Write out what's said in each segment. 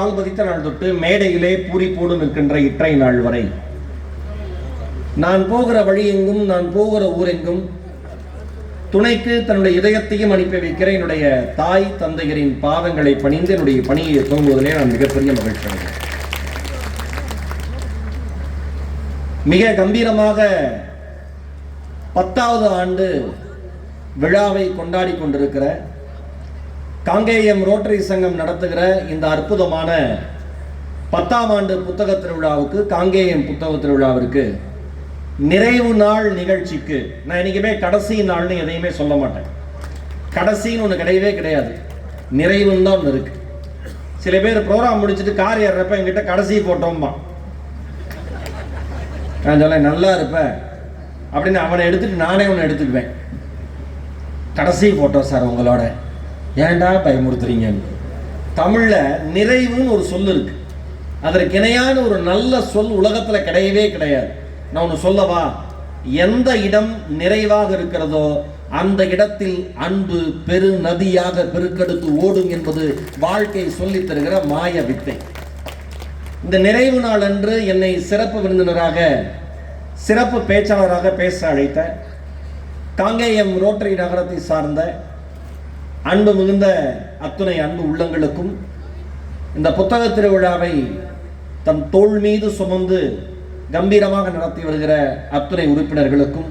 கால் பதித்த நாள் தொட்டு மேடையிலே பூரிப்போடு நிற்கின்ற இற்றை நாள் வரை நான் போகிற வழி எங்கும், நான் போகிற ஊரெங்கும் துணைக்கு தன்னுடைய இதயத்தையும் அனுப்பி வைக்கிற என்னுடைய தாய் தந்தையரின் பாதங்களை பணிந்து என்னுடைய பணியை துவங்குவதிலே நான் மிகப்பெரிய மகிழ்ச்சி அடைகிறேன். மிக கம்பீரமாக 10வது ஆண்டு விழாவை கொண்டாடி கொண்டிருக்கிற காங்கேயம் ரோட்டரி சங்கம் நடத்துகிற இந்த அற்புதமான 10ஆம் ஆண்டு புத்தக திருவிழாவுக்கு, காங்கேயம் புத்தக திருவிழாவிற்கு நிறைவு நாள் நிகழ்ச்சிக்கு நான் என்னைக்குமே கடைசி நாள்னு எதையுமே சொல்ல மாட்டேன். கடைசின்னு ஒன்று கிடையவே கிடையாது, நிறைவுன்னு தான் ஒன்று இருக்கு. சில பேர் ப்ரோக்ராம் முடிச்சுட்டு கார் ஏறுறப்ப என்கிட்ட கடைசி போட்டோம்மா, நான் சொல்ல நல்லா இருப்பேன் அப்படின்னு அவனை எடுத்துட்டு நானே ஒன்று எடுத்துக்குவேன். கடைசி போட்டோம் சார் உங்களோட, ஏன்டா பயமுறுத்துறீங்கன்னு. தமிழ்ல நிறைவுன்னு ஒரு சொல் இருக்கு, அதற்கு இணையான ஒரு நல்ல சொல் உலகத்துல கிடையவே கிடையாது. நான் ஒன்று சொல்லவா, எந்த இடம் நிறைவாக இருக்கிறதோ அந்த இடத்தில் அன்பு பெரு நதியாக பெருக்கெடுத்து ஓடும் என்பது வாழ்க்கை சொல்லித் தருகிற மாய வித்தை. இந்த நிறைவு நாள் அன்று என்னை சிறப்பு விருந்தினராக, சிறப்பு பேச்சாளராக பேச அழைத்த காங்கேயம் ரோட்டரி நகரத்தை சார்ந்த அன்பு மிகுந்த அத்துணை அன்பு உள்ளங்களுக்கும், இந்த புத்தக திருவிழாவை தன் தோள் மீது சுமந்து கம்பீரமாக நடத்தி வருகிற அத்துணை உறுப்பினர்களுக்கும்,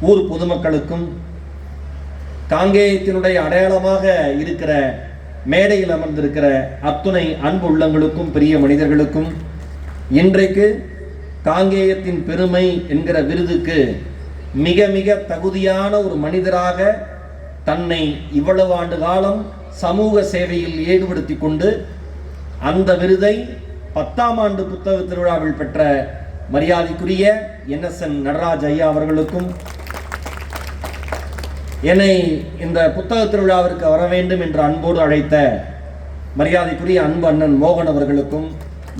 ஊர் பொதுமக்களுக்கும், காங்கேயத்தினுடைய அடையாளமாக இருக்கிற மேடையில் அமர்ந்திருக்கிற அத்துணை அன்பு உள்ளங்களுக்கும், பெரிய மனிதர்களுக்கும், இன்றைக்கு காங்கேயத்தின் பெருமை என்கிற விருதுக்கு மிக மிக தகுதியான ஒரு மனிதராக தன்னை இவ்வளவு ஆண்டு காலம் சமூக சேவையில் ஈடுபடுத்தி கொண்டு அந்த விருதை 10ஆம் ஆண்டு புத்தக திருவிழாவில் பெற்ற மரியாதைக்குரிய NSN நடராஜ் ஐயா அவர்களுக்கும், என்னை இந்த புத்தக திருவிழாவிற்கு வர வேண்டும் என்று அன்போடு அழைத்த மரியாதைக்குரிய அன்பு அண்ணன் மோகன் அவர்களுக்கும்,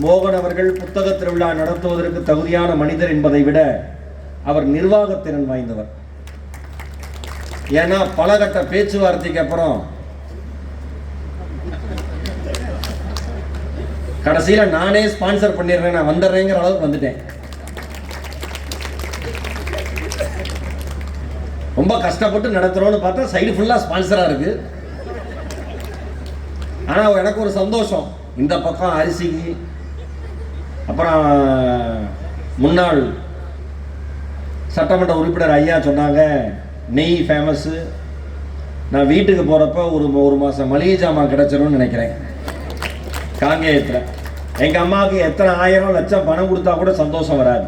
மோகன் அவர்கள் புத்தக திருவிழா நடத்துவதற்கு தகுதியான மனிதர் என்பதை விட அவர் நிர்வாகத்திறன் வாய்ந்தவர். ஏன்னா பல கட்ட பேச்சுவார்த்தைக்கு அப்புறம் கடைசியில நானே ஸ்பான்சர் பண்ணிடுறேன், நான் வந்துடுறேங்கிற அளவுக்கு வந்துட்டேன். ரொம்ப கஷ்டப்பட்டு நடத்துறோம்னு பார்த்தா சைடு ஃபுல்லா ஸ்பான்சரா இருக்கு. ஆனா எனக்கு ஒரு சந்தோஷம், இந்த பக்கம் அரிசிக்கு, அப்புறம் முன்னாள் சட்டமன்ற உறுப்பினர் ஐயா சொன்னாங்க நெய் ஃபேமஸ். நான் வீட்டுக்கு போறப்ப ஒரு மாசம் மளிகை ஜாமான் கிடைச்சிரும்னு நினைக்கிறேன். காங்கேயத்தில் எங்கள் அம்மாவுக்கு எத்தனை 1000 லட்சம் பணம் கொடுத்தா கூட சந்தோஷம் வராது.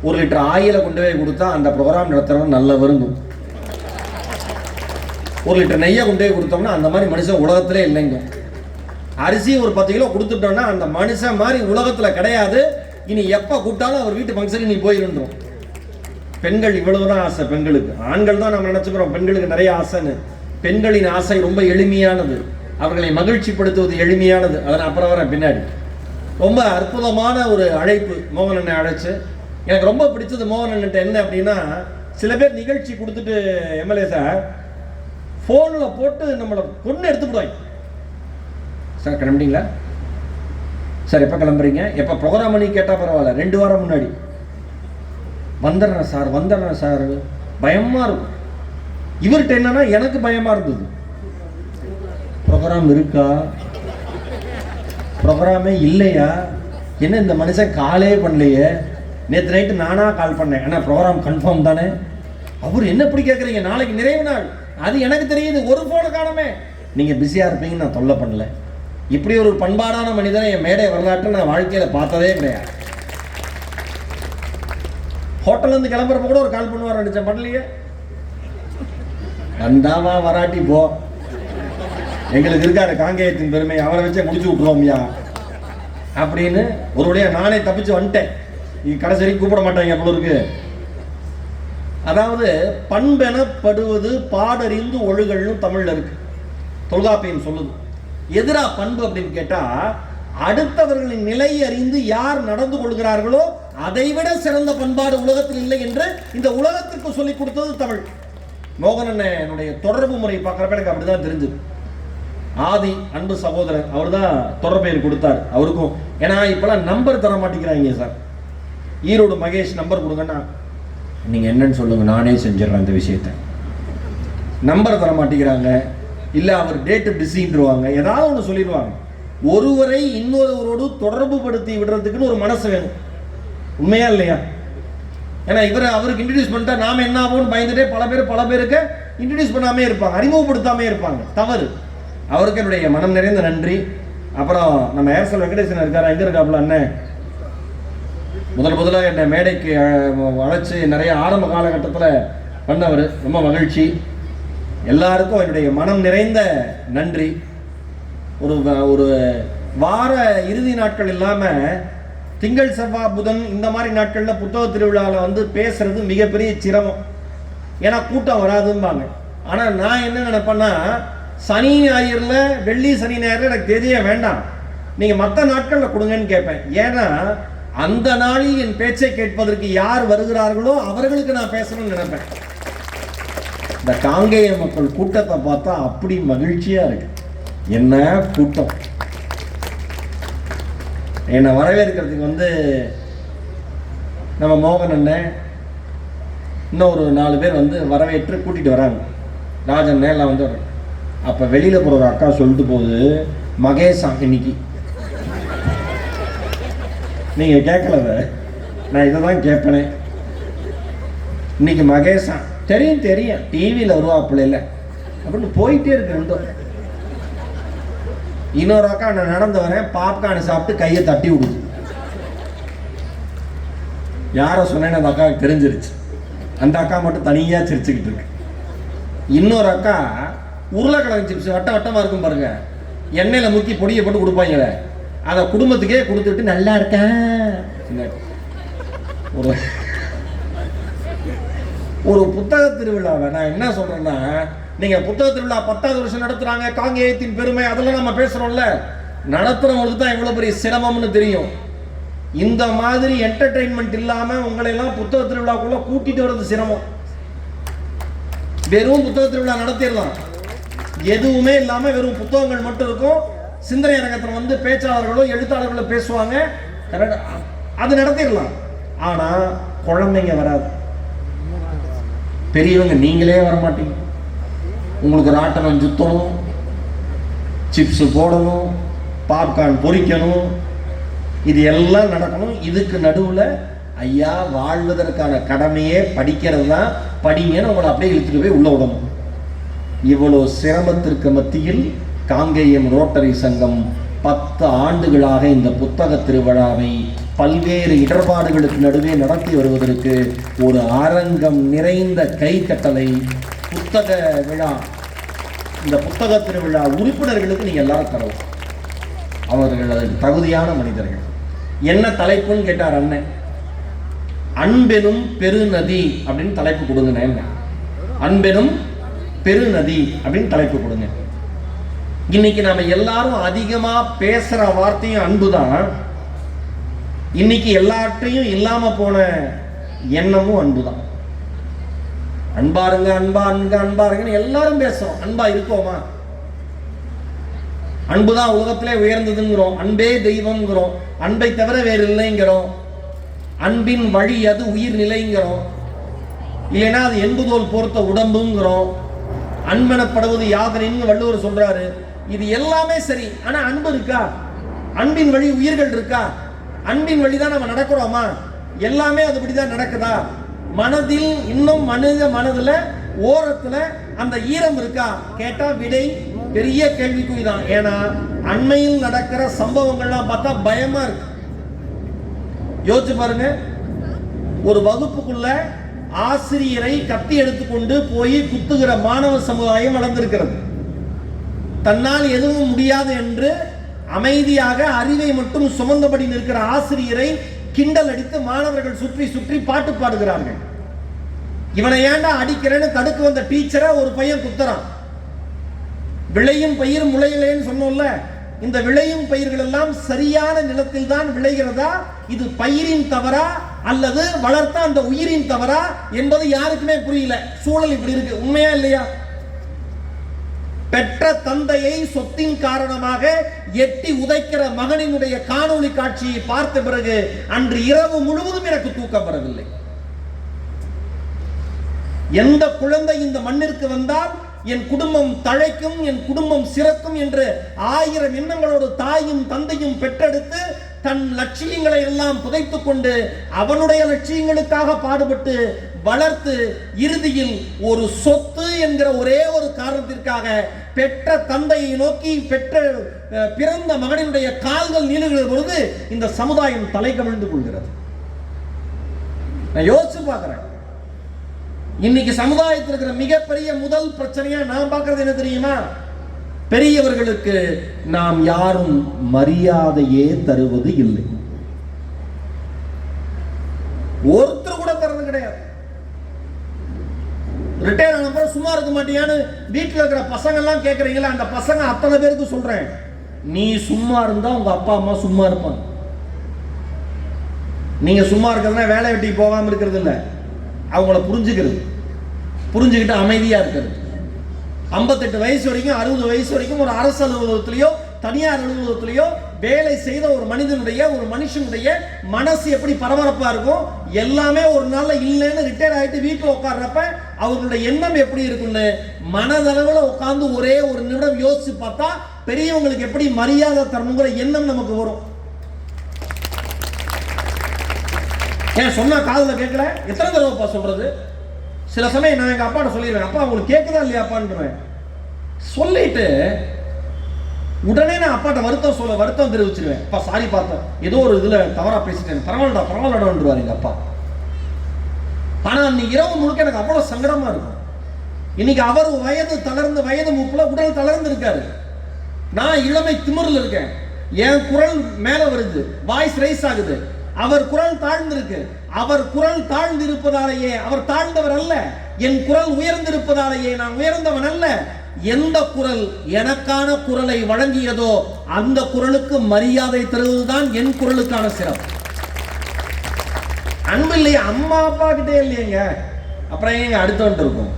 1 லிட்டர் ஆயிலை கொண்டு போய் கொடுத்தா அந்த ப்ரோக்ராம் நடத்துறவங்க நல்ல விரும்பும். 1 லிட்டர் நெய்யை கொண்டு போய் கொடுத்தோம்னா அந்த மாதிரி மனுஷன் உலகத்திலே இல்லைங்க. அரிசி ஒரு 10 கிலோ கொடுத்துட்டோம்னா அந்த மனுஷன் மாதிரி உலகத்தில் கிடையாது. இனி எப்போ கூப்பிட்டாலும் அவர் வீட்டு ஃபங்க்ஷனுக்கு நீ போயிருந்தோம். பெண்கள் இவ்வளவுதான் ஆசை பெண்களுக்கு. ஆண்கள் தான் நம்ம நினைச்சுக்கிறோம் பெண்களுக்கு நிறைய ஆசைன்னு. பெண்களின் ஆசை ரொம்ப எளிமையானது, அவர்களை மகிழ்ச்சிப்படுத்துவது எளிமையானது. அதன் அப்புறம் வர பின்னாடி ரொம்ப அற்புதமான ஒரு அழைப்பு மோகன் அண்ணன் அழைச்சு. எனக்கு ரொம்ப பிடிச்சது மோகன் அண்ணன் என்ன அப்படின்னா, சில பேர் நிகழ்ச்சி கொடுத்துட்டு எம்எல்ஏ சார் ஃபோனில் போட்டு நம்மளை பொண்ணு எடுத்துக்கிடுவாங்க. சார் கிளம்பிட்டீங்களா சார், எப்போ கிளம்புறீங்க, எப்போ ப்ரோக்ராம் பண்ணி கேட்டால் பரவாயில்ல, 2 வாரம் முன்னாடி வந்துடுறேன் சார் பயமாக இருக்கும். இவர்கிட்ட என்னன்னா எனக்கு பயமாக இருந்தது, ப்ரோக்ராம் இருக்கா, ப்ரோக்ராமே இல்லையா, என்ன இந்த மனுஷன் காலே பண்ணலையே, நேற்று நைட்டு நானாக கால் பண்ணேன், ஆனால் ப்ரோக்ராம் கன்ஃபார்ம் தானே, அவர் என்ன இப்படி கேட்குறீங்க, நாளைக்கு நிறைவு நாள், அது எனக்கு தெரியுது, ஒரு ஃபோனை காணமே, நீங்கள் பிஸியாக இருப்பீங்கன்னு நான் தொல்லை பண்ணல. இப்படி ஒரு பண்பாடான மனிதனை என் மேடை வரலாற்று நான் வாழ்க்கையில் பார்த்ததே கிடையாது. ஹோட்டல்லேருந்து கிளம்புறப்ப கூட ஒரு கால் பண்ணுவார், நினைச்சேன் பண்ணலையே, வந்தாவா வராட்டி போ, எங்களுக்கு இருக்காரு காங்கேயத்தின் பெருமை, அவரை வச்சே முடிச்சு விட்டுருவோம்யா அப்படின்னு. ஒரு வழியாக நானே தப்பிச்சு வந்துட்டேன். கடைசி வரைக்கும் கூப்பிட மாட்டாங்க போல இருக்கு. அதாவது பண்பெனப்படுவது பாடறிந்து ஒழுகல்னு தமிழ்ல இருக்கு, தொல்காப்பியம் சொல்லுது. எதிரா பண்பு அப்படின்னு கேட்டா, அடுத்தவர்களின் நிலை அறிந்து யார் நடந்து கொள்கிறார்களோ அதைவிட சிறந்த பண்பாடு உலகத்தில் இல்லை என்று இந்த உலகத்திற்கு சொல்லிக் கொடுத்தது தமிழ். மோகன் அண்ணனுடைய தொடர்பு முறை பார்க்குறப்ப எனக்கு அப்படிதான் தெரிஞ்சது. ஆதி அன்பு சகோதரர், அவர் தான் தொடர்பெயர் கொடுத்தார் அவருக்கும். ஏன்னா இப்பெல்லாம் நம்பர் தர மாட்டேங்கிறாங்க சார். ஈரோடு மகேஷ் நம்பர் கொடுங்கன்னா நீங்கள் என்னன்னு சொல்லுங்கள், நானே செஞ்சிடறேன் அந்த விஷயத்தை. நம்பர் தர மாட்டேங்கிறாங்க, இல்லை அவர் டேட்டு பிஸின்றுவாங்க, ஏதாவது ஒன்று சொல்லிடுவாங்க. ஒருவரை இன்னொருவரோடு தொடர்பு படுத்தி விடுறதுக்குன்னு ஒரு மனசு வேணும். உண்மையா இல்லையா? ஏன்னா அவருக்கு இன்ட்ரடியூஸ் பண்ணிட்டா நாம என்ன ஆகும்னு பயந்துட்டே பல பேருக்கு இன்ட்ரடியூஸ் பண்ணாமே இருப்பாங்க, அறிமுகப்படுத்தாமே இருப்பாங்க. தவறு. அவருக்கு என்னுடைய மனம் நிறைந்த நன்றி. அப்புறம் நம்ம ஏர்செல் வெங்கடேசன் இருக்காரு, எங்க இருக்காப்புல அண்ணன், முதல்ல என்னை மேடைக்கு அழைச்சி நிறைய ஆரம்ப காலகட்டத்தில் பண்ணவர், ரொம்ப மகிழ்ச்சி. எல்லாருக்கும் என்னுடைய மனம் நிறைந்த நன்றி. ஒரு வார இறுதி நாட்கள் இல்லாமல் திங்கள் செவ்வாய் புதன் இந்த மாதிரி நாட்களில் புத்தக திருவிழாவில் வந்து பேசுறது மிகப்பெரிய சிரமம். ஏன்னா கூட்டம் வராதும்பாங்க. ஆனால் நான் என்ன நினைப்பேன்னா, சனி ஞாயிறில் வெள்ளி சனி ஞாயிறில் எனக்கு தெரிய வேண்டாம், நீங்கள் மற்ற நாட்களில் கொடுங்கன்னு கேட்பேன். ஏன்னா அந்த நாளில் என் பேச்சை கேட்பதற்கு யார் வருகிறார்களோ அவர்களுக்கு நான் பேசணும்னு நினைப்பேன். இந்த காங்கேய மக்கள் கூட்டத்தை பார்த்தா அப்படி மகிழ்ச்சியா இருக்கு. என்ன கூட்டம்! என்னை வரவேற்கிறதுக்கு வந்து நம்ம மோகன் அண்ணன் இன்னும் ஒரு 4 பேர் வந்து வரவேற்று கூட்டிட்டு வராங்க. ராஜன் எல்லாம் வந்து அப்ப வெளியில போற ஒரு அக்கா சொல்லிட்டு போகுது, மகேஷா இன்னைக்கு. நீங்க கேட்கலத, நான் இதை தான் கேட்பேனே. இன்னைக்கு மகேஷா தெரியும் டிவியில் வருவாப்புல இல்லை அப்படின்னு போயிட்டே இருக்கு. ரெண்டும் இன்னொரு அக்கா நான் நடந்து வரேன், பாப்கார்ன் சாப்பிட்டு கையை தட்டி விடுது. யாரை சொன்னேன்னு அந்த அக்காவுக்கு தெரிஞ்சிருச்சு. அந்த அக்கா மட்டும் தனியாக சிரிச்சுக்கிட்டு இருக்கு. இன்னொரு அக்கா உருளைக்கிழங்கு சிப்ஸ் வட்டமாக இருக்கும் பாருங்க, எண்ணெயில் முக்கி பொடியை போட்டு கொடுப்பாங்களே, அதை குடும்பத்துக்கே கொடுத்துட்டு நல்லா இருக்கேன். ஒரு புத்தக திருவிழாவை நான் என்ன சொல்றேன்னா, நீங்க புத்தக திருவிழா 10வது வருஷம் நடத்துறாங்க, காங்கேயத்தின் பெருமை அதெல்லாம் நம்ம பேசுறோம்ல, நடத்துறவங்களுக்கு தான் எவ்வளவு பெரிய சிரமம்னு தெரியும். இந்த மாதிரி என்டர்டெயின்மெண்ட் இல்லாம உங்களை எல்லாம் புத்தக திருவிழாக்குள்ள கூட்டிட்டு வர்றது சிரமம். வெறும் புத்தக திருவிழா நடத்திடலாம், எதுவுமே இல்லாம வெறும் புத்தகங்கள் மட்டும் இருக்கும். சிந்தனை அரங்கத்தில் வந்து பேச்சாளர்களோ எழுத்தாளர்களோ பேசுவாங்க, அது நடத்திடலாம். ஆனா குழந்தைங்க வராது, பெரியவங்க நீங்களே வர மாட்டீங்க. உங்களுக்கு ராட்டனம் சுத்தணும், சிப்ஸ் போடணும், பாப்கார்ன் பொரிக்கணும், இது எல்லாம் நடக்கணும். இதுக்கு நடுவில் ஐயா வாழ்வதற்கான கடமையே படிக்கிறது தான், படிங்கன்னு உங்களை அப்படியே இழுத்துட்டு போய் உள்ள விடணும். இவ்வளோ சிரமத்திற்கு மத்தியில் காங்கேயம் ரோட்டரி சங்கம் 10 ஆண்டுகளாக இந்த புத்தக திருவிழாவை பல்வேறு இடர்பாடுகளுக்கு நடுவே நடத்தி வருவதற்கு ஒரு அரங்கம் நிறைந்த கைத்தட்டலை புத்தக விழா, இந்த புத்தக திருவிழா உறுப்பினர்களுக்கு நீங்க எல்லாரும் தரவும். அவர்கள் அதற்கு தகுதியான மனிதர்கள். என்ன தலைப்புன்னு கேட்டார் அண்ணன். அன்பெனும் பெருநதி அப்படின்னு தலைப்பு கொடுங்க. அன்பெனும் பெருநதி அப்படின்னு தலைப்பு கொடுங்க. இன்னைக்கு நாம எல்லாரும் அதிகமா பேசுற வார்த்தையும் அன்புதான். இன்னைக்கு எல்லாற்றையும் இல்லாம போன எண்ணமும் அன்புதான். அன்பாருங்க, அன்பாருங்கன்னு எல்லாரும் பேசுறோம். அன்பா இருக்கோமா? அன்புதான் உலகத்திலே உயர்ந்ததுங்கிறோம், அன்பே தெய்வம்ங்கிறோம், அன்பை தவிர வேறு இல்லைங்கிறோம், அன்பின் வழி அது உயிர் நிலைங்கிறோம், இல்லைன்னா அது என்பதோல் பொறுத்த உடம்புங்கிறோம், அன்பெனப்படுவது யாதனின்னு வள்ளுவர் சொல்றாரு. இது எல்லாமே சரி, ஆனா அன்பு இருக்கா? அன்பின் வழி உயிர்கள் இருக்கா? அன்பின் வழிதான் நம்ம நடக்கிறோமா? எல்லாமே அதுபடிதான் நடக்குதா? மனதில் இன்னும் மனதுல ஓரத்துல அந்த ஈரம் இருக்கா கேட்டா விடை பெரிய கேள்விக்குறிதான். ஏன்னா அண்மையில் நடக்கிற சம்பவங்கள்லாம் பார்த்தா பயமா இருக்கு. யோசிச்சு பாருங்க, ஒரு வகுப்புக்குள்ள ஆசிரியரை கத்தி எடுத்துக்கொண்டு போய் குத்துகிற மாணவ சமுதாயம் வளர்ந்திருக்கிறது. தன்னால் எதுவும் முடியாது என்று அமைதியாக அறிவை மட்டும் சுமந்தபடி நிற்கிற ஆசிரியரை கிண்டல் அடித்து மாணவர்கள் சுற்றி சுற்றி பாட்டு பாடுகிறார்கள். இவனை ஏண்டா அடிக்கிறேன்னு தடுக்க வந்த டீச்சரை ஒரு பையன் குத்துறான். விளையும் பயிர் முளையிலேன்னு சொன்னோம்ல, இந்த விளையும் பயிர்கள் எல்லாம் சரியான நிலத்தில் தான் விளைகிறதா, இது பயிரின் தவறா அல்லது வளர்த்த அந்த உயிரின் தவறா என்பது யாருக்குமே புரியல. சூழல் இப்படி இருக்கு. உண்மையா இல்லையா? பெற்ற தந்தையை சொத்தின் காரணமாக எட்டி உதைக்கிற மகனினுடைய காணொளி காட்சியை பார்த்த பிறகு அன்று இரவு முழுவதும் எனக்கு தூக்கம் வரவில்லை. எந்த குழந்தை இந்த மண்ணிற்கு வந்தால் என் குடும்பம் தழைக்கும், என் குடும்பம் சிறக்கும் என்று 1000 எண்ணங்களோடு தாயும் தந்தையும் பெற்றெடுத்து தன் லட்சியங்களை எல்லாம் புதைத்துக் கொண்டு அவனுடைய லட்சியங்களுக்காக பாடுபட்டு வளர்த்து இறுதியில் ஒரு சொத்து என்கிற ஒரே ஒரு காரணத்திற்காக பெற்ற தந்தையை நோக்கி பிறந்த மகனினுடைய கால்கள் நீளுகிற பொழுது இந்த சமுதாயம் தலை கவிழ்ந்து கொள்கிறது. நான் யோசிச்சு பார்க்கிறேன். இன்னைக்கு சமுதாயத்தில் இருக்கிற மிகப்பெரிய முதல் பிரச்சனையா நான் பார்க்கிறது என்ன தெரியுமா? பெரியவர்களுக்கு நாம் யாரும் மரியாதையே தருவது இல்லை. ஒருத்தர் கூட தரது கிடையாது. ரிட்டையர் ஆன சும்மா இருக்க மாட்டியான்னு வீட்டில் இருக்கிற பசங்க எல்லாம் கேட்கறீங்களா? அந்த பசங்க அத்தனை பேருக்கு சொல்றேன், நீ சும்மா இருந்தா உங்க அப்பா அம்மா சும்மா இருப்பாங்க. நீங்க சும்மா இருக்கிறதுனா வேலை வெட்டி போகாம இருக்கிறது இல்லை, அவங்கள புரிஞ்சுக்கிட்டு அமைதியா இருக்கிறது. 58 வயசு வரைக்கும் 60 வயசு வரைக்கும் ஒரு அரசு அலுவலகத்திலேயோ தனியார் அலுவலகத்திலேயோ வேலை செய்த ஒரு மனுஷனுடைய மனசு எப்படி பரபரப்பா இருக்கும், எல்லாமே ஒரு நாள்ல இல்லைன்னு ரிட்டையர் ஆயிட்டு வீட்டில் உட்கார்றப்ப அவர்களுடைய எண்ணம் எப்படி இருக்குன்னு மனதளவில் உட்கார்ந்து ஒரே ஒரு நிமிடம் யோசிச்சு பார்த்தா பெரியவங்களுக்கு எப்படி மரியாதை தரணுங்கிற எண்ணம் நமக்கு வரும். ஏன் சொன்னா காதுல கேட்கல? எத்தனை தடவைப்பா சொல்றது? சில சமயம் நான் எங்க அப்பாட்ட சொல்லிடுவேன், அப்பா உங்களுக்கு கேட்குதா இல்லையாப்பான்னு சொல்லிட்டு உடனே நான் அப்பாட்ட வருத்தம் தெரிவிச்சிருவேன். அப்பா சாரி பார்த்தேன், ஏதோ ஒரு இதுல தவறா பேசிட்டேன், பரவாயில்லடான்றாரு எங்க அப்பா. ஆனா அன்னைக்கு இரவு முழுக்க எனக்கு அவ்வளவு சங்கடமா இருக்கும். இன்னைக்கு அவர் வயது மூப்புல உடல் தளர்ந்து இருக்காரு, நான் இளமை திமிரில் இருக்கேன். என் குரல் மேல வருது, வாய்ஸ் ரைஸ் ஆகுது. அவர் குரல் தாழ்ந்திருக்கு. அவர் குரல் தாழ்ந்திருப்பதாலேயே அவர் தாழ்ந்தவர் அல்ல, என் குரல் உயர்ந்திருப்பதாலேயே நான் உயர்ந்தவன் அல்ல. எந்த குரல் எனக்கான குரலை வழங்கியதோ அந்த குரலுக்கு மரியாதை தருவதுதான் என் குரலுக்கான சிறப்பு. அன்பு இல்லையா? அம்மா அப்பா கிட்டே இல்லையங்க, அப்புறம் எங்க அடுத்தவன்ட்டு இருக்கும்.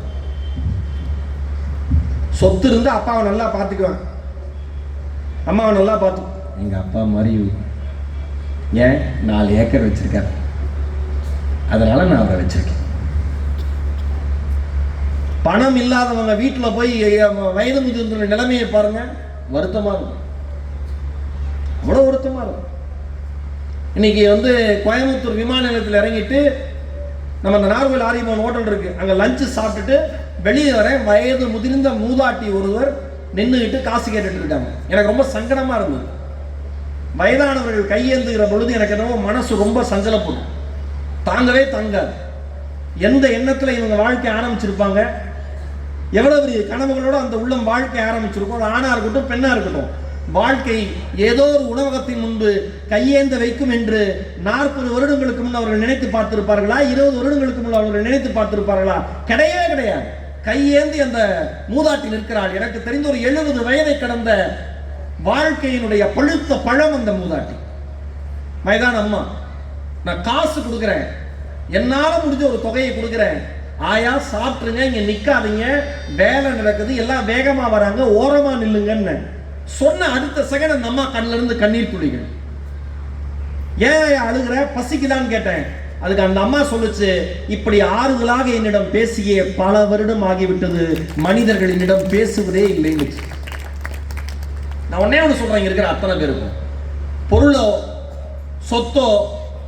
சொத்து இருந்து அப்பாவை நல்லா பார்த்துக்குவேன், அம்மாவை நல்லா பார்த்து. எங்க அப்பா மாதிரி ஏன் 4 ஏக்கர் வச்சிருக்காரு, அதனால நான் அவரை வச்சிருக்கேன். பணம் இல்லாதவங்க வீட்டில் போய் வயது முதிர்ந்த நிலைமையை பாருங்க, வருத்தமா இருக்கும், அவ்வளவு வருத்தமா இருக்கும். இன்னைக்கு கோயம்புத்தூர் விமான நிலையத்தில் இறங்கிட்டு நம்ம அந்த நார்வேல் ஆரியமான் ஹோட்டல் இருக்கு, அங்க லஞ்சு சாப்பிட்டுட்டு வெளியே வர வயது முதிர்ந்த மூதாட்டி ஒருவர் நின்றுகிட்டு காசு கேட்டுட்டு இருக்காங்க. எனக்கு ரொம்ப சங்கடமா இருந்தது. வயதானவர்கள் கையேந்துகிற பொழுது எனக்கு என்னவோ மனசு ரொம்ப சஞ்சலப்படும், தாங்கவே தாங்காது. எந்த எண்ணத்துல இவங்க வாழ்க்கை ஆரம்பிச்சிருப்பாங்க, எவ்வளவு பெரிய கனவுகளோட அந்த உள்ளம் வாழ்க்கை ஆரம்பிச்சிருக்கும். ஆணா இருக்கட்டும் பெண்ணா இருக்கட்டும், வாழ்க்கை ஏதோ ஒரு உணவகத்தின் முன்பு கையேந்த வைக்கும் என்று 40 வருடங்களுக்கு முன் அவர்கள் நினைத்து பார்த்திருப்பார்களா? 20 வருடங்களுக்கு முன் அவர்கள் நினைத்து பார்த்திருப்பார்களா? கிடையவே கிடையாது. கையேந்தி அந்த மூதாட்டி நிற்கிறாள். எனக்கு தெரிந்த ஒரு 70 வயதை கடந்த வாழ்க்கையினுடைய பழுத்த பழம் அந்த மூதாட்டி. வயதான அம்மா, நான் காசு கொடுக்குறேன், என்னால முடிஞ்ச ஒரு தொகையை கொடுக்குறேன், ஆயா சாப்பிட்டுருங்க, இங்க நிக்காதீங்க, வேலை நடக்குது, எல்லாம் வேகமா வராங்க, ஓரமா நில்லுங்கன்னு சொன்ன அடுத்த செகண்ட் அந்த அம்மா கண்ணில இருந்து கண்ணீர் துளிகள். ஏன் அழுகிற? பசிக்குதான்னு கேட்டேன். அதுக்கு அந்த அம்மா சொல்லுச்சு, இப்படி ஆறுதலாக என்னிடம் பேசியே பல வருடம் ஆகிவிட்டது, மனிதர்கள் என்னிடம் பேசுவதே இல்லைன்னு. நான் ஒன்னே ஒன்று சொல்றேன், இருக்கிற அத்தனை பேருக்கும் பொருளோ சொத்தோ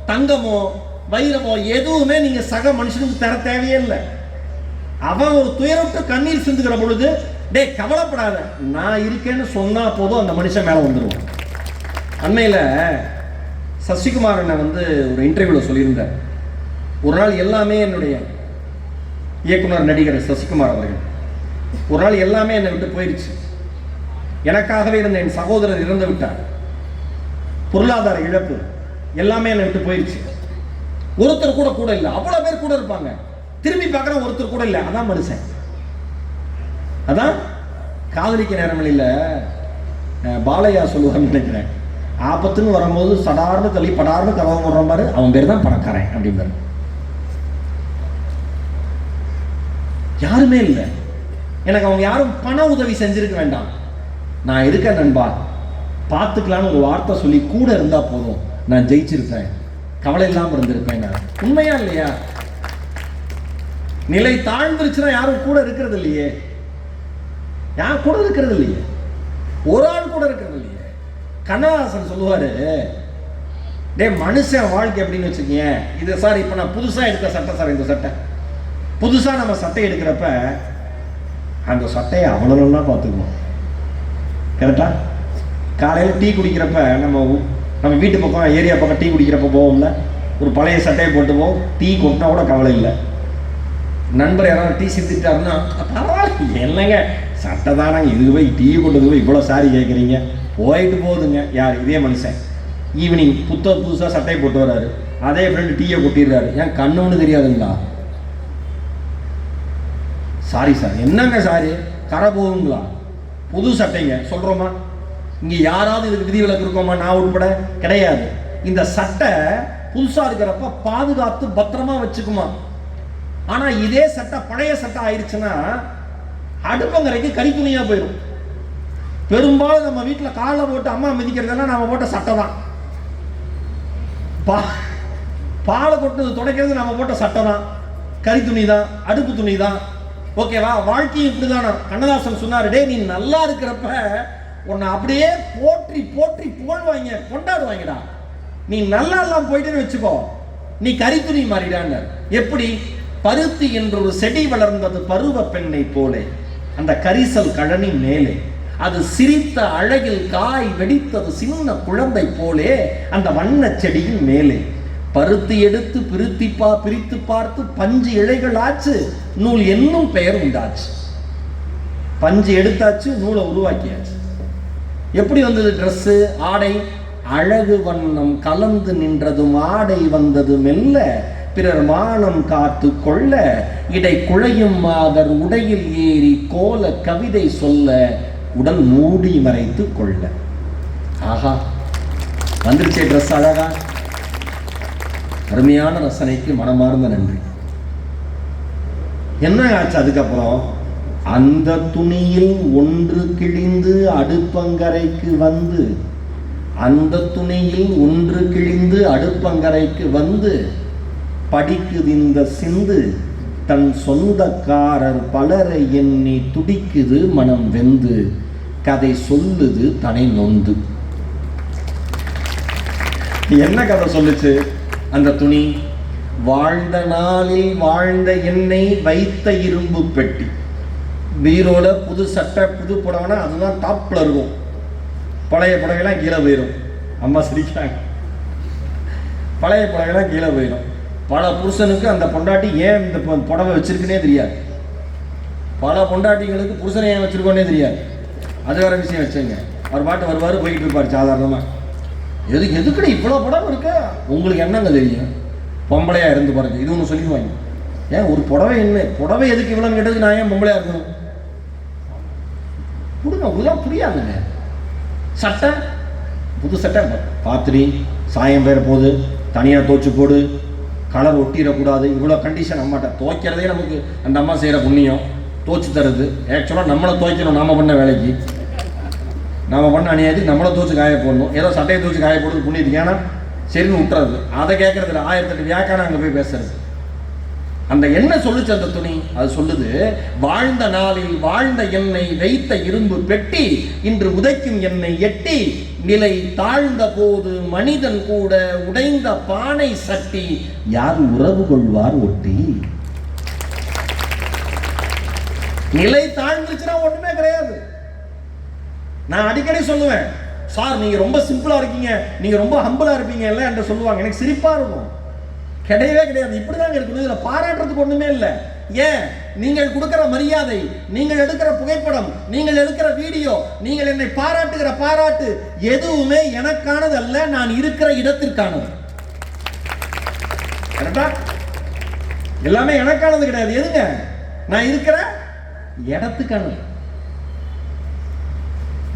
தங்கமோ வைரமோ எதுவுமே நீங்க சக மனுஷனுக்கு தர தேவையே இல்லை. அவன் ஒரு துயரற்ற கண்ணீர் சிந்துகிற பொழுது, டே கவலைப்படாத நான் இருக்கேன்னு சொன்னா போதும், அந்த மனுஷன் மேல வந்துடுவான். அண்மையில சசிகுமார் ஒரு இன்டர்வியூல சொல்லியிருந்தார், ஒரு நாள் எல்லாமே என்னுடைய இயக்குனர் நடிகர் சசிகுமார் அவர்கள், ஒரு நாள் எல்லாமே என்னை விட்டு போயிடுச்சு, எனக்காகவே இருந்த என் சகோதரர் இறந்து விட்டார், பொருளாதார இழப்பு, எல்லாமே என்னை விட்டு போயிடுச்சு, ஒருத்தர் கூட இல்லை, அவ்வளவு பேர் கூட இருப்பாங்க, திரும்பி பார்க்குற ஒருத்தர் கூட இல்லை, அதான் மனுஷன். அதான் காதலிக்க நேரமில்ல பாலையா சொல்லுவான்னு நினைக்கிறேன், ஆபத்துன்னு வரும்போது சடார்னு தள்ளி படார்னு கதவை போடுற மாதிரி அவன் பேர் தான் பணக்காரன் அப்படின்பாரு. யாருமே இல்லை. எனக்கு அவங்க யாரும் பண உதவி செஞ்சிருக்க வேண்டாம். நான் இருக்கேன் நண்பா, பார்த்துக்கலான்னு ஒரு வார்த்தை சொல்லி கூட இருந்தா போதும், நான் ஜெயிச்சிருப்பேன், கவலை இல்லாமல் இருந்திருப்பேன். நான் உண்மையா இல்லையா? நிலை தாழ்ந்துருச்சுன்னா யாரும் கூட இருக்கிறது இல்லையே, யாரும் கூட இருக்கிறது இல்லையே, ஒரு ஆள் கூட இருக்கிறது இல்லையே. கண்ணதாசன் சொல்லுவாரு, டே மனுஷன் வாழ்க்கை எப்படின்னு வச்சுக்கீங்க, இது சார் இப்போ நான் புதுசாக எடுத்த சட்டை சார், இந்த சட்டை புதுசாக நம்ம சட்டை எடுக்கிறப்ப அந்த சட்டையை அவ்வளோன்னா பார்த்துக்கணும். கரெக்டா? காலையில் டீ குடிக்கிறப்ப நம்ம வீட்டு பக்கம் ஏரியா பக்கம் டீ குடிக்கிறப்ப போவோம்ல, ஒரு பழைய சட்டையை போட்டு போவோம், டீ கொட்டினா கூட கவலை இல்லை. நண்பர் யாராவது டீ சிந்திட்டாருன்னா பரவாயில்ல, என்னங்க சட்டை தானாங்க, இது போய் டீ கொண்டது போய் இவ்வளோ சாரி கேட்குறீங்க, போயிட்டு போகுதுங்க. யார்? இதே மனுஷன் ஈவினிங் புதுசாக சட்டையை போட்டு வர்றாரு, அதே ஃப்ரெண்டு டீயை கொட்டிடுறாரு. ஏன் கண்ணுன்னு தெரியாதுங்களா? Sorry sir. என்னங்க சாரி? கரை போகுங்களா? புது சட்டைங்க சொல்கிறோமா? இங்கே யாராவது இதுக்கு விதிவிலக்கு இருக்கோமா? நான் உட்பட கிடையாது. இந்த சட்டை புதுசாக இருக்கிறப்ப பாதுகாத்து பத்திரமா வச்சுக்குமா. ஆனால் இதே சட்டை பழைய சட்டை ஆயிடுச்சுன்னா அடுப்பங்கரைக்கு கறித்துணியாக போயிடும். பெரும்பாலும் நம்ம வீட்டில் காலில் போட்டு அம்மா மிதிக்கிறதெல்லாம் நம்ம போட்ட சட்டை தான். பாலை கொட்டது துடைக்கிறது நம்ம போட்ட சட்டை தான், கறி துணி தான், அடுப்பு துணி தான். ஓகேவா? வாழ்க்கையும் இப்படிதானா? கண்ணதாசன் சொன்னார், டே நீ நல்லா இருக்கிறப்ப உன்னை அப்படியே போற்றி போற்றி புகழ்வாங்க, கொண்டாடுவாங்கடா. நீ நல்லா எல்லாம் போயிட்டேன்னு வச்சுக்கோ, நீ கறி துணி மாறிடான்னு. எப்படி? பருத்தி என்ற ஒரு செடி வளர்ந்தது பருவ பெண்ணை போலே, அந்த கரிசல் கழனி மேலே. அது சிரித்த அழகில் காய் வெடித்தது சின்ன குழந்தை போலே அந்த வண்ண செடியின் மேலே. பருத்தி எடுத்து பிரித்து பார்த்து பஞ்சு இழைகள் ஆச்சு, நூல் என்னும் பெயர் உண்டாச்சு. பஞ்சு எடுத்தாச்சு, நூலை உருவாக்கியாச்சு. எப்படி வந்தது ட்ரெஸ்ஸு, ஆடை? அழகு வண்ணம் கலந்து நின்றதும் ஆடை வந்தது மெல்ல, பிறர் மானம் காத்து கொள்ள இடை குழையும் மாதர் உடையில் ஏறி கோல கவிதை சொல்ல உடல் மூடி மறைத்து கொள்ள. ஆஹா, வந்துருச்சே ட்ரெஸ் அழகா. அருமையான ரசனைக்கு மனமார்ந்த நன்றி. என்ன ஆச்சு அதுக்கப்புறம்? அந்த துணியில் ஒன்று கிழிந்து அடுப்பங்கரைக்கு வந்து, அந்த துணியில் ஒன்று கிழிந்து அடுப்பங்கரைக்கு வந்து படிக்குது இந்த சிந்து, தன் சொந்தக்காரர் பலரை எண்ணி துடிக்குது மனம் வெந்து, கதை சொல்லுது தனை நொந்து. என்ன கதை சொல்லுச்சு அந்த துணி? வாழ்ந்த நாளில் வாழ்ந்த எண்ணெய் வைத்த இரும்பு பெட்டி. பீரோல புது சட்டை புது புடவைனா அதுதான் டாப்ல இருக்கும், பழைய புடவைலாம் கீழே போயிடும். அம்மா சிரிக்கிறாங்க. பழைய புடவைலாம் கீழே போயிடும். பல புருஷனுக்கு அந்த பொண்டாட்டி ஏன் இந்த புடவை வச்சிருக்குன்னே தெரியாது. பல பொண்டாட்டிங்களுக்கு புருஷனை ஏன் வச்சிருக்கோன்னே தெரியாது. அது வேற விஷயம் வச்சுங்க. அவர் பாட்டு வருவார், போய்கிட்டு இருப்பார் சாதாரணமாக. எதுக்குன்னு இவ்வளோ புடவை இருக்க உங்களுக்கு என்னங்க தெரியும்? பொம்பளையா இருந்து பாருங்க, இது ஒன்று சொல்லிடுவாங்க. ஏன் ஒரு புடவை என்ன புடவை எதுக்கு இவ்வளோன்னு கேட்டதுக்கு நான் ஏன் பொம்பளையா இருக்கணும்? கொடுங்க, உங்களுக்கு புரியாதுங்க. சட்டை புது சட்டை பாத்திரி சாயம் பேர போது தனியாக தோச்சு போடு, கலர் ஒட்டிடக்கூடாது, இவ்வளோ கண்டிஷன். அம்மாட்ட துவைக்கிறதே நமக்கு அந்த அம்மா செய்கிற புண்ணியம், தோச்சு தருது. ஆக்சுவலாக நம்மளை துவைக்கணும், நாம் பண்ண வேலைக்கு நாம் பண்ண அணியாதுக்கு நம்மளை தோச்சு காய போடணும். ஏதோ சட்டையை தோச்சு காய போடுறது புண்ணியத்துக்கு, ஏன்னா சரின்னு விட்டுறது. அதை கேட்கறதுல 1008 வியாக்கான அங்கே போய் பேசுறது. அந்த என்ன சொல்லுச்சு அந்த துணி? அது சொல்லுது, வாழ்ந்த நாளில் வாழ்ந்த எண்ணெய் வைத்த இரும்பு பெட்டி இன்று உதைக்கும் எண்ணெய் எட்டி, நிலை தாழ்ந்த போது மனிதன் கூட உடைந்த பானை சட்டி, யார் உறவு கொள்வார் ஒட்டி. நிலை தாழ்ந்துச்சுன்னா ஒண்ணுமே கிடையாது. நான் அடிக்கடி சொல்லுவேன், சார் நீங்க ரொம்ப சிம்பிளா இருக்கீங்க, நீங்க ரொம்ப ஹம்பிளா இருப்பீங்க இல்ல என்று சொல்லுவாங்க. எனக்கு சிரிப்பா இருக்கும். கிடையவே கிடையாது, இப்படிதான் இருக்கணும். இதுல பாராட்டுறதுக்கு ஒண்ணுமே இல்லை. ஏன்? நீங்கள் கொடுக்கிற மரியாதை, நீங்கள் எடுக்கிற புகைப்படம், நீங்கள் எடுக்கிற வீடியோ, நீங்கள் என்னை பாராட்டுகிற பாராட்டு எதுவுமே எனக்கானது அல்ல, நான் இருக்கிற இடத்திற்கானது. எல்லாமே எனக்கானது கிடையாது. எதுங்க? நான் இருக்கிற இடத்துக்கானது.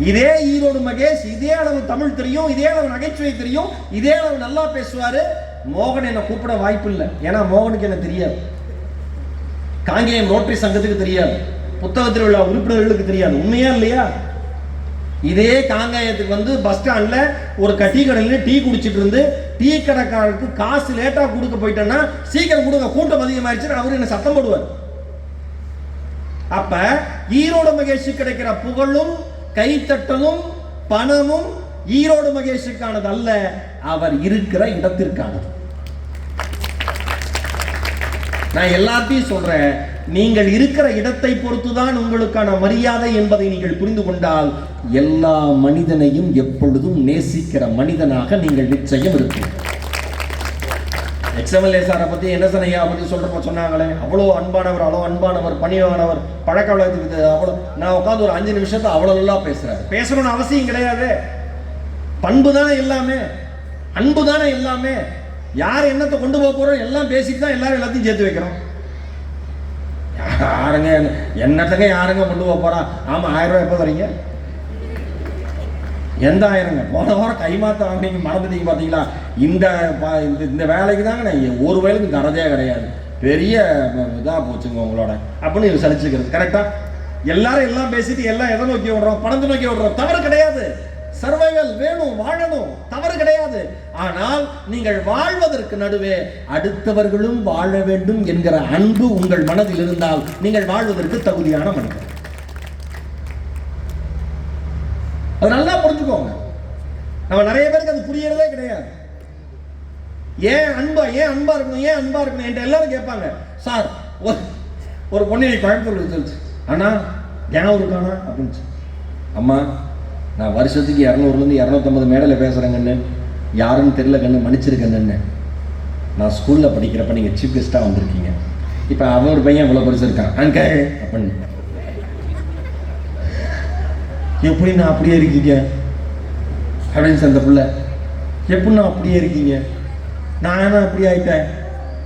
இதே ஈரோடு மகேஷ் இதே அளவு தமிழ் தெரியும், இதே அளவு நகைச்சுவை தெரியும், இதே அளவு நல்லா பேசுவாரு. மோகன் என்ன கூப்பிட வாய்ப்பு இல்லை. ஏன்னா மோகனுக்கு என்ன தெரியாது, காங்கேயம் ரோட்டரி சங்கத்துக்கு தெரியாது, புத்தகத்தில் உள்ள உறுப்பினர்களுக்கு தெரியாது. உண்மையா இல்லையா? இதே காங்காயத்துக்கு வந்து பஸ் ஸ்டாண்ட்ல ஒரு டீ கடையில் டீ குடிச்சிட்டு இருந்து டீ கடைக்காரருக்கு காசு லேட்டா கொடுக்க போயிட்டேன்னா சீக்கிரம் கொடுங்க, கூட்டம் அதிகமாயிடுச்சு, அவரு என்ன சத்தம் போடுவார். அப்ப ஈரோடு மகேஷ் கிடைக்கிற புகழும் கைத்தட்டலும் பணமும் ஈரோடு மகேஷுக்கானது அல்ல, அவர் இருக்கிற இடத்திற்கானது. நான் எல்லாத்தையும் சொல்றேன், நீங்கள் இருக்கிற இடத்தை பொறுத்துதான் உங்களுக்கான மரியாதை என்பதை நீங்கள் புரிந்து கொண்டால் எல்லா மனிதனையும் எப்பொழுதும் நேசிக்கிற மனிதனாக நீங்கள் நிச்சயம் இருப்பீர்கள். எக்ஸ்எம்எல்ஏ சாரை பத்தி என்எஸ்என் ஐயா பத்தி சொல்றப்ப சொன்னாங்களே, அவ்வளோ அன்பானவர், அவ்வளோ அன்பானவர், பணிவானவர், பழக்க வழக்கத்துக்கு அவ்வளோ. நான் உட்காந்து ஒரு 5 நிமிஷத்தை அவ்வளோ எல்லாம் பேசுறேன். பேசணும்னு அவசியம் கிடையாது. பண்பு தானே எல்லாமே, அன்பு தானே எல்லாமே. யார் என்னத்தை கொண்டு போக போறோம் எல்லாம் பேசிட்டு தான் எல்லாரும் எல்லாத்தையும் சேர்த்து வைக்கிறோம். யாருங்க என்னத்தங்க யாருங்க கொண்டு போக போறா? ஆமா, 1000 ரூபாய் எப்போ தரீங்க? எந்த 1000ங்க? போன வாரம் கைமாத்த வாங்கினீங்க, மறந்துட்டீங்க பார்த்தீங்களா? இந்த வேலைக்கு தாங்க நான் ஒரு வேலைக்கு தரதே கிடையாது, பெரிய இதாக போச்சுங்க உங்களோட அப்படின்னு சலிச்சுக்கிறது. கரெக்டா? எல்லாரும் எல்லாம் பேசிட்டு எல்லாம் எதை நோக்கி விடுறோம்? பணத்தை நோக்கி விடுறோம். தவறு கிடையாது. சர்வைவல் வேணும், வாழணும், தவறு கிடையாது. ஆனால் நீங்கள் வாழ்வதற்கு நடுவே அடுத்தவர்களும் வாழ வேண்டும் என்கிற அன்பு உங்கள் மனதில் இருந்தால் நீங்கள் வாழ்வதற்கு தகுதியான மனிதர். அது நல்லா புரிஞ்சுக்கோங்க. நம்ம நிறைய பேருக்கு அது புரியறதே கிடையாது. ஏன் அன்பா இருக்கணும், ஏன் அன்பா இருக்கணும் என்கிட்ட எல்லாரும் கேட்பாங்க. சார், ஒரு பொண்ணு கோயம்புத்தூர் சொல்லிச்சு, அண்ணா ஏன் இருக்கானா அப்படின்னு. அம்மா, நான் வருஷத்துக்கு 200லேருந்து 250 மேடையில் பேசுகிறேங்கன்னு, யாருன்னு தெரியல கண்ணு, மன்னிச்சிருக்கேன்னு. நான் ஸ்கூலில் படிக்கிறப்ப நீங்கள் சீஃப் கெஸ்ட்டாக வந்திருக்கீங்க. இப்போ அவன் ஒரு பையன் இவ்வளோ பெருசு இருக்கான் அங்கே அப்படின்னு. எப்படி நான் அப்படியே இருக்கீங்க அப்படின்னு அந்த பிள்ளை, எப்படி நான் அப்படியே இருக்கீங்க, நான் என்ன அப்படி ஆயிட்டேன்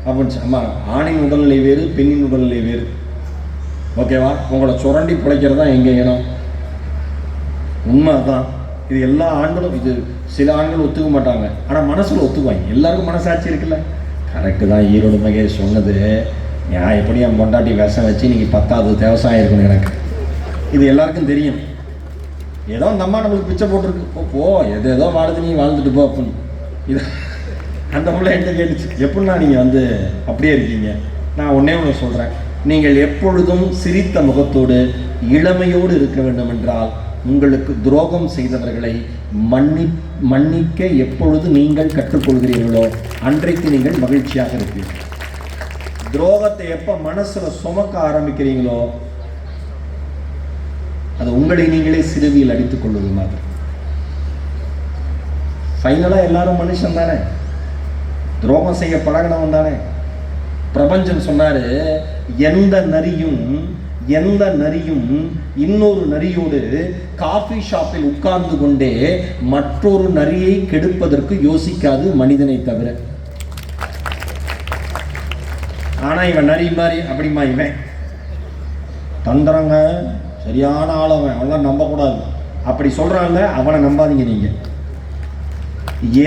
அப்படின்னு. அம்மா, ஆணின் உடல்நிலை வேறு, பெண்ணின் உடல்நிலை வேறு, ஓகேவா? உங்களை சுரண்டி பிழைக்கிறது தான் எங்கள் இனம். உண்மை தான். இது எல்லா ஆண்களும், இது சில ஆண்கள் ஒத்துக்க மாட்டாங்க, ஆனால் மனசில் ஒத்துக்குவாங்க. எல்லாருக்கும் மனசாட்சி இருக்குல்ல. கரெக்டு தான் ஈரோடு மகேஷ் சொன்னது. நான் எப்படி என் பொண்டாட்டி விஷம் வச்சு இன்னைக்கு 10வது விவசாயம் இருக்கணும் எனக்கு, இது எல்லாருக்கும் தெரியும். ஏதோ அந்த அம்மா நம்மளுக்கு பிச்சை போட்டிருக்கு, போ ஏதோ வாழுது, நீ வாழ்ந்துட்டு போ அப்படின்னு. இது அந்த பிள்ளை என்கிட்ட கேட்டுச்சு, எப்படின்னா நீங்கள் வந்து அப்படியே இருக்கீங்க. நான் ஒன்றே ஒன்று சொல்கிறேன், நீங்கள் எப்பொழுதும் சிரித்த முகத்தோடு இளமையோடு இருக்க வேண்டும் என்றால் உங்களுக்கு துரோகம் செய்தவர்களை மன்னிக்க எப்பொழுது நீங்கள் கற்றுக்கொள்கிறீர்களோ அன்றைக்கு நீங்கள் மகிழ்ச்சியாக இருப்பீர்கள். துரோகத்தை எப்போ மனசில் சுமக்க ஆரம்பிக்கிறீங்களோ அது உங்களை நீங்களே சிறுவியில் அடித்துக் கொள்வது மாதிரி. ஃபைனலாக எல்லாரும் மனுஷன் தானே, துரோகம் செய்ய பழகினவன் தானே. பிரபஞ்சன் சொன்னாரு, எந்த நரியும் இன்னொரு நரியோடு காஃபி ஷாப்பில் உட்கார்ந்து கொண்டே மற்றொரு நரியை கெடுப்பதற்கு யோசிக்காது மனிதனை தவிர. ஆனா இவன் நரி மாதிரி அப்படிமா, இவன் தந்திரங்க சரியான ஆளவன், அவெல்லாம் நம்பக்கூடாது அப்படி சொல்றாங்க. அவனை நம்பாதீங்க. நீங்க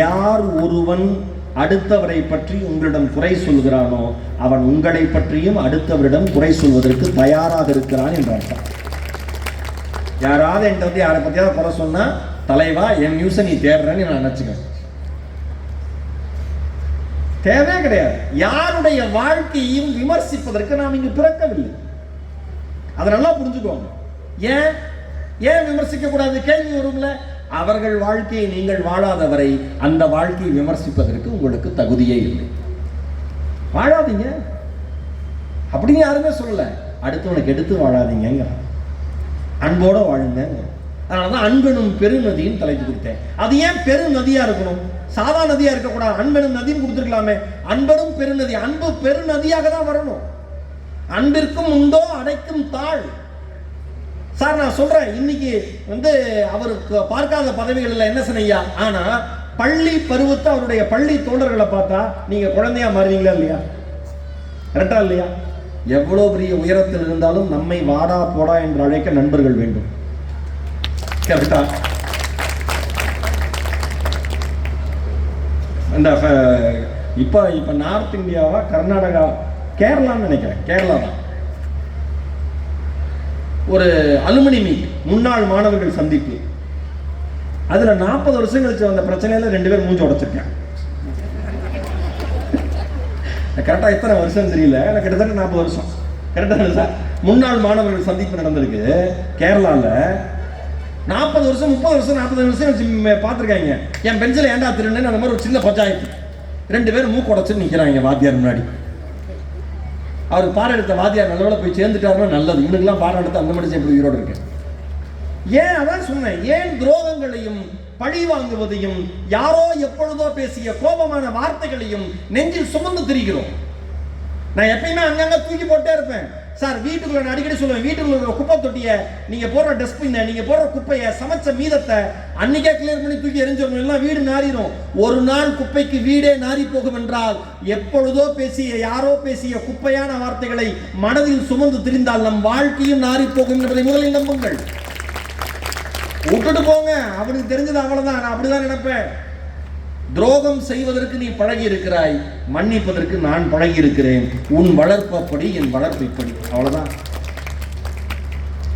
யார் ஒருவன் அடுத்தவரை பற்றி உங்களிடம் குறை சொல்கிறானோ அவன் உங்களை பற்றியும் அடுத்தவரிடம் குறை சொல்வதற்கு தயாராக இருக்கிறான் என்ற அர்த்தம். யாராவது என்கிட்ட வந்து யாரை பற்றியாவது குறை சொன்னா, தலைவா என் நியூஸை நீ தேடுறேன்னு நான் நினைச்சுக்க. தேவையே கிடையாது. யாருடைய வாழ்க்கையையும் விமர்சிப்பதற்கு நாம் இங்கு பிறக்கவில்லை. அதை நல்லா புரிஞ்சுக்கோங்க. ஏன் விமர்சிக்க கூடாது? கேள்வி வரும்ல. அவர்கள் வாழ்க்கையை நீங்கள் வாழாதவரை அந்த வாழ்க்கையை விமர்சிப்பதற்கு உங்களுக்கு தகுதியே இல்லை. வாழாதீங்க அப்படின்னு யாருமே சொல்லல. அடுத்தவனுக்கு எடுத்து வாழாதீங்க, அன்போட வாழுங்க. அதனாலதான் அன்பெனும் பெருநதியின் தலைப்பு கொடுத்தேன். அது ஏன் பெருநதியா இருக்கணும்? சாதா நதியா இருக்கக்கூடாது. அன்பெனும் நதியும் கொடுத்துருக்கலாமே. அன்பனும் பெருநதி, அன்பு பெருநதியாக தான் வரணும். அன்பிற்கும் உண்டோ அடைக்கும் தாழ். சார் நான் சொல்றேன், இன்னைக்கு வந்து அவருக்கு பார்க்காத பதவிகள் இல்லை என்ன சொன்னையா, ஆனா பள்ளி பருவத்தை அவருடைய பள்ளி தோழர்களை பார்த்தா நீங்க குழந்தையா மாறுவீங்களா இல்லையா? கரெக்டா இல்லையா? எவ்வளவு பெரிய உயரத்தில் இருந்தாலும் நம்மை வாடா போடா என்று அழைக்க நண்பர்கள் வேண்டும். கரெக்டா? இந்த இப்ப நார்த் இந்தியாவா, கர்நாடகா, கேரளான்னு நினைக்கிறேன், கேரளா தான். ஒரு அலுமினி மீட், முன்னாள் மாணவர்கள் சந்திப்பு. அதுல 40 வருஷம் கழிச்சு வந்த பிரச்சனையில 2 பேர் மூஞ்சி உடைச்சிருக்கேன். கரெக்டா எத்தனை வருஷம் தெரியல, எனக்கு கிட்டத்தட்ட 40 வருஷம் கரெக்டா. முன்னாள் மாணவர்கள் சந்திப்பு நடந்திருக்கு கேரளால. 40 வருஷம் 30 வருஷம் 40 வருஷம் பார்த்துருக்காங்க. என் பென்சில் ஏண்டா திருன்னு அந்த மாதிரி ஒரு சின்ன பஞ்சாயத்து. 2 பேரும் மூக்கு உடைச்சு நிற்கிறாங்க வாத்தியார் முன்னாடி. அவர் பாடம் எடுத்த வாத்தியார் நல்லவேளை போய் சேர்ந்துட்டாருன்னா நல்லது. இவனுக்கெல்லாம் பாடம் எடுத்து அந்த மாதிரி எப்படி உயிரோடு இருக்கு. ஏன் அதான் சொன்னேன், ஏன் துரோகங்களையும் பழி வாங்குவதையும் யாரோ எப்பொழுதோ பேசிய கோபமான வார்த்தைகளையும் நெஞ்சில் சுமந்து திரிகிறோம். நான் எப்பயுமே அங்கங்க தூக்கி போட்டே இருப்பேன் சார். வீட்டுக்குள்ள நான் அடிக்கடி சொல்லுவேன், வீட்டுக்குள்ள இருக்கிற குப்பை தொட்டிய, நீங்க போடுற டஸ்ட்பின், நீங்க போடுற குப்பையை, சமைச்ச மீதத்தை அன்னைக்கே கிளியர் பண்ணி தூக்கி எரிஞ்சிடணும், எல்லாம் வீடு நாரிடும். ஒரு நாள் குப்பைக்கு வீடே நாரி போகும் என்றால் எப்பொழுதோ பேசிய யாரோ பேசிய குப்பையான வார்த்தைகளை மனதில் சுமந்து திரிந்தால் நம் வாழ்க்கையும் நாரி போகும் என்பதை முதலில் நம்புங்கள். விட்டுட்டு போங்க, அவனுக்கு தெரிஞ்சது அவ்வளவுதான். நான் அப்படிதான் நினைப்பேன். துரோகம் செய்வதற்கு நீ பழகி இருக்கிறாய், மன்னிப்பதற்கு நான் பழகி இருக்கிறேன். உன் வளர்ப்பப்படி என் வளர்ப்பைப்படி, அவ்வளவுதான்.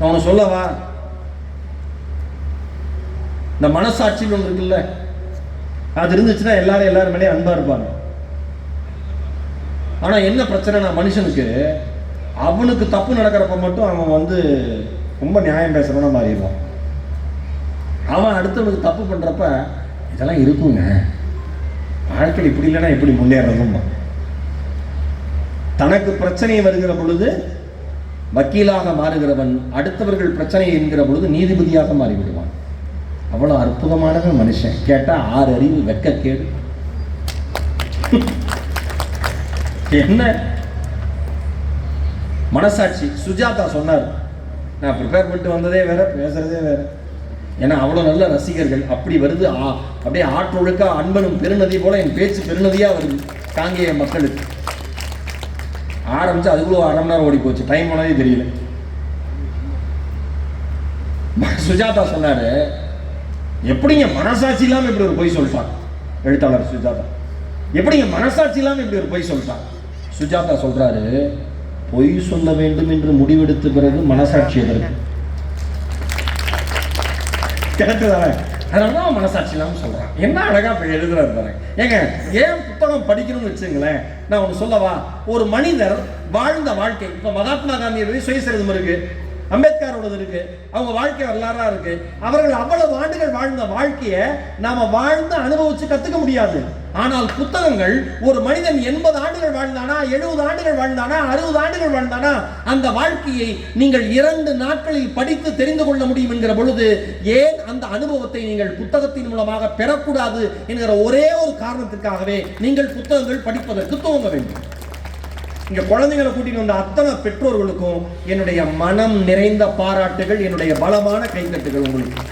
அவனை சொல்லவா, இந்த மனசாட்சின்னு ஒன்று இருக்குல்ல, அது இருந்துச்சுன்னா எல்லாரும் மேலே அன்பா இருப்பாங்க. ஆனா என்ன பிரச்சனை, மனுஷனுக்கு அவனுக்கு தப்பு நடக்கிறப்ப மட்டும் அவன் ரொம்ப நியாயம் பேசுறவன மாறிடுவான். அவன் அடுத்தவனுக்கு தப்பு பண்றப்ப இதெல்லாம் இருக்குங்க, வாழ்க்கையில் இப்படி இல்லைன்னா எப்படி முன்னேறதும். தனக்கு பிரச்சனை வருகிற பொழுது வக்கீலாக மாறுகிறவன் அடுத்தவர்கள் பிரச்சனை என்கிற பொழுது நீதிபதியாக மாறிவிடுவான். அவ்வளவு அற்புதமானவன் மனுஷன். கேட்டா 6 அறிவு வெக்க கேடு. என்ன மனசாட்சி. சுஜாதா சொன்னார், நான் ப்ரிப்பேர் பண்ணிட்டு வந்ததே வேற, பேசுறதே வேற. ஏன்னா அவ்வளோ நல்ல ரசிகர்கள். அப்படி வருது, அப்படியே ஆற்றொழுக்க அன்பனும் பெருநதி போல என் பேச்சு பெருநதியாக வருது காங்கேய மக்களுக்கு. ஆரம்பிச்சு அதுக்குள்ள 1/2 மணி நேரம் ஓடி போச்சு, டைம் போனதே தெரியல. சுஜாதா சொன்னாரு, எப்படிங்க மனசாட்சி இல்லாமல் இப்படி ஒரு பொய் சொல்லிட்டான் எழுத்தாளர் சுஜாதா. எப்படிங்க மனசாட்சி இல்லாமல் இப்படி ஒரு பொய் சொல்லிட்டான். சுஜாதா சொல்றாரு, பொய் சொல்ல வேண்டும் என்று முடிவெடுத்த பிறகு மனசாட்சி எதற்கு? அதனாலதான் மனசாட்சி இல்லாம சொல்றான். என்ன அழகா எழுதுறாரு பாருங்க. ஏங்க, ஏன் புத்தகம் படிக்கணும்னு வச்சுங்களேன். நான் ஒண்ணு சொல்லவா, ஒரு மனிதர் வாழ்ந்த வாழ்க்கை, இப்ப மகாத்மா காந்தியோட சுயசரிதம் இருக்கு, அம்பேத்கரோடது இருக்கு, அவங்க வாழ்க்கை வரலாறா இருக்கு. அவர்கள் அவ்வளவு ஆண்டுகள் வாழ்ந்த வாழ்க்கையை நாம வாழ்ந்து அனுபவிச்சு கத்துக்க முடியாது. ஆனால் புத்தகங்கள், ஒரு மனிதன் 80 ஆண்டுகள் வாழ்ந்தானா, 70 ஆண்டுகள் வாழ்ந்தானா, 60 ஆண்டுகள் வாழ்ந்தானா, அந்த வாழ்க்கையை நீங்கள் 2 நாட்களில் படித்து தெரிந்து கொள்ள முடியும் என்கிற பொழுது ஏன் அந்த அனுபவத்தை நீங்கள் புத்தகத்தின் மூலமாக பெறக்கூடாது என்கிற ஒரே ஒரு காரணத்திற்காகவே நீங்கள் புத்தகங்கள் படிப்பதற்கு துவங்க வேண்டும். இங்க குழந்தைகளை கூட்டிட்டு வந்த அத்தனை பெற்றோர்களுக்கும் என்னுடைய மனம் நிறைந்த பாராட்டுகள், என்னுடைய பலமான கைத்தட்டுகள். உங்களுக்கு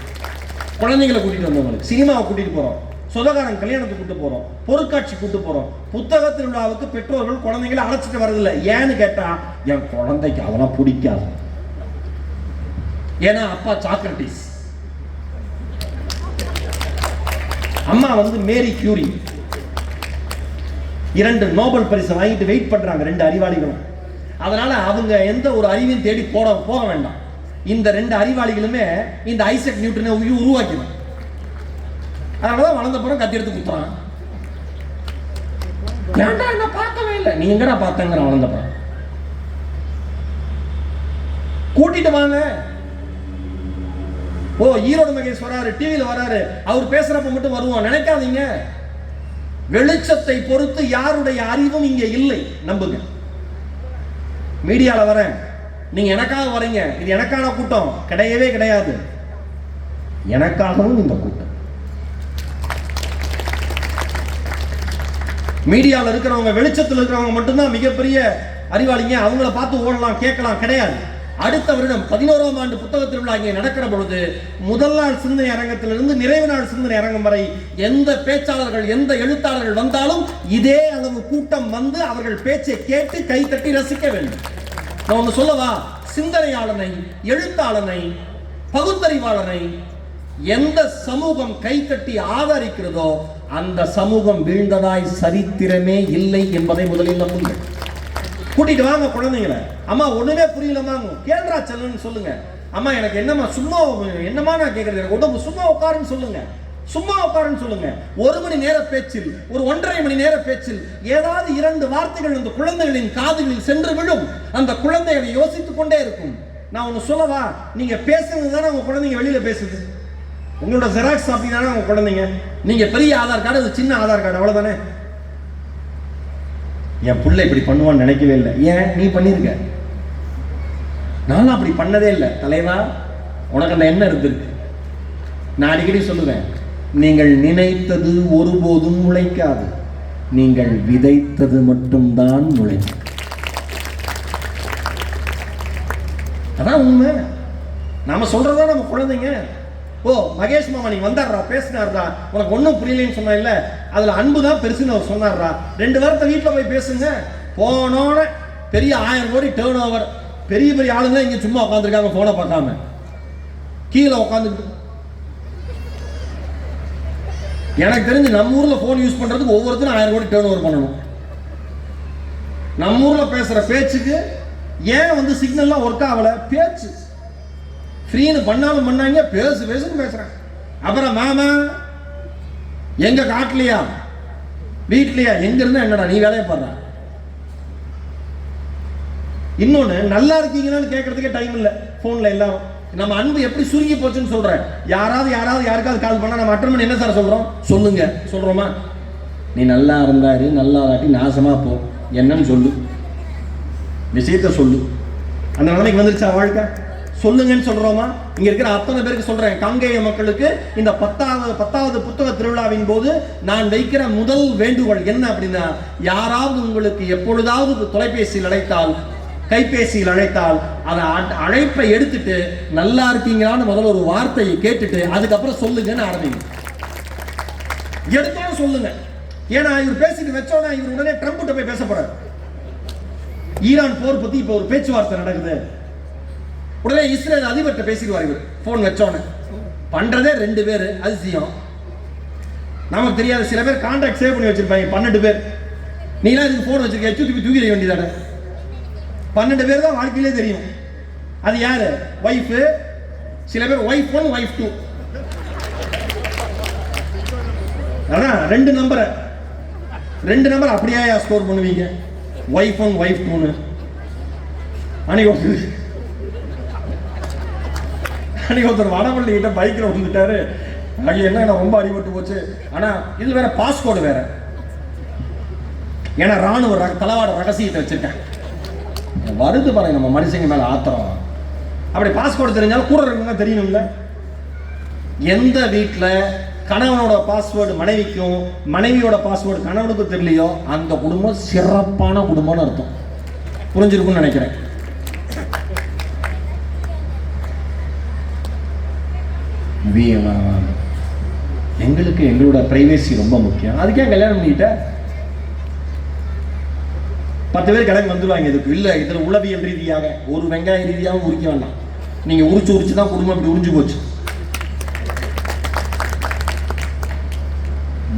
குழந்தைகளை கூட்டிட்டு வந்தவங்களுக்கு சினிமாவை கூட்டிட்டு போறோம், சொந்தக்காரன் கல்யாணத்துக்கு கூட்டு போறோம், பொருட்காட்சி கூட்டு போறோம். புத்தக திருவிழாவுக்கு பெற்றோர்கள் குழந்தைகளை அழைச்சிட்டு வரதில்லை. ஏன்னு கேட்டா, என் குழந்தைக்கு அதெல்லாம் பிடிக்காது. ஏன்னா அப்பா சாக்ரட்டிஸ், அம்மா மேரி கியூரி. 2 நோபல் பரிசு வாங்கிட்டு வெயிட் பண்றாங்க 2 அறிவாளிகளும். அதனால அவங்க எந்த ஒரு அறிவையும் தேடி போக வேண்டாம். இந்த 2 அறிவாளிகளுமே இந்த ஐசக் நியூட்டனை உருவாக்கிடும். அதனாலதான் வளர்ந்த புறம் கத்தி எடுத்து குத்துறான். ஏன்டா என்ன பார்க்கவே இல்லை, நீ எங்கடா பார்த்தங்கிற வளர்ந்த புறம் கூட்டிட்டு வாங்க. ஓ, ஈரோடு மகேஷ் வராரு, டிவியில வராரு, அவர் பேசுறப்ப மட்டும் வருவோம் நினைக்காதீங்க. வெளிச்சத்தை பொறுத்து யாருடைய அறிவும் இங்க இல்லை, நம்புங்க. மீடியால வரேன், நீங்க எனக்காக வரீங்க, இது எனக்கான கூட்டம் கிடையவே கிடையாது. எனக்காகவும் இந்த கூட்டம். மீடியாவில் இருக்கிறவங்க, வெளிச்சத்தில் இருக்கிறவங்க மட்டும்தான் மிகப்பெரிய அறிவாளிங்க, அவங்கள பார்த்து ஓடலாம் கேட்கலாம் கிடையாது. அடுத்த வருடம் 11ஆம் ஆண்டு புத்தக திருவிழா இங்கே நடக்கிற பொழுது முதல் நாள் சிந்தனை அரங்கத்திலிருந்து நிறைவு நாள் சிந்தனை அரங்கம் வரை எந்த பேச்சாளர்கள், எந்த எழுத்தாளர்கள் வந்தாலும் இதே அளவு கூட்டம் அவர்கள் பேச்சை கேட்டு கை தட்டி ரசிக்க வேண்டும். நான் ஒன்று சொல்லவா, சிந்தனையாளனை, எழுத்தாளனை, பகுத்தறிவாளனை எந்த சமூகம் கைத்தட்டி ஆதரிக்கிறதோ அந்த சமூகம் வீழ்ந்ததாய் சரித்திரமே இல்லை என்பதை முதலில் நம்புங்கள். கூட்டிட்டு வாங்க குழந்தைங்கள. அம்மா ஒண்ணுமே புரியலமாங்க, கேள்றா செல்லுன்னு சொல்லுங்க. அம்மா எனக்கு என்னம்மா சும்மா என்னமா நான் கேட்கறது, எனக்கு உடம்பு சும்மா உட்காருன்னு சொல்லுங்க. சும்மா உட்காருன்னு சொல்லுங்க. 1 மணி நேர பேச்சில், ஒரு 1.5 மணி நேர பேச்சில் ஏதாவது 2 வார்த்தைகள் அந்த குழந்தைகளின் காதுகளில் சென்று விழும். அந்த குழந்தைகளை யோசித்துக் கொண்டே இருக்கும். நான் ஒண்ணு சொல்லவா, நீங்க பேசுறது தானே உங்க குழந்தைங்க வெளியில பேசுது. உங்களோட ஜெராக்ஸ் காப்பி தானே உங்க குழந்தைங்க. நீங்க பெரிய ஆதார் கார்டு, அது சின்ன ஆதார் கார்டு, அவ்வளவுதானே. என் பிள்ளை இப்படி பண்ணுவான்னு நினைக்கவே இல்லை. ஏன் நீ பண்ணிருக்க? நானும் அப்படி பண்ணதே இல்லை தலைவா. உனக்கு அந்த எண்ணம் இருந்திருக்கு. நான் அடிக்கடி சொல்லுவேன், நீங்கள் நினைத்தது ஒருபோதும் முளைக்காது, நீங்கள் விதைத்தது மட்டும்தான் முளைக்கும். அதான் உண்மை. நாம சொல்றதா நம்ம குழந்தைங்க. ஓ மகேஷ் மாமா நீங்க வந்தாடுறா, பேசினார்டா, உனக்கு ஒன்றும் புரியலன்னு சொன்னா இல்ல, அதுல அன்பு தான் பெருசுன்னு அவர் சொன்னார்டா. 2 வாரத்தை வீட்டில் போய் பேசுங்க. போனோட பெரிய 1000 கோடி டேர்ன் ஓவர், பெரிய பெரிய ஆளுங்க இங்க சும்மா உட்காந்துருக்காங்க போனை பார்க்காம, கீழே உட்காந்துக்கிட்டு. எனக்கு தெரிஞ்சு நம்ம ஊர்ல போன் யூஸ் பண்றதுக்கு ஒவ்வொருத்தரும் 1000 கோடி டேர்ன் ஓவர் பண்ணணும். நம்ம ஊர்ல பேசுற பேச்சுக்கு ஏன் வந்து சிக்னல்லாம் ஒர்க் ஆகல? பேச்சு ஃப்ரீன்னு பண்ணாலும் பண்ணாங்க, பேசு பேசுன்னு பேசுறேன். அப்புறம் மாமா எங்க காட்டுலையா வீட்லையா, எங்க இருந்தா என்னடா நீ வேலையை பாடுற. இன்னொன்னு, நல்லா இருக்கீங்கன்னு கேட்கறதுக்கே டைம் இல்லை போன்ல. எல்லாரும் நம்ம அன்பு எப்படி சுருங்கி போச்சுன்னு சொல்றேன். யாராவது யாருக்காவது கால் பண்ணா நம்ம அட்டன் பண்ணி என்ன சார் சொல்றோம், சொல்லுங்க சொல்றோமா? நீ நல்லா இருந்தாரு, நல்லா இல்லாட்டி நாசமா போ, என்னன்னு சொல்லு, விஷயத்த சொல்லு. அந்த நிலைமைக்கு வந்துருச்சா வாழ்க்கை? சொல்லுங்கன்னு சொல்றோமா? இங்க இருக்கிற அத்தனை பேருக்கு சொல்றேன், காங்கேய மக்களுக்கு இந்த 10வது புத்தக திருவிழாவின் போது நான் வைக்கிற முதல் வேண்டுகோள் என்ன அப்படின்னா, யாராவது உங்களுக்கு எப்பொழுதாவது தொலைபேசியில் அழைத்தால், கைபேசியில் அழைத்தால், அதை அழைப்பை எடுத்துட்டு நல்லா இருக்கீங்களான்னு முதல்ல ஒரு வார்த்தையை கேட்டுட்டு அதுக்கப்புறம் சொல்லுங்கன்னு ஆரம்பிங்க. எடுத்தோம் சொல்லுங்க. ஏன்னா இவர் பேசிட்டு வச்சோன்னா இவர் உடனே ட்ரம்ப் கிட்ட போய் பேச போறாரு. ஈரான் போர் பத்தி இப்ப ஒரு பேச்சுவார்த்தை நடக்குது. உடனே இஸ்ரேல் அதிபர்கிட்ட பேசிடுவார் இவர் போன் வச்சோன்னு. பண்றதே 2 பேர், அதிசயம். நமக்கு தெரியாது. சில பேர் கான்டாக்ட் சேவ் பண்ணி வச்சிருப்பாங்க 12 பேர். நீலாம் இதுக்கு போன் வச்சிருக்க, தூக்கி வேண்டியதானே. 12 பேர் தான் வாழ்க்கையிலே தெரியும். அது யாரு? வைஃப். சில பேர் வைஃப் 1 வைஃப் 2. அதான் 2 நம்பர் அப்படியே ஸ்கோர் பண்ணுவீங்க. Wife 1 wife 2. அன்னைக்கு ஒருத்தர் வடபள்ளி கிட்ட பைக்கில் விழுந்துட்டாரு. அங்கே என்ன ரொம்ப அடிபட்டு போச்சு. ஆனா இது வேற பாஸ்கோடு வேற. ஏன்னா ராணுவ தளவாட ரகசியத்தை வச்சிருக்கேன். வருது பாருங்க நம்ம மனுஷங்க மேல ஆத்திரம். அப்படி பாஸ்கோடு தெரிஞ்சாலும் கூட இருக்கவங்க தெரியணும்ல. எந்த வீட்டில் கணவனோட பாஸ்வேர்டு மனைவிக்கும், மனைவியோட பாஸ்வேர்டு கணவனுக்கும் தெரியலையோ அந்த குடும்பம் சிறப்பான குடும்பம்னு அர்த்தம். புரிஞ்சிருக்கும்னு நினைக்கிறேன். எங்களுக்கு எங்களோட பிரைவேசி ரொம்ப முக்கியம். அதுக்கே கல்யாணம் பண்ணிட்ட 10 பேர் கிளம்பி வந்துடுவாங்க. இதுக்கு இல்லை, இதில் உளவியல் ரீதியாக ஒரு வெங்காய ரீதியாகவும் உரிக்க வேண்டாம். நீங்க உரிச்சு தான் குடும்பம் இப்படி உறிஞ்சு போச்சு.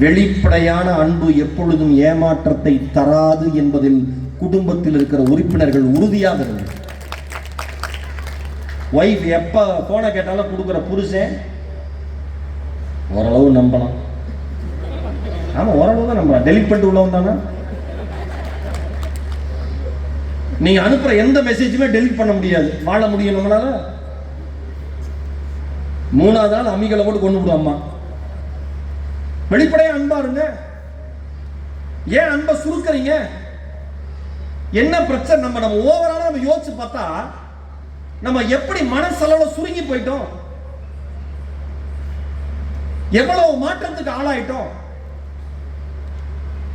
வெளிப்படையான அன்பு எப்பொழுதும் ஏமாற்றத்தை தராது என்பதில் குடும்பத்தில் இருக்கிற உறுப்பினர்கள் உறுதியாக இருக்கு. வைஃப் எப்ப போனை கேட்டாலும் கொடுக்குற புருஷன் ஓரளவு நம்பலாம். ஆமா, ஓரளவு தான் நம்பலாம். டெலிட் பண்ணிட்டு உள்ளவன் தானே. நீங்க அனுப்புற எந்த மெசேஜுமே டெலிட் பண்ண முடியாது. வாழ முடியும் நம்மளால. 3வது நாள் அம்மிகளை போட்டு கொண்டு விடும் அம்மா. வெளிப்படையா அன்பா இருங்க. ஏன் அன்பை சுருக்குறீங்க? என்ன பிரச்சனை? நம்ம ஓவராலா நம்ம யோசிச்சு பார்த்தா நம்ம எப்படி மனசளவுல சுருங்கி போயிட்டோம், எவ்வளவு மாற்றத்துக்கு ஆளாயிட்டோம்.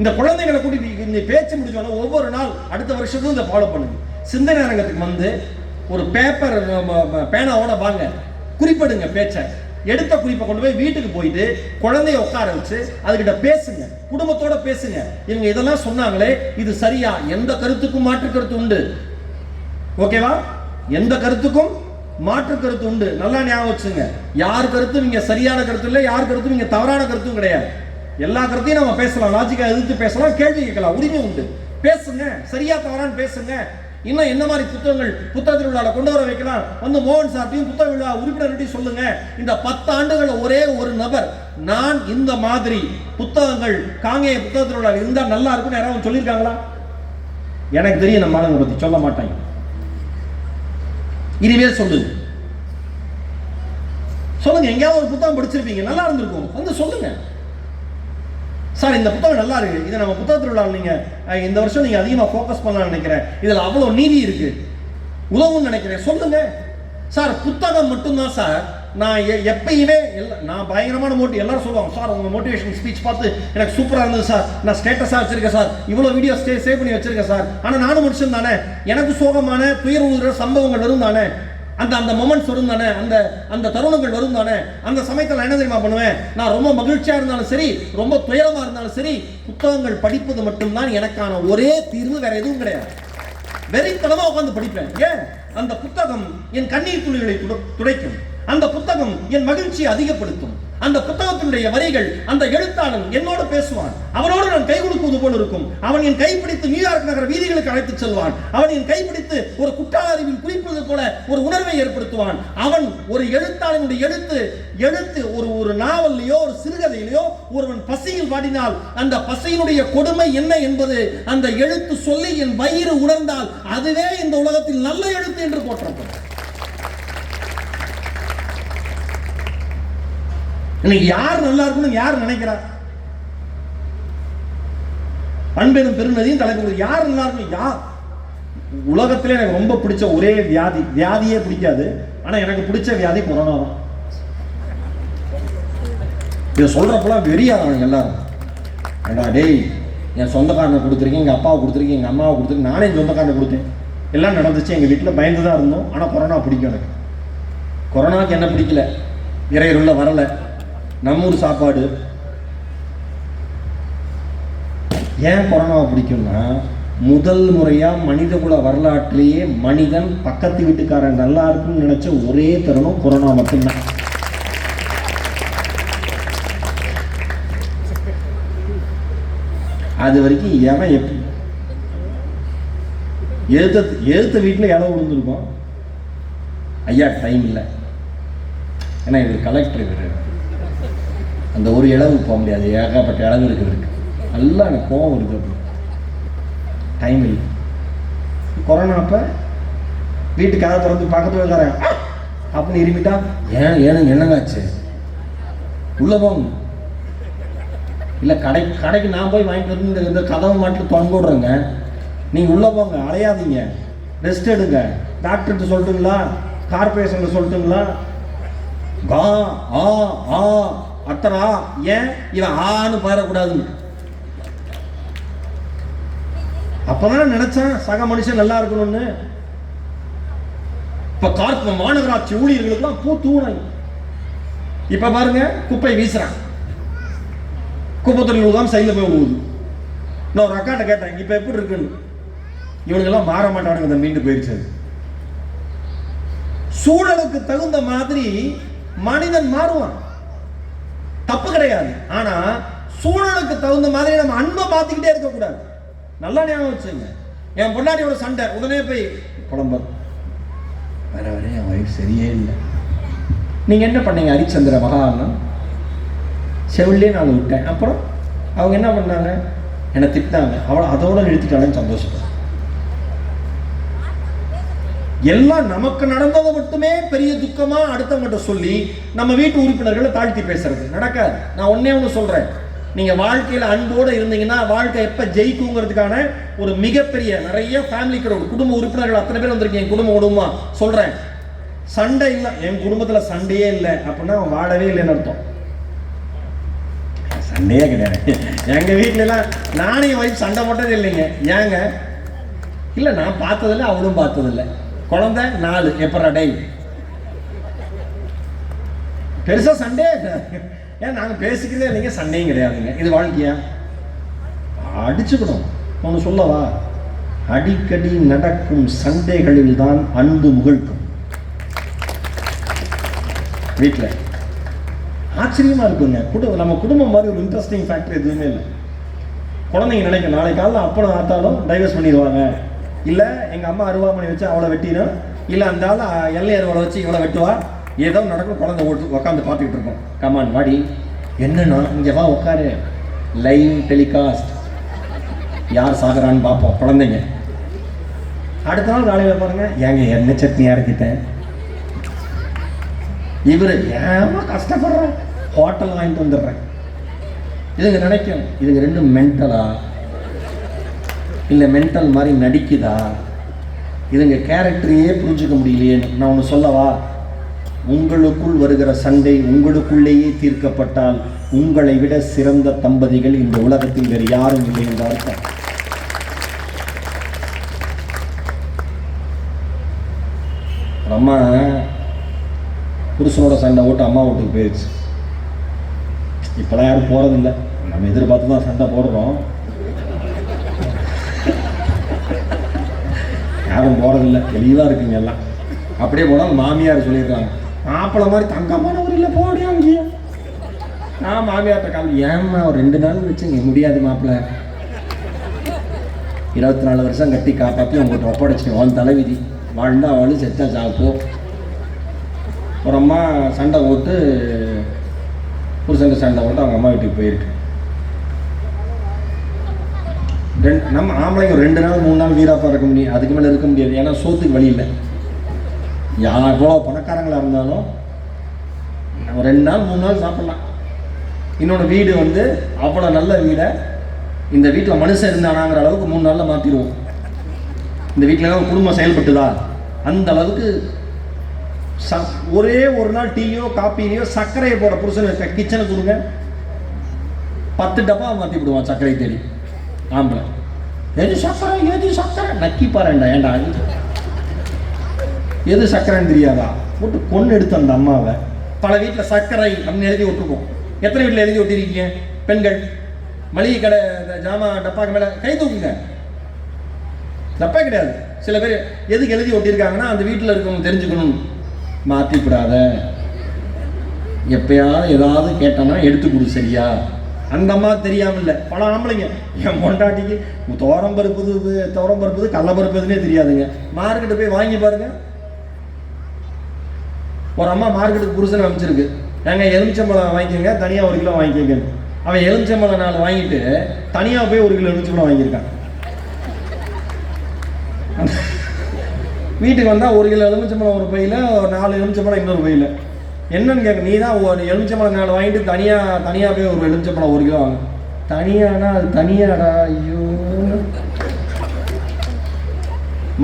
இந்த குழந்தைகளை கூட்டிட்டு இந்த பேச்சு முடிச்சோன்னா ஒவ்வொரு நாள் அடுத்த வருஷத்தும் இதை ஃபாலோ பண்ணுங்க. சிந்தனை அரங்கத்துக்கு வந்து ஒரு பேப்பர் பேனாவோட வாங்க, குறிப்பிடுங்க பேச்சை. எடுத்த குறிப்பை கொண்டு போய் வீட்டுக்கு போயிட்டு குழந்தைய உட்கார வச்சு அதுகிட்ட பேசுங்க, குடும்பத்தோட பேசுங்க. இவங்க இதெல்லாம் சொன்னாங்களே, இது சரியா? எந்த கருத்துக்கும் மாற்று கருத்து உண்டு. ஓகேவா? எந்த கருத்துக்கும் மாற்று கருத்து உண்டு. நல்லா ஞாபகம் வச்சுங்க. யார் கருத்தும் இங்க சரியான கருத்து இல்லை, யார் கருத்தும் இங்க தவறான கருத்தும் கிடையாது. எல்லா கருத்தையும் நம்ம பேசலாம், லாஜிக்கா எதிர்த்து பேசலாம், கேள்வி கேட்கலாம், உரிமை உண்டு. பேசுங்க, சரியா தவறான்னு பேசுங்க. இன்னும் என்ன மாதிரி புத்தக திருவிழாவில் கொண்டு வர வைக்கலாம், வந்து மோகன் சார்ட்டையும் புத்தக விழா உறுப்பினர்கிட்டையும் சொல்லுங்க. இந்த 10 ஆண்டுகள் ஒரே ஒரு நபர் நான் இந்த மாதிரி புத்தகங்கள் காங்கேய புத்தக திருவிழா இருந்தா நல்லா இருக்கும்னு யாராவது சொல்லியிருக்காங்களா? எனக்கு தெரியும், நம்ம ஆளுங்க பத்தி சொல்ல மாட்டாங்க. இனிமேல் சொல்லுங்க, எங்கேயாவது ஒரு புத்தகம் படிச்சிருப்பீங்க, நல்லா இருந்திருக்கும், வந்து சொல்லுங்க. சார் இந்த புத்தகம் நல்லா இருக்கு, இதை நம்ம புத்தக திருவிழாவில் நீங்க இந்த வருஷம் நீங்க அதிகமாக ஃபோக்கஸ் பண்ணலாம்னு நினைக்கிறேன், இதுல அவ்வளவு நீதி இருக்கு, உதவுன்னு நினைக்கிறேன், சொல்லுங்க. சார் புத்தகம் மட்டும்தான் சார், நான் எப்பயுமே நான் பயங்கரமான எல்லாரும் சொல்லுவாங்க, சார் உங்க மோட்டிவேஷன் ஸ்பீச் பார்த்து எனக்கு சூப்பரா இருந்தது சார், நான் ஸ்டேட்டஸா வச்சிருக்கேன் சார், இவ்வளவு வீடியோ சேவ் பண்ணி வச்சிருக்கேன் சார், ஆனா நானும் மனுஷன் தானே, எனக்கு சோகமான துயர் உறுகிற சம்பவங்கள் வரும் தானே, அந்த மொமெண்ட்ஸ் வரும் தானே, அந்த தருணங்கள் வரும் தானே, அந்த சமயத்தில் நான் என்ன தெரியுமா பண்ணுவேன், நான் ரொம்ப மகிழ்ச்சியா இருந்தாலும் சரி, ரொம்ப துயரமா இருந்தாலும் சரி, புத்தகங்கள் படிப்பது மட்டும்தான் எனக்கான ஒரே தீர்வு, வேற எதுவும் கிடையாது. வெறித்தனமா உட்கார்ந்து படிப்பேன். ஏன்? அந்த புத்தகம் என் கண்ணீர் துளிகளை துடைக்கும், அந்த புத்தகம் என் மகிழ்ச்சியை அதிகப்படுத்தும், அந்த புத்தகத்தினுடைய வரிகள் அந்த எழுத்தாளன் என்னோடு பேசுவான், அவனோடு நான் கை கொடுக்குவது போல் இருக்கும், அவன் என் கைப்பிடித்து நியூயார்க் நகர வீதிகளுக்கு அழைத்து செல்வான், அவன் என் கைப்பிடித்து ஒரு குற்றால அருவியில் குளிப்பது போல ஒரு உணர்வை ஏற்படுத்துவான். அவன் ஒரு எழுத்தாளனுடைய எழுத்து ஒரு நாவல்லையோ ஒரு சிறுகதையிலையோ ஒருவன் பசியில் வாடினால் அந்த பசியினுடைய கொடுமை என்ன என்பது அந்த எழுத்து சொல்லி என் வயிறு உணர்ந்தால் அதுவே இந்த உலகத்தில் நல்ல எழுத்து என்று போற்றப்படும். இன்னைக்கு யார் நல்லா இருக்கணும் யார் நினைக்கிறார்? அன்பெரும் பெருநதியும் தலைப்பு யார் நல்லா இருக்கணும்? யார்? உலகத்திலே எனக்கு ரொம்ப பிடிச்ச ஒரே வியாதியே பிடிக்காது, ஆனா எனக்கு பிடிச்ச வியாதி கொரோனா தான். இதை சொல்றப்பெல்லாம் வெறியாங்க எல்லாரும். ஏண்டா டேய், என் சொந்தக்காரனை கொடுத்துருக்கேன், எங்க அப்பாவை கொடுத்துருக்கேன், எங்க அம்மாவை கொடுத்துருக்கேன், நானே என் சொந்தக்காரனை கொடுத்தேன், எல்லாம் நடந்துச்சு. எங்க வீட்டில் பயந்து தான் இருந்தோம், ஆனா கொரோனா பிடிக்கும் எனக்கு. கொரோனாவுக்கு என்ன பிடிக்கல, இறையருள்ள வரல, நம்மூர் சாப்பாடு. ஏன் கொரோனாவை பிடிக்கும்னா, முதல் முறையா மனிதகுல வரலாற்றிலேயே மனிதன் பக்கத்து வீட்டுக்காரன் நல்லா இருக்குன்னு நினைச்ச ஒரே தருணம் கொரோனா மட்டும்தான். அது வரைக்கும் எவன் எப்படி எழுத்த வீட்டில் இளவு விழுந்திருக்கோம். ஐயா டைம் இல்லை, ஏன்னா இது கலெக்டர், இவர் அந்த ஒரு இளவு போக முடியாது, ஏகப்பட்ட இளவு இருக்கு, நல்லா எனக்கு கோவம் இருக்கு, அப்படி டைம் இல்லை. கொரோனா அப்ப வீட்டு கதை திறந்து பக்கத்து வைக்கிறேன் அப்படின்னு இருமிட்டா, ஏனுங்க என்னங்காச்சு உள்ள போங்க, இல்லை கடைக்கு நான் போய் வாங்கிட்டு வந்து இந்த கதவை மாட்டில் தொங்க விடுறேங்க, நீங்க உள்ள போங்க, அலையாதீங்க, ரெஸ்ட் எடுங்க, டாக்டர்கிட்ட சொல்லட்டுங்களா, கார்பரேஷன்ல சொல்லட்டுங்களா, கா ஆ ஆ அத்தரா, ஏன் இவன் ஆன்னு பாடக்கூடாதுன்னு. அப்பதான் நினைச்சேன் சக மனுஷன் நல்லா இருக்கணும்னு. இப்ப மாநகராட்சி ஊழியர்களுக்கெல்லாம் பூ தூணாங்க. இப்ப பாருங்க, குப்பை வீசுறான், குப்பத்தொழில் விழுகாம சைடில் போய் விழுவுது. நான் ஒரு அக்காட்ட கேட்டேன், இப்ப எப்படி இருக்குன்னு. இவனுங்கெல்லாம் மாற மாட்டானுங்க, இந்த மீண்டு போயிடுச்சு. சூழலுக்கு தகுந்த மாதிரி மனிதன் மாறுவான், தப்பு கிடையாது. ஆனா சூழலுக்கு தகுந்த மாதிரி நம்ம அன்பை மாத்திக்கிட்டே இருக்க கூடாது. நல்லா ஞாபகம் வச்சுங்க. என் பொண்டாட்டியோட சண்டை, உடனே போய் புலம்ப, வர வர என் வயசு சரியே இல்லை. நீங்க என்ன பண்ணீங்க? ஹரிச்சந்திர மகாரணம் செவிலே நான் விட்டேன். அப்புறம் அவங்க என்ன பண்ணாங்க? என்னை திட்டாங்க. அவளை அதோட நிறுத்திட்டாலும் சந்தோஷப்படும். எல்லாம் நமக்கு நடந்ததை மட்டுமே பெரிய துக்கமா அடுத்தவங்கிட்ட சொல்லி நம்ம வீட்டு உறுப்பினர்களை தாழ்த்தி பேசுறது நடக்காது. நான் ஒன்னே ஒன்று சொல்றேன், நீங்க வாழ்க்கையில அன்போடு இருந்தீங்கன்னா வாழ்க்கை எப்ப ஜெயிக்குங்கிறதுக்கான ஒரு மிகப்பெரிய நிறைய ஃபேமிலிக்கு ஒரு குடும்ப உறுப்பினர்கள் அத்தனை பேர் வந்திருக்கீங்க. குடும்பமா சொல்றேன், சண்டை இல்லை, என் குடும்பத்துல சண்டையே இல்லை அப்படின்னா அவன் வாழவே இல்லைன்னு அர்த்தம். சண்டையே கிடையாது. எங்க வீட்டுல எல்லாம் நானே வைஃப் சண்டை போட்டது இல்லைங்க. ஏங்க? இல்ல நான் பார்த்ததில்லை, அவளும் பார்த்ததில்லை. குழந்தை 4 எப்படா டை பெருசா சண்டே, ஏன் நாங்க பேசிக்கிறதே இல்லைங்க, சண்டையும் கிடையாதுங்க. இது வாழ்க்கையா? அடிச்சுக்கணும். ஒன்று சொல்லவா, அடிக்கடி நடக்கும் சண்டைகளில் தான் அன்பு முகழ்க்கும். வீட்டில் ஆச்சரியமா இருக்குங்க. நம்ம குடும்பம் மாதிரி ஒரு இன்ட்ரெஸ்டிங் ஃபேக்டர் எதுவுமே இல்லை. குழந்தைங்க நினைக்கும் நாளைக்கு காலையில் அப்பனும் ஆத்தாலும் டைவர்ஸ் பண்ணிடுவாங்க, இல்லை எங்கள் அம்மா அருவாமனை வச்சு அவளை வெட்டிடும், இல்லை அந்த ஆள் எல்லை அருவாளை வச்சு இவளை வெட்டுவா, ஏதோ நடக்கும். குழந்தை உட்காந்து பார்த்துக்கிட்டு இருக்கோம். கமான் வாடி, என்னன்னா இங்கே வா உட்காரு, லைவ் டெலிகாஸ்ட், யார் சாகுறான்னு பார்ப்போம் குழந்தைங்க. அடுத்த நாள் காலையில் பாருங்க, ஏங்க என்ன சட்னி அரைக்கிட்டேன், இவர் ஏமா கஷ்டப்படுறேன், ஹோட்டல் வாங்கிட்டு வந்துடுறேன். இதுங்க நினைக்கும், இதுங்க ரெண்டும் மென்டலா இல்லை மென்டல் மாதிரி நடிக்குதா, இதுங்க கேரக்டரையே புரிஞ்சுக்க முடியலையேன்னு. நான் ஒன்று சொல்லவா, உங்களுக்குள் வருகிற சண்டை உங்களுக்குள்ளேயே தீர்க்கப்பட்டால் உங்களை விட சிறந்த தம்பதிகள் இந்த உலகத்தில் வேறு யாரும் இல்லை என்ற அர்த்தம். அம்மா புருஷனோட சண்டை ஓட்டு அம்மா வீட்டுக்கு போயிடுச்சு. இப்போலாம் யாரும் போகிறதில்லை, நம்ம எதிர்பார்த்து தான் சண்டை போடுறோம், யாரும் போகிறதில்லை, தெளிவாக இருக்குங்க எல்லாம். அப்படியே போனால் மாமியார் சொல்லியிருக்காங்க, மாப்பிள்ளை மாதிரி தங்கமானவர் இல்லை போடி அங்கேயே. நான் மாமியார்கிட்ட கால், ஏம்மா ஒரு 2 நாள் வச்சுங்க, முடியாது மாப்பிள்ளை, 24 வருஷம் கட்டி காப்பாற்றி உங்கள்கிட்ட ஒப்படைச்சிட்டேன், உன் தலைவிதி, வாழ்ந்தா வாழ் செத்தா சாப்போ. ஒரு அம்மா சண்டை போட்டு புருஷன் சண்டை போட்டு அவங்க அம்மா வீட்டுக்கு போயிருக்கு. நம்ம ஆம்பளைங்க 2 நாள் 3 நாள் வீராப்பா இருக்க முடியும், அதுக்கு மேலே இருக்க முடியாது. ஏன்னா சோத்துக்கு வழி இல்லை. எவ்வளோ பணக்காரங்களாக இருந்தாலும் 2 நாள் 3 நாள் சாப்பிட்லாம். இன்னொன்று வீடு வந்து அவ்வளோ நல்ல வீடை இந்த வீட்டில் மனுஷன் இருந்தானாங்கிற அளவுக்கு 3 நாளில் மாற்றிடுவோம். இந்த வீட்டில் குடும்பம் செயல்பட்டுதா அந்த அளவுக்கு. ஒரே ஒரு நாள் டீயோ காப்பிலையோ சர்க்கரையை போட புருஷன் கிச்சனை கொடுங்க, 10 டப்பா மாற்றி விடுவான் சர்க்கரை தேடி. ஆம்பளை எது சர்க்கரை எது சர்க்கரை நக்கி பாருண்டா, ஏண்டா எது சர்க்கரைன்னு தெரியாதா, போட்டு கொண்டு எடுத்து அந்த அம்மாவை. பல வீட்டில் சர்க்கரை அப்படின்னு எழுதி விட்டுருக்கோம். எத்தனை வீட்டில் எழுதி ஒட்டிருக்கீங்க பெண்கள்? மளிகை கடை ஜாமான் டப்பாக்கு மேலே கை தூக்குங்க, தப்பே கிடையாது. சில பேர் எதுக்கு எழுதி ஒட்டியிருக்காங்கன்னா அந்த வீட்டில் இருக்கவங்க தெரிஞ்சுக்கணும். மாற்றிக்கூடாத, எப்பயாவது ஏதாவது கேட்டோன்னா எடுத்து கொடு சரியா. அந்த அம்மா தெரியாமல் இல்லை. பல ஆம்பளைங்க என் பொண்டாட்டிக்கு துவரம் பருப்புது கடலப்பருப்புதுன்னே தெரியாதுங்க. மார்க்கெட்டு போய் வாங்கி பாருங்க. ஒரு அம்மா மார்க்கெட்டுக்கு புருஷனை அமைச்சிருக்கு, நாங்கள் எலுமிச்சம்பழம் வாங்கிக்கோங்க தனியாக 1 கிலோ வாங்கிக்கோங்க. அவன் எலுமிச்சம்பழம் 4 வாங்கிட்டு தனியாக போய் 1 கிலோ எலுமிச்சம்பழம் வாங்கியிருக்கான். வீட்டுக்கு வந்தால் 1 கிலோ எலுமிச்சம்பழம் ஒரு பையில், 4 எலுமிச்சம்பழம் இன்னொரு பையில். என்னன்னு கேட்க, நீ தான் ஒரு எலுமிச்சம்பழம் 4 வாங்கிட்டு தனியாக போய் ஒரு எலுமிச்சம்பழம் 1 கிலோ வாங்க. தனியானா அது தனியாடா, ஐயோ.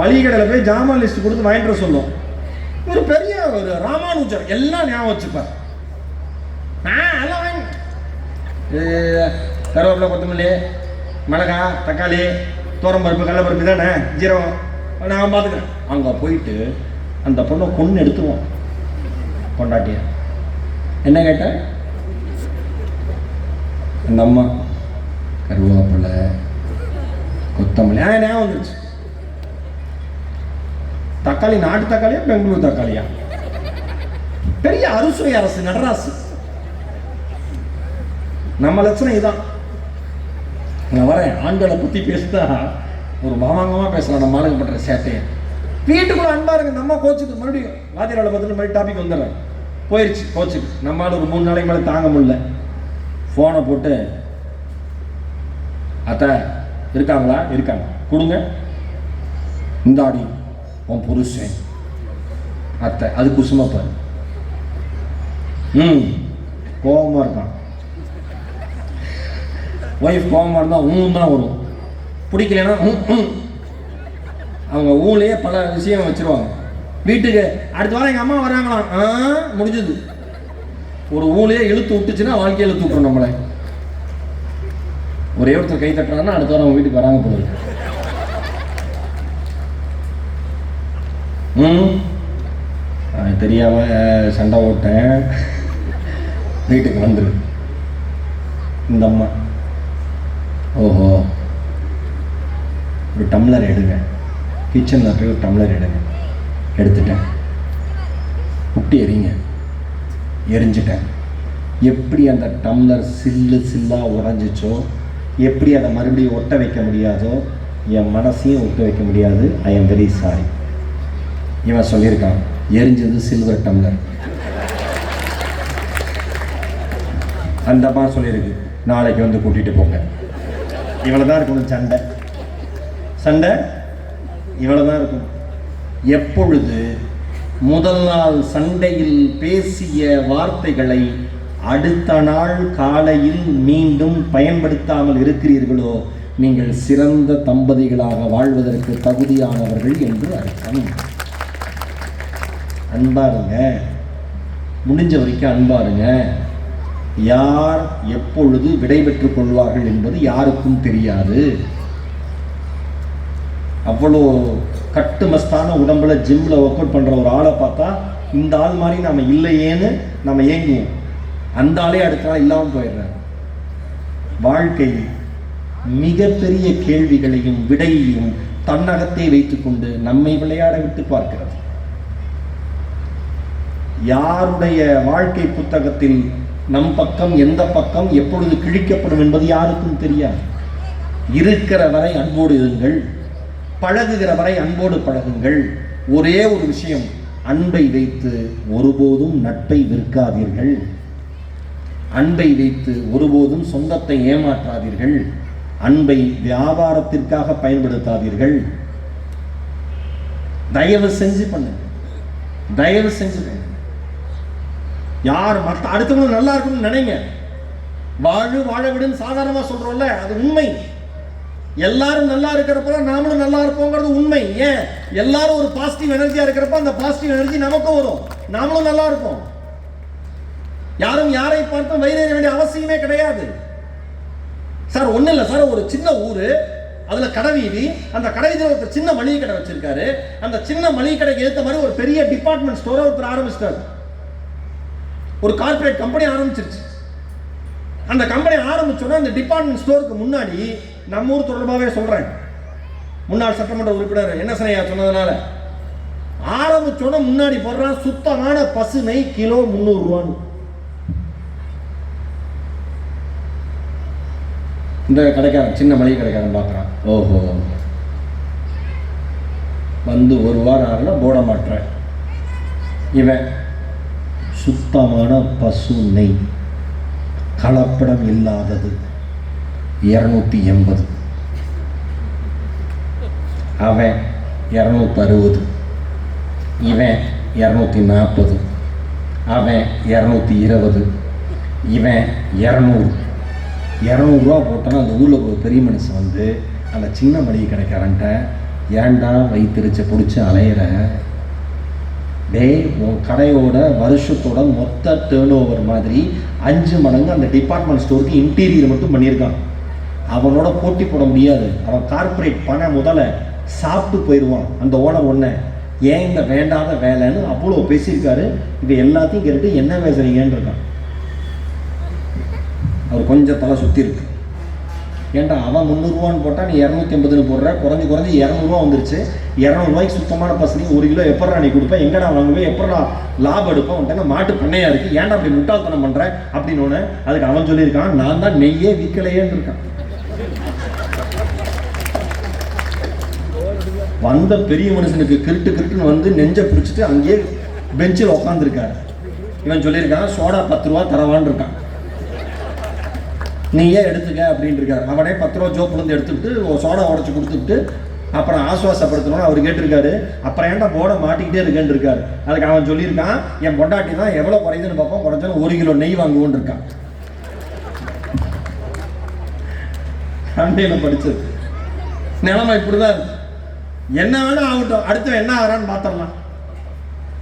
மளிகை கடையில் போய் ஜாமான் லிஸ்ட் கொடுத்து வாங்கிட்டு சொல்லும். ஒரு பெரிய ஒரு ராமானுஜர் எல்லாம் ஞாபகம் வச்சுப்பார். எல்லாம் வாங்கி கருவேப்பிலை, கொத்தமல்லி, மிளகாய், தக்காளி, துவரம்பருப்பு, கடலைப்பருப்பு தானே, ஜீரகம் நான் பார்த்துக்கிறேன். அங்கே போயிட்டு அந்த பொண்ணை கொன்று எடுத்துருவோம். பொண்டாட்டிய என்ன கேட்ட, அந்த அம்மா கருவேப்பிலை, கொத்தமல்லி ஞாபகம் வந்துருச்சு. தக்காளி நாட்டு தக்காளியா பெங்களூர் தக்காளியா? பெரிய அறுசுவை அரசு நடராசு. நம்ம லட்சணம் இதுதான். நான் வரேன், ஆண்களை பற்றி பேசுதா ஒரு மாமாங்கமாக பேசலாம். நம்ம ஆளுங்க பண்ணுற சேட்டையை வீட்டுக்குள்ள அன்பா இருங்க. நம்ம கோச்சுக்கு மறுபடியும் வாத்தியாரோட பார்த்துட்டு மறுபடியும் டாபிக் வந்துடுறேன். போயிடுச்சு கோச்சுக்கு. நம்மளால ஒரு 3 நாளைக்கு மேலே தாங்க முடியல. ஃபோனை போட்டு, அத்தை இருக்காங்களா? இருக்காங்க, கொடுங்க, இந்தாடி உன் புருஷன். அத்தை அது குசுமாப்பாரு. கோபமாக இருக்கான். ஒய்ஃப் கோபமாக இருந்தால் தான் வரும். பிடிக்கலன்னா அவங்க ஊர்லேயே பல விஷயம் வச்சுருவாங்க. வீட்டுக்கு அடுத்த வாரம் எங்கள் அம்மா வராங்களாம், முடிஞ்சது. ஒரு ஊர்லேயே இழுத்து விட்டுச்சுன்னா வாழ்க்கையை இழுத்து விட்டுரும் நம்மளை. ஒரே ஒருத்தர் கை தட்டுறாங்கன்னா அடுத்த வாரம் அவங்க வீட்டுக்கு வராங்க போகுது. தெரியாமல் சண்டை ஓட்டேன், வீட்டுக்கு வந்துரு. இந்த அம்மா ஓஹோ ஒரு டம்ளர் எடுங்க, கிச்சனில் இருக்கிற ஒரு டம்ளர் எடுங்க. எடுத்துட்டேன். குட்டி எரிஞ்சிட்டேன். எப்படி அந்த டம்ளர் சில்லாக உறைஞ்சிச்சோ எப்படி அதை மறுபடியும் ஒட்ட வைக்க முடியாதோ என் மனசையும் ஒட்ட வைக்க முடியாது. I am very sorry. இவன் சொல்லியிருக்கான், எரிஞ்சது சில்வர் டம்ளர். அந்த மாதிரி சொல்லியிருக்கு, நாளைக்கு வந்து கூட்டிகிட்டு போங்க. இவ்வளோ தான் இருக்கணும் சண்டை. சண்டை இவ்வளோ தான் இருக்கும். எப்பொழுது முதல் நாள் சண்டையில் பேசிய வார்த்தைகளை அடுத்த நாள் காலையில் மீண்டும் பயன்படுத்தாமல் இருக்கிறீர்களோ நீங்கள் சிறந்த தம்பதிகளாக வாழ்வதற்கு தகுதியானவர்கள் என்று அர்த்தம். அன்பாருங்க, முடிஞ்ச வரைக்கும் அன்பாருங்க. யார் எப்பொழுது விடைபெற்றுக் கொள்வார்கள் என்பது யாருக்கும் தெரியாது. அவ்வளோ கட்டுமஸ்தான உடம்புல ஜிம்மில் ஒர்க் அவுட் பண்ணுற ஒரு ஆளை பார்த்தா இந்த ஆள் மாதிரி நம்ம இல்லையேன்னு நம்ம ஏங்குவோம். அந்த ஆளே அடுத்த நாள் இல்லாமல் போயிடுறாரு. வாழ்க்கை மிகப்பெரிய கேள்விகளையும் விடையையும் தன்னகத்தை வைத்துக்கொண்டு நம்மை விளையாட விட்டு பார்க்கிறது. யாருடைய வாழ்க்கை புத்தகத்தில் நம் பக்கம் எந்த பக்கம் எப்பொழுது கிழிக்கப்படும் என்பது யாருக்கும் தெரியாது. இருக்கிற வரை அன்போடு இருங்கள், பழகுகிற வரை அன்போடு பழகுங்கள். ஒரே ஒரு விஷயம், அன்பை வைத்து ஒருபோதும் நட்பை விற்காதீர்கள். அன்பை வைத்து ஒருபோதும் சொந்தத்தை ஏமாற்றாதீர்கள். அன்பை வியாபாரத்திற்காக பயன்படுத்தாதீர்கள். தயவு செஞ்சு பண்ணுங்க, தயவு செஞ்சு பண்ணுங்க. யார் மற்ற அடுத்தவங்க நல்லா இருக்கும்னு நினைங்க. வாழ விடுன்னு சாதாரணமா சொல்றோம்ல, அது உண்மை. எல்லாரும் நல்லா இருக்கிறப்ப நாமளும் நல்லா இருப்போங்கிறது உண்மை. ஏன், எல்லாரும் ஒரு பாசிட்டிவ் எனர்ஜியா இருக்கிறப்ப அந்த பாசிட்டிவ் எனர்ஜி நமக்கும் வரும், நாமளும் நல்லா இருப்போம். யாரும் யாரை பார்த்தும் வயிறேற வேண்டிய அவசியமே கிடையாது. சார் ஒன்றும் இல்லை சார், ஒரு சின்ன ஊர், அதில் கடை வீதி, அந்த கடை வீதியில் ஒருத்தர் சின்ன மளிகை கடை வச்சிருக்காரு. அந்த சின்ன மளிகை கடைக்கு ஏற்ற மாதிரி ஒரு பெரிய டிபார்ட்மெண்ட் ஸ்டோரை ஒருத்தர் ஆரம்பிச்சிட்டாரு. ஒரு கார்பரேட் கம்பெனி ஆரம்பிச்சிருச்சு. அந்த கம்பெனி ஆரம்பிச்சோன்னா அந்த டிபார்ட்மெண்ட் ஸ்டோருக்கு முன்னாடி, நம்ம ஊர் தொடர்பாகவே சொல்கிறேன், முன்னாள் சட்டமன்ற உறுப்பினர் என்ன சனையா சொன்னதுனால, ஆரம்பிச்சோன்னா முன்னாடி போடுறான் சுத்தமான பசுமை கிலோ 300 ரூபான்னு. இந்த கடைக்காரன், சின்ன மளிகை கடைக்காரன் பார்க்குறான், ஓஹோ வந்து ஒரு வாரம் ஆகல போட மாட்டேன். இவன் சுத்தமான பசு நெய், கலப்படம் இல்லாதது 280, அவன் 260, இவன் 240, அவன் 220, இவன் 200. 200 ரூபா போட்டோன்னா அந்த ஊரில் ஒரு பெரிய மனுஷன் வந்து அந்த சின்ன மளிகை கடைக்காரன்ட்ட, ஏன்டா வைத்திருச்ச பிடிச்சி அலையிற, டேய் உன் கடையோட வருஷத்தோட மொத்த டேர்ன் ஓவர் மாதிரி 5 மடங்கு அந்த டிபார்ட்மெண்ட் ஸ்டோருக்கு இன்டீரியர் மட்டும் பண்ணியிருக்கான். அவனோட போட்டி போட முடியாது. அவன் கார்பரேட் பண முதல்ல சாப்பிட்டு போயிடுவான். அந்த ஓனர் ஒன்றை ஏன் இந்த வேண்டாத வேலைன்னு அவ்வளோ பேசியிருக்காரு. இது எல்லாத்தையும் கேட்டு என்ன பேசுறீங்கன்னு இருக்கான். அவர் கொஞ்சம் தலை சுற்றி இருக்கு. ஏன்டா அவன் 300 ரூபான்னு போட்டால் நீ 280ன்னு போடுற, குறைஞ்சி 200 ரூபா வந்துருச்சு. 200 ரூபாய்க்கு சுத்தமான பசங்க 1 கிலோ எப்படா நீ கொடுப்பேன், எங்கடா வாங்குவேன், எப்படா லாபம் எடுப்பேன், உன்ட்ட மாட்டு பண்ணையா இருக்கு, ஏன்டா அப்படி முட்டாள்தனம் பண்ற அப்படின்னு ஒன்று. அதுக்கு அவன் சொல்லியிருக்கான், நான் தான் நெய்யே விற்கலையேன்னு இருக்கான். வந்த பெரிய மனுஷனுக்கு கிருட்டுன்னு வந்து நெஞ்சை பிடிச்சிட்டு அங்கேயே பெஞ்சில் உட்காந்துருக்காரு. இவன் சொல்லியிருக்கான், சோடா 10 ரூபா தரவான்னு இருக்கான், நீயே எடுத்துக்க அப்படின்னு இருக்காரு. அவனே 10 ரூபா ஜோப்புலேருந்து எடுத்துக்கிட்டு சோடா உடச்சி கொடுத்துட்டு அப்புறம் ஆசுவாசப்படுத்தணும்னு அவர் கேட்டிருக்காரு. அப்புறம் ஏன்டா போட மாட்டிக்கிட்டே இருக்கேன்னு இருக்காரு. அதுக்கு அவன் சொல்லியிருக்கான், என் பொண்டாட்டி தான் எவ்வளோ குறையுதுன்னு பார்ப்போம், குறைஞ்சாலும் 1 கிலோ நெய் வாங்குவோன்னு இருக்கான். சண்டையில் படிச்சது நிலைமை இப்படிதான் இருக்கு. என்ன வேணா ஆகட்டும், அடுத்த என்ன ஆகிறான்னு பார்த்துடலாம்.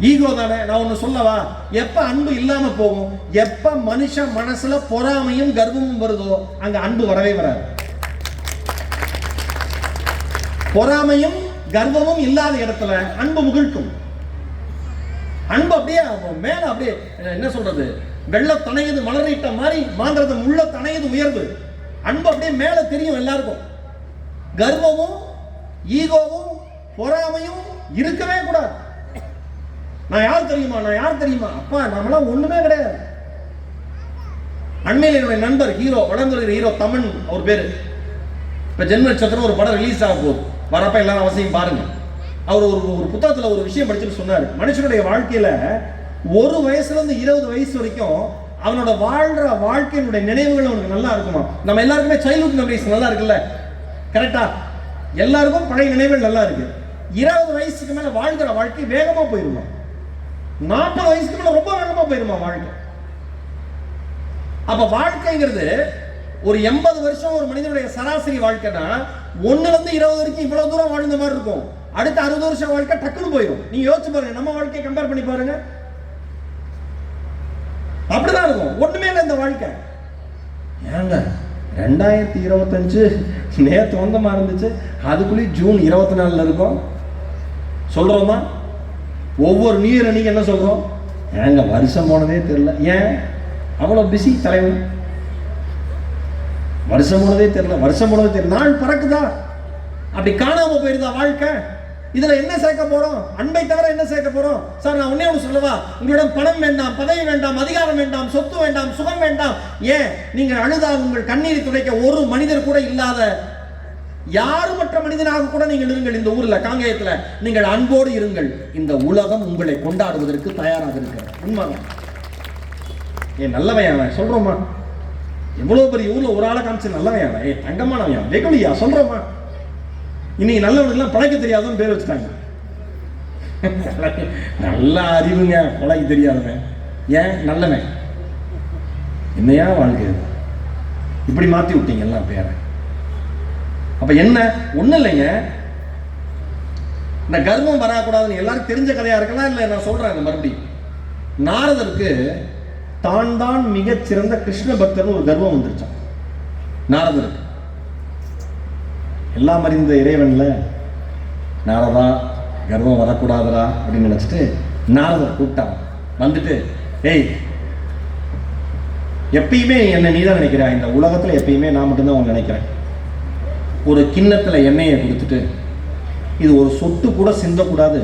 ஈகோ தானே. நான் ஒன்று சொல்லவா, எப்ப அன்பு இல்லாம போகும், எப்ப மனுஷன் மனசுல பொறாமையும் கர்வமும் வருதோ அங்க அன்பு வரவே வராது. பொறாமையும் கர்வமும் இல்லாத இடத்துல அன்பு முகிழ்க்கும். அன்பு அப்படியே மேல அப்படியே என்ன சொல்றது, வெள்ள தனையது மலரிட்ட மாதிரி மாந்திரது முள்ள தனையது உயர்வு. அன்பு அப்படியே மேல தெரியும் எல்லாருக்கும். கர்வமும் ஈகோவும் பொறாமையும் இருக்கவே கூடாது. நான் யார் தெரியுமா, அப்பா நம்மளாம் ஒண்ணுமே கிடையாது. அண்மையில் என்னுடைய நண்பர் ஹீரோ, வளர்ந்துள்ள ஹீரோ தமன், அவர் பேரு. இப்ப ஜென்ம நட்சத்திரம் ஒரு படம் ரிலீஸ் ஆக போகுது, வரப்ப எல்லாரும் அவசியம் பாருங்க. அவர் ஒரு புத்தகத்துல ஒரு விஷயம் படிச்சுட்டு சொன்னாரு, மனுஷனுடைய வாழ்க்கையில ஒரு வயசுல இருந்து 20 வயசு வரைக்கும் அவனோட வாழ்ற வாழ்க்கையினுடைய நினைவுகள் அவனுக்கு நல்லா இருக்குமா. நம்ம எல்லாருக்குமே சைல்ட்ஹுட் மெமரிஸ் நல்லா இருக்குல்ல, கரெக்டா? எல்லாருக்கும் பழைய நினைவுகள் நல்லா இருக்கு. 20 வயசுக்கு மேல வாழ்கிற வாழ்க்கை வேகமா போயிருமா, 40 வயசுக்கு மேல ரொம்ப வேகமா போயிருமா வாழ்க்கை. அப்ப வாழ்க்கைங்கிறது ஒரு 80 வருஷம் ஒரு மனிதனுடைய சராசரி வாழ்க்கைனா 1ல இருந்து 20 வரைக்கும் இவ்வளவு தூரம் வாழ்ந்த மாதிரி இருக்கும். அடுத்த 60 வருஷம் வாழ்க்கை டக்குன்னு போயிடும். நீங்க யோசிச்சு பாருங்க, நம்ம வாழ்க்கையை கம்பேர் பண்ணி பாருங்க, அப்படிதான் இருக்கும். ஒண்ணுமே இல்லை இந்த வாழ்க்கை. ஏங்க 2025 நேற்று வந்தமா இருந்துச்சு, அதுக்குள்ளே ஜூன் 24 இருக்கும் சொல்றோமா? ஒவ்வொரு நியூ இயர் அன்னைக்கு என்ன சொல்றோம்? ஏங்க வருஷம் போனதே தெரியல. ஏன் அவ்வளவு பிஸி தலைவன்? வருஷம் போனதே தெரியல, வருஷம் போனதே தெரியல. நாள் பறக்குதா, அப்படி காணாம போயிருந்தா வாழ்க்கை. இதுல என்ன சேர்க்க போறோம்? அன்பை தவிர என்ன சேர்க்க போறோம்? சார் நான் ஒண்ணே ஒன்று சொல்லவா, உங்களிடம் பணம் வேண்டாம், பதவி வேண்டாம், அதிகாரம் வேண்டாம், சொத்து வேண்டாம், சுகம் வேண்டாம். ஏன் நீங்கள் அழுதால் உங்கள் கண்ணீரை துடைக்க ஒரு மனிதர் கூட இல்லாத யாருமற்ற மனிதனாக கூட நீங்கள் இருங்கள். இந்த ஊர்ல காங்கேயத்துல நீங்கள் அன்போடு இருங்கள். இந்த உலகம் உங்களை கொண்டாடுவதற்கு தயாராக இருக்கிறது. உண்மைதான். ஏன் நல்லவையாவன் சொல்றோமா? எவ்வளவு பெரிய ஊர்ல ஒரு ஆளை காமிச்சு நல்லவையாவன், ஏ தங்கமானவையா, வெகுளியா சொல்றோமா? இன்னைக்கு நல்லவனுக்குலாம் பழைக்க தெரியாதுன்னு பேர் வச்சுட்டாங்க. நல்ல அறிவுங்க, பழைக்க தெரியாதவன். ஏன் நல்லவன்? என்னையா வாழ்க்கை இப்படி மாத்தி விட்டீங்க எல்லாம் பேரை. அப்ப என்ன? ஒண்ணு இல்லைங்க, இந்த கர்வம் வரக்கூடாதுன்னு எல்லாரும் தெரிஞ்ச கதையா இருக்கலாம். இல்ல நான் சொல்றேன் மறுபடியும், நாரதருக்கு தான் மிகச் சிறந்த கிருஷ்ண பக்தர் ஒரு கர்வம் வந்துருச்சான் நாரதருக்கு. எல்லாம் அறிந்த இறைவன்ல நாரதா கர்வம் வரக்கூடாதரா அப்படின்னு நினைச்சிட்டு நாரதர் கூப்பிட்டான். வந்துட்டு, ஏய் எப்பயுமே என்ன நீதான் நினைக்கிற, இந்த உலகத்துல எப்பயுமே நான் மட்டும்தான் உன்னை நினைக்கிறேன். ஒரு கிண்ணத்துல எண்ணெயை கொடுத்துட்டு, இது ஒரு சொட்டு கூட சிந்தக்கூடாது,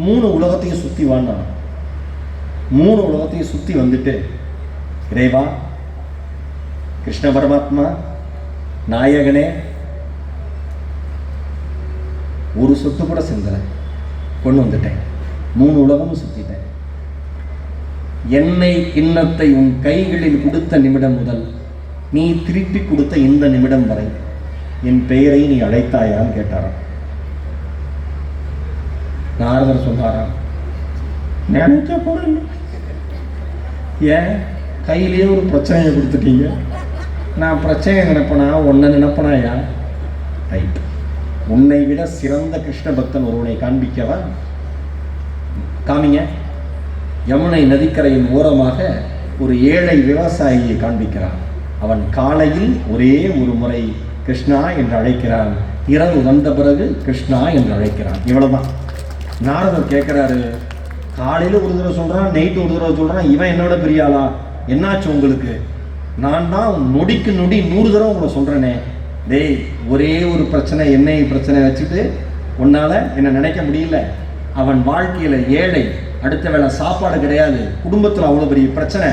3 உலகத்தையும் சுத்தி வான்னா. 3 உலகத்தையும் சுத்தி வந்துட்டு, இறைவா, கிருஷ்ண பரமாத்மா, நாயகனே, ஒரு சொட்டு கூட சிந்தனை கொண்டு வந்துட்டேன், 3 உலகமும் சுத்திட்டேன். எண்ணெய் கிண்ணத்தை உன் கைகளில் கொடுத்த நிமிடம் முதல் நீ திருப்பி கொடுத்த இந்த நிமிடம் வரை என் பெயரை நீ அழைத்தாயான்னு கேட்டாராம். நாரதர் சொன்னாராம், நினைச்ச கூட இல்லை. ஏன்? கையிலேயே ஒரு பிரச்சனையை கொடுத்துட்டீங்க. நான் பிரச்சனை நினைப்பனா ஒன்ன நினைப்பனாயா? ரைட். உன்னை விட சிறந்த கிருஷ்ண பக்தன் ஒருவனை காண்பிக்கவா? காமிங்க. யமுனை நதிக்கரையின் ஓரமாக ஒரு ஏழை விவசாயியை காண்பிக்கிறான். அவன் காலையில் ஒரே ஒரு முறை கிருஷ்ணா என்று அழைக்கிறான், இரவு வந்த பிறகு கிருஷ்ணா என்று அழைக்கிறான். இவ்வளவுதான். நாரதர் கேட்கிறாரு, காலையில் ஒரு தடவை சொல்றான், நைட்டு ஒரு தடவை சொல்றான், இவன் என்னோட பெரிய ஆளா? என்னாச்சு உங்களுக்கு? நான் தான் நொடிக்கு நொடி 100 தடவை உங்களை சொல்றேனே. டேய், ஒரே ஒரு பிரச்சனை, எண்ணெய் பிரச்சனை வச்சுட்டு உன்னால என்ன நினைக்க முடியல. அவன் வாழ்க்கையில ஏழை, அடுத்த வேளை சாப்பாடு கிடையாது, குடும்பத்தில் அவ்வளோ பெரிய பிரச்சனை.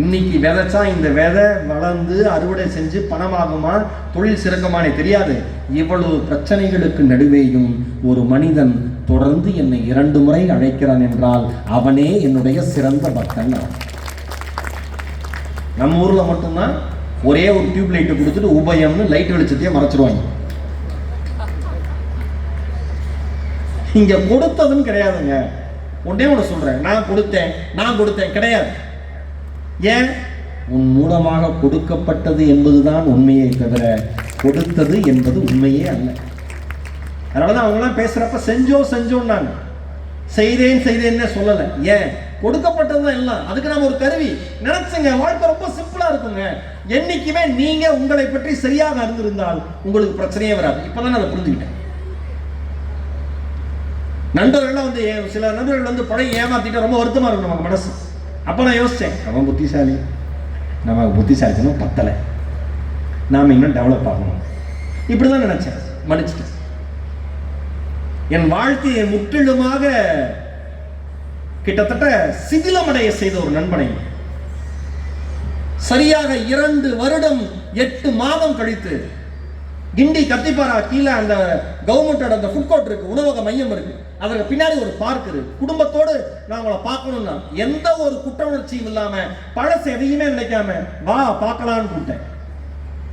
இன்னைக்கு விதைச்சா இந்த விதை வளர்ந்து அறுவடை செஞ்சு பணமாகுமா, தொழில் சிறக்குமானே தெரியாது. இவ்வளவு பிரச்சனைகளுக்கு நடுவேயும் ஒரு மனிதன் தொடர்ந்து என்னை 2 முறை அழைக்கிறான் என்றால் அவனே என்னுடைய சிறந்த பக்தன். நம்ம ஊர்ல மட்டும்தான் ஒரே ஒரு டியூப் லைட்டை கொடுத்துட்டு உபயம்னு லைட் வெளிச்சத்தையே மறைச்சிருவாங்க. இங்க கொடுத்ததுன்னு கிடையாதுங்க. ஒன்னே ஒன்று சொல்றேன், நான் கொடுத்தேன் கிடையாது. ஏன்? உன் மூலமாக கொடுக்கப்பட்டது என்பதுதான் உண்மையை தவிர கொடுத்தது என்பது உண்மையே அல்ல. அதனாலதான் அவங்களாம் பேசுறப்ப செஞ்சோம்னாங்க, செய்தேன்னு சொல்லலை. ஏன்? கொடுக்கப்பட்டதுதான் எல்லாம். அதுக்கு நாம ஒரு கருவி நினைச்சுங்க. வாழ்க்கை ரொம்ப சிம்பிளா இருக்குங்க. என்னைக்குமே நீங்க உங்களை பற்றி சரியாக அறிந்திருந்தால் உங்களுக்கு பிரச்சனையே வராது. இப்பதான் அதை புரிஞ்சுக்கிட்டேன். நண்பர்கள்லாம் வந்து சில நண்பர்கள் வந்து பழைய ஏமாத்திட்டு ரொம்ப வருத்தமா இருக்கும் நமக்கு மனசு. அப்ப நான் யோசிச்சேன், அவன் புத்திசாலி, நம்ம புத்திசாலித்தனம் பத்தலை, நாம இன்னும் டெவலப் ஆகணும், இப்படிதான் நினைச்சேன். மன்னிச்சுட்டு என் வாழ்க்கையை முற்றிலுமாக கிட்டத்தட்ட சிதிலமடைய செய்த ஒரு நண்பனை, சரியாக 2 வருடம் 8 மாதம் கழித்து கிண்டி கத்திப்பாரா கீழே அந்த கவர்மெண்டோட அந்த ஃபுட் கோர்ட் இருக்கு, உணவக மையம் இருக்கு, அதற்கு பின்னாடி ஒரு பார்க் இருக்கு. குடும்பத்தோடு நான் உங்களை பார்க்கணும்னா எந்த ஒரு குற்ற உணர்ச்சியும் இல்லாம பழசு எதையுமே நினைக்காம வா பார்க்கலான்னு கூப்பிட்டேன்.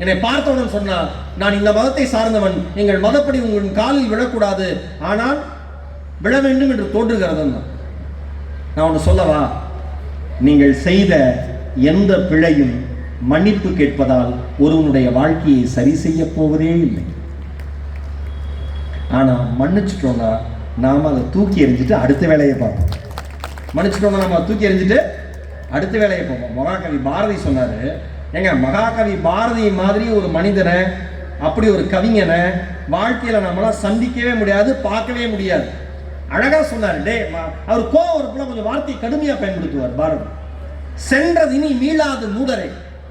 என்னை பார்த்தவுடன் சொன்னா, நான் இந்த மதத்தை சார்ந்தவன், எங்கள் மதப்படி உங்கள் காலில் விழக்கூடாது, ஆனால் விழ வேண்டும் என்று தோன்றுகிறது. நான் ஒன்று சொல்லவா, நீங்கள் செய்த எந்த பிழையும் மன்னிப்பு கேட்பதால் ஒருவனுடைய வாழ்க்கையை சரி செய்ய போவதே இல்லை. ஆனா மன்னிச்சுட்டோம்னா நாம அதை தூக்கி எறிஞ்சிட்டு அடுத்த வேலையை பார்ப்போம். மன்னிச்சுட்டோம்னா நம்ம தூக்கி எறிஞ்சிட்டு அடுத்த வேலையை பார்ப்போம். மகாகவி பாரதி சொன்னாரு, ஏங்க மகாகவி பாரதி மாதிரி ஒரு மனிதனை, அப்படி ஒரு கவிஞனை வாழ்க்கையில நம்மளாம் சந்திக்கவே முடியாது, பார்க்கவே முடியாது. அழகா சொன்னாரு. அவர் கோவம் வரப்போல கொஞ்சம் வார்த்தையை கடுமையா பயன்படுத்துவார் பாரதி. சென்றது இனி மீளாது மூடரை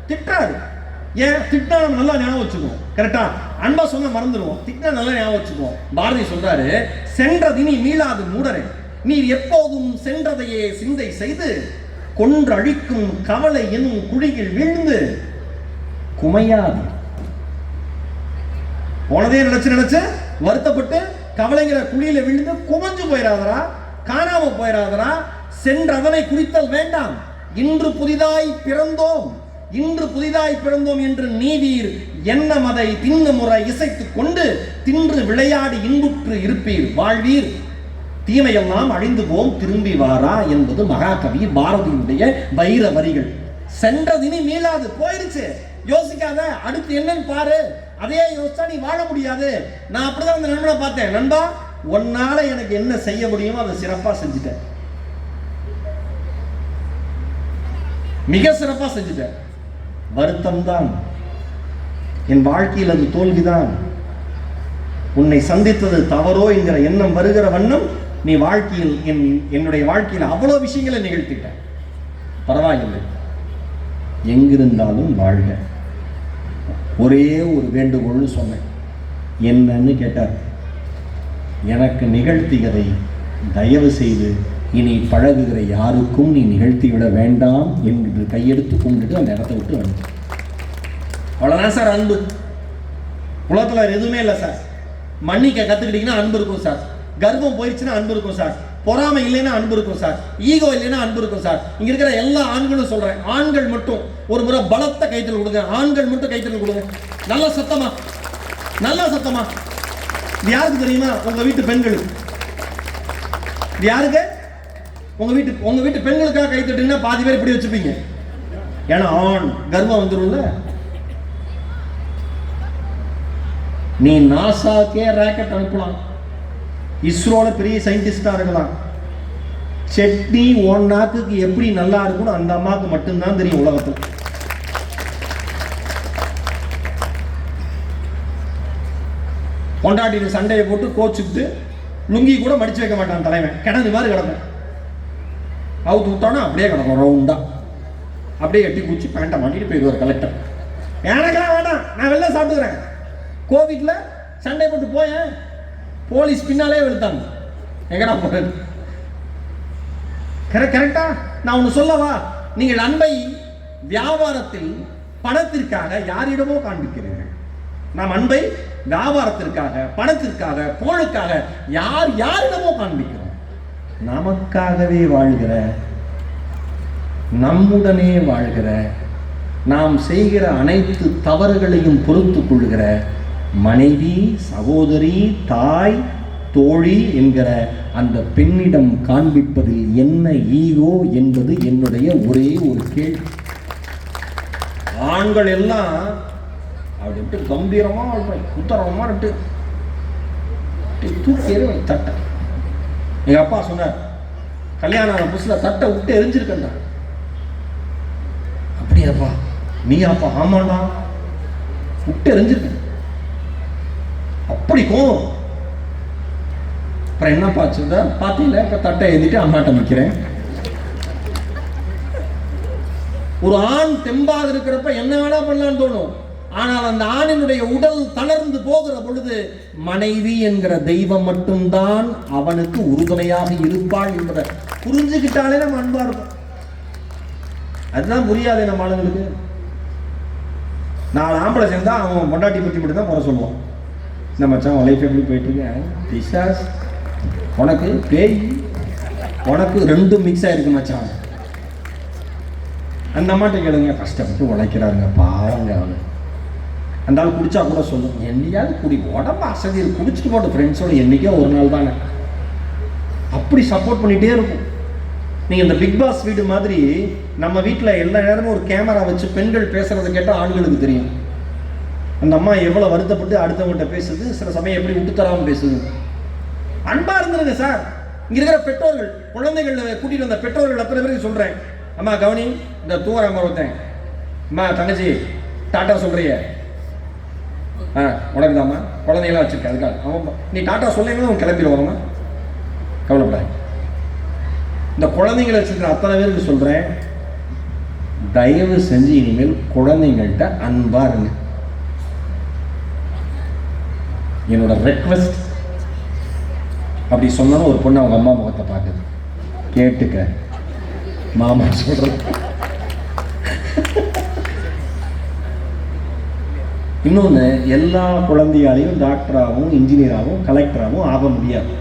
திட்டாரு. ஏன் திட்டா நம்ம நல்லா ஞாபகம் வச்சுக்குவோம், கரெக்டா? அன்பா சொன்னா மறந்துடுவோம், திட்டா நல்லா ஞாபகம் வச்சுக்குவோம். பாரதி சொல்றாரு, சென்றது இனி மீளாது மூடரை, நீர் எப்போதும் சென்றதையே சிந்தை செய்து கொன்றழிக்கும் கவலை எனும் குழியில் வீழ்ந்து குமையாது. போனதே நினைச்சு வருத்தப்பட்டு கவலைங்கிற குழியில விழுந்து குமஞ்சு போயிடாதரா, காணாம போயிடாதரா. சென்றதனை குறித்தல் வேண்டாம், இன்று புதிதாய் பிறந்தோம் என்று நீவீர் என்ன மதை தின்னு முறை இசைத்துக் கொண்டு தின்று விளையாடி இன்புற்று இருப்பீர் வாழ்வீர், தீமையெல்லாம் அழிந்து போம் திரும்பி வாரா என்பது மகாகவி பாரதியுடைய வைர வரிகள். சென்றதினி மீளாது, போயிருச்சு, யோசிக்காத, அடுத்து என்னன்னு பாரு. அதே யோசிச்சா நீ வாழ முடியாது. நான் அப்படிதான் அந்த நண்பனை பார்த்தேன். நண்பா, உன்னால எனக்கு என்ன செய்ய முடியுமோ அதை சிறப்பா செஞ்சுட்டேன், மிக சிறப்பா செஞ்சுட்டேன். வருத்தம் தான் என் வாழ்க்கையில், அது தோல்விதான். உன்னை சந்தித்தது தவறோ என்கிற எண்ணம் வருகிற வண்ணம் நீ வாழ்க்கையில் என்னுடைய வாழ்க்கையில் அவ்வளவு விஷயங்களை நிகழ்த்திட்ட. பரவாயில்லை, எங்கிருந்தாலும் வாழ்க. ஒரே ஒரு வேண்டுகோள்னு சொன்னேன். என்னன்னு கேட்டார். எனக்கு நிகழ்த்தியதை தயவு செய்து இனி பழகுகிற யாருக்கும் நீ நிகழ்த்திவிட வேண்டாம் என்று கையெடுத்து கொண்டுட்டு அந்த இடத்தை விட்டு வந்து. அவ்வளோதான் சார் அன்பு. உலகத்தில் எதுவுமே இல்லை சார். மன்னிக்க கற்றுக்கிட்டீங்கன்னா அன்பு இருக்கும் சார். கர்வம் போயிடுச்சுன்னா அன்பு இருக்கும் சார். பொறாமை இல்லைன்னா அன்பு இருக்கும் சார். ஈகோ இல்லைன்னா அன்பு இருக்கும் சார். இங்க இருக்கிற எல்லா ஆண்களும் சொல்றேன், ஆண்கள் மட்டும் ஒரு முறை பலத்த கைத்தல் கொடுங்க. ஆண்கள் மட்டும் கைத்தல் கொடுங்க, நல்ல சத்தமா, நல்ல சத்தமா. இது யாருக்கு தெரியுமா? உங்க வீட்டு பெண்களுக்கு. இது யாருக்கு? உங்க வீட்டு பெண்களுக்காக கை தட்டுங்கன்னா பாதி பேர் இப்படி வச்சுப்பீங்க. ஏன்னா ஆண் கர்வம் வந்துடும்ல. நீ நாசாக்கே ராக்கெட் அனுப்பலாம், இஸ்ரோல பெரிய சயின்டிஸ்டா இருக்கலாம். சட்னி ஒன் நாக்குக்கு எப்படி நல்லா இருக்கும்னு அந்த அம்மாவுக்கு மட்டும்தான் தெரியும் உலகத்தில். கொண்டாட்டிட்டு சண்டையை போட்டு கோச்சுக்கிட்டு லுங்கி கூட மடிச்சு வைக்க மாட்டான் தலைவன். கிணறு மாதிரி கிடக்கும். அவுத்து விட்டானா அப்படியே கிடக்கும் ரவுண்டா. அப்படியே எட்டி குச்சி பேண்டை மாட்டிட்டு போயிடுவார் கலெக்டர். எனக்கெல்லாம் வேண்டாம், நான் வெளில சாப்பிட்டுக்கிறேன். கோவிட்ல சண்டை போட்டு போயேன், போலீஸ் பின்னாலே வெளுத்தாங்க. எங்கடா போறது? கரெக்டா? நான் ஒன்று சொல்லவா, நீங்கள் அன்பை வியாபாரத்தில் பணத்திற்காக யாரிடமோ காண்பிக்கிறீர்கள். நாம் அன்பை வியாபாரத்திற்காக, பணத்திற்காக, புகழுக்காக யாரிடமோ காண்பிக்கிறோம். நமக்காகவே வாழ்கிற, நம்முடனே வாழ்கிற, நாம் செய்கிற அனைத்து தவறுகளையும் பொறுத்துக் கொள்கிற மனைவி, சகோதரி, தாய், தோழி என்கிற அந்த பெண்ணிடம் காண்பிப்பதில் என்ன ஈகோ என்பது என்னுடைய ஒரே ஒரு கேள்வி. ஆண்கள் எல்லாம் அப்படி விட்டு கம்பீரமா உத்தரவமா தூக்கி தட்டை. எங்க அப்பா சொன்னார், கல்யாணம் புதுசுல தட்டை விட்டு எரிஞ்சிருக்கா. அப்படியாப்பா? நீ அப்பா? ஆமாண்டா, விட்டு எரிஞ்சிருக்க. அப்படி கோவம். அப்புறம் என்னப்பா சொல்ற? பாத்தீங்களா, இப்ப தட்டை எழுதிட்டு அம்மாட்ட நிக்கிறேன். ஒரு ஆண் தெம்பாக இருக்கிறப்ப என்ன வேணா பண்ணலான்னு தோணும். ஆனால் அந்த ஆணினுடைய உடல் தளர்ந்து போகிற பொழுது மனைவி என்கிற தெய்வம் மட்டும்தான் அவனுக்கு உறுதுணையாக இருப்பாள் என்பதை புரிஞ்சுக்கிட்டாலே நம்ம அன்பா இருக்கும். அதுதான் புரியாது நம்ம ஆளுங்களுக்கு. 4 ஆம்பளை சேர்ந்தா அவன் பொண்டாட்டி பற்றி மட்டும் தான் குறை சொல்லுவான். இந்த மச்சான் உன் லைஃப் எப்படி போயிட்டுருக்கேன், பிசாஸ் உனக்கு பேய், உனக்கு 2 மிக்ஸ் ஆகிருக்கு மச்சான். அந்த அம்மாட்ட கேளுங்க, கஷ்டப்பட்டு உழைக்கிறாருங்க, பாவங்க அவனு. அந்த ஆள் குடிச்சா கூட சொல்லும், என்னையாவது குடி, உடம்பு அசதியில் குடிச்சிட்டு போட்டு ஃப்ரெண்ட்ஸோட என்றைக்கோ ஒரு நாள் தானே. அப்படி சப்போர்ட் பண்ணிகிட்டே இருக்கும். நீங்கள் இந்த பிக் பாஸ் வீடு மாதிரி நம்ம வீட்டில் எல்லா நேரமும் ஒரு கேமரா வச்சு பெண்கள் பேசுகிறத கேட்டால் ஆண்களுக்கு தெரியும். அந்த அம்மா எவ்வளோ வருத்தப்பட்டு அடுத்தவங்கள்ட்ட பேசுது, சில சமயம் எப்படி விட்டு தராமல் பேசுது. அன்பா இருந்துருங்க சார். இங்கே இருக்கிற பெற்றோர்கள், குழந்தைகள் கூட்டிகிட்டு வந்த பெற்றோர்கள் அத்தனை பேருக்கு சொல்கிறேன், அம்மா கவனி, இந்த தூங்குற ஒருத்தன், அம்மா தங்கச்சி டாட்டா சொல்கிறிய, உனக்கு தாம்மா குழந்தைங்களாம் வச்சுருக்கேன், அதுக்காக அவன் நீ டாட்டா சொல்லிங்கன்னா அவன் கிளம்பிடுவாங்கம்மா, கவலைப்படாது. இந்த குழந்தைங்களை வச்சுருக்கிற அத்தனை பேருக்கு சொல்கிறேன், தயவு செஞ்சு இனிமேல் குழந்தைங்கள்ட்ட அன்பா இருங்க. என்னோட ரெக்வெஸ்ட். அப்படி சொன்னாலும் ஒரு பொண்ணு அவங்க அம்மா முகத்தை பார்க்குது, கேட்டுக்க மாமா சொல்றது. இன்னொன்று, எல்லா குழந்தையாலையும் டாக்டராகவும் இன்ஜினியராகவும் கலெக்டராகவும் ஆக முடியாது.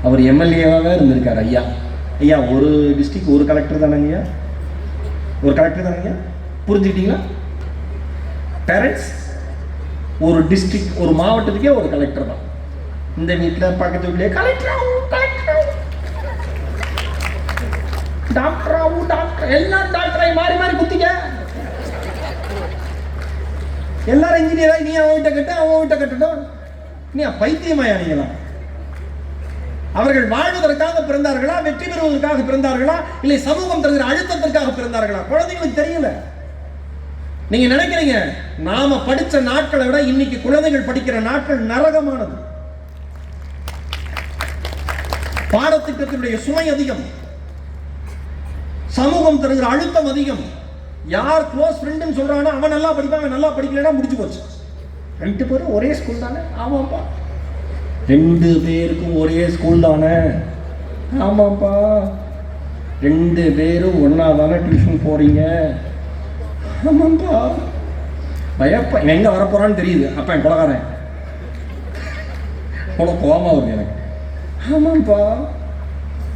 அவர் எம்எல்ஏவாக இருந்திருக்கார் ஐயா. ஐயா ஒரு டிஸ்ட்ரிக்ட் ஒரு கலெக்டர் தானங்க ஐயா, ஒரு கலெக்டர் தானங்க, புரிஞ்சுக்கிட்டீங்களா? பேரண்ட்ஸ், ஒரு டிஸ்ட்ரிக்ட் ஒரு மாவட்டத்துக்கே ஒரு கலெக்டர் தான். இந்த வீட்டில் பக்கத்து வீட்டிலே கலெக்டராகவும் டாக்டராகவும் டாக்டர் எல்லாம் டாக்டரை மாறி மாறி குத்திக்க. எல்லாரும் இன்ஜினியராக நீ அவன் வீட்டை கட்டு, அவன் வீட்டை கட்டட்டும். நீ பைத்தியமாயா நீங்களாம்? அவர்கள் வாழ்வதற்காக பிறந்தார்களா, வெற்றி பெறுவதற்காக பிறந்தார்களா, இல்லை சமூகம் தருகிற அழுத்தத்திற்காக பிறந்தார்களா? குழந்தைங்களுக்கு தெரியல. நீங்க நினைக்கிறீங்க நாம படிச்ச நாட்களை விட இன்னைக்கு குழந்தைகள் படிக்கிற நாட்கள் நரகமானது. பாடத்திட்டத்தினுடைய சுமை அதிகம், சமூகம் தருகிற அழுத்தம் அதிகம். யார் க்ளோஸ் ஃப்ரெண்டுன்னு சொல்றானோ அவன் நல்லா படிப்பான், நல்லா படிக்கலன்னா முடிச்சு போச்சு. 2 பேரும் ஒரே ஸ்கூல் தானே? ஆமாப்பா. 2 பேருக்கும் ஒரே ஸ்கூல் தானே? ஆமாப்பா. 2 பேரும் ஒன்னா தானே டியூஷன் போறீங்க? ஆமாப்பா. பயப்பா எங்க வரப்போறான்னு தெரியுது. அப்ப என் கொலகாரன் கோவமா வருது எனக்கு. ஆமாப்பா.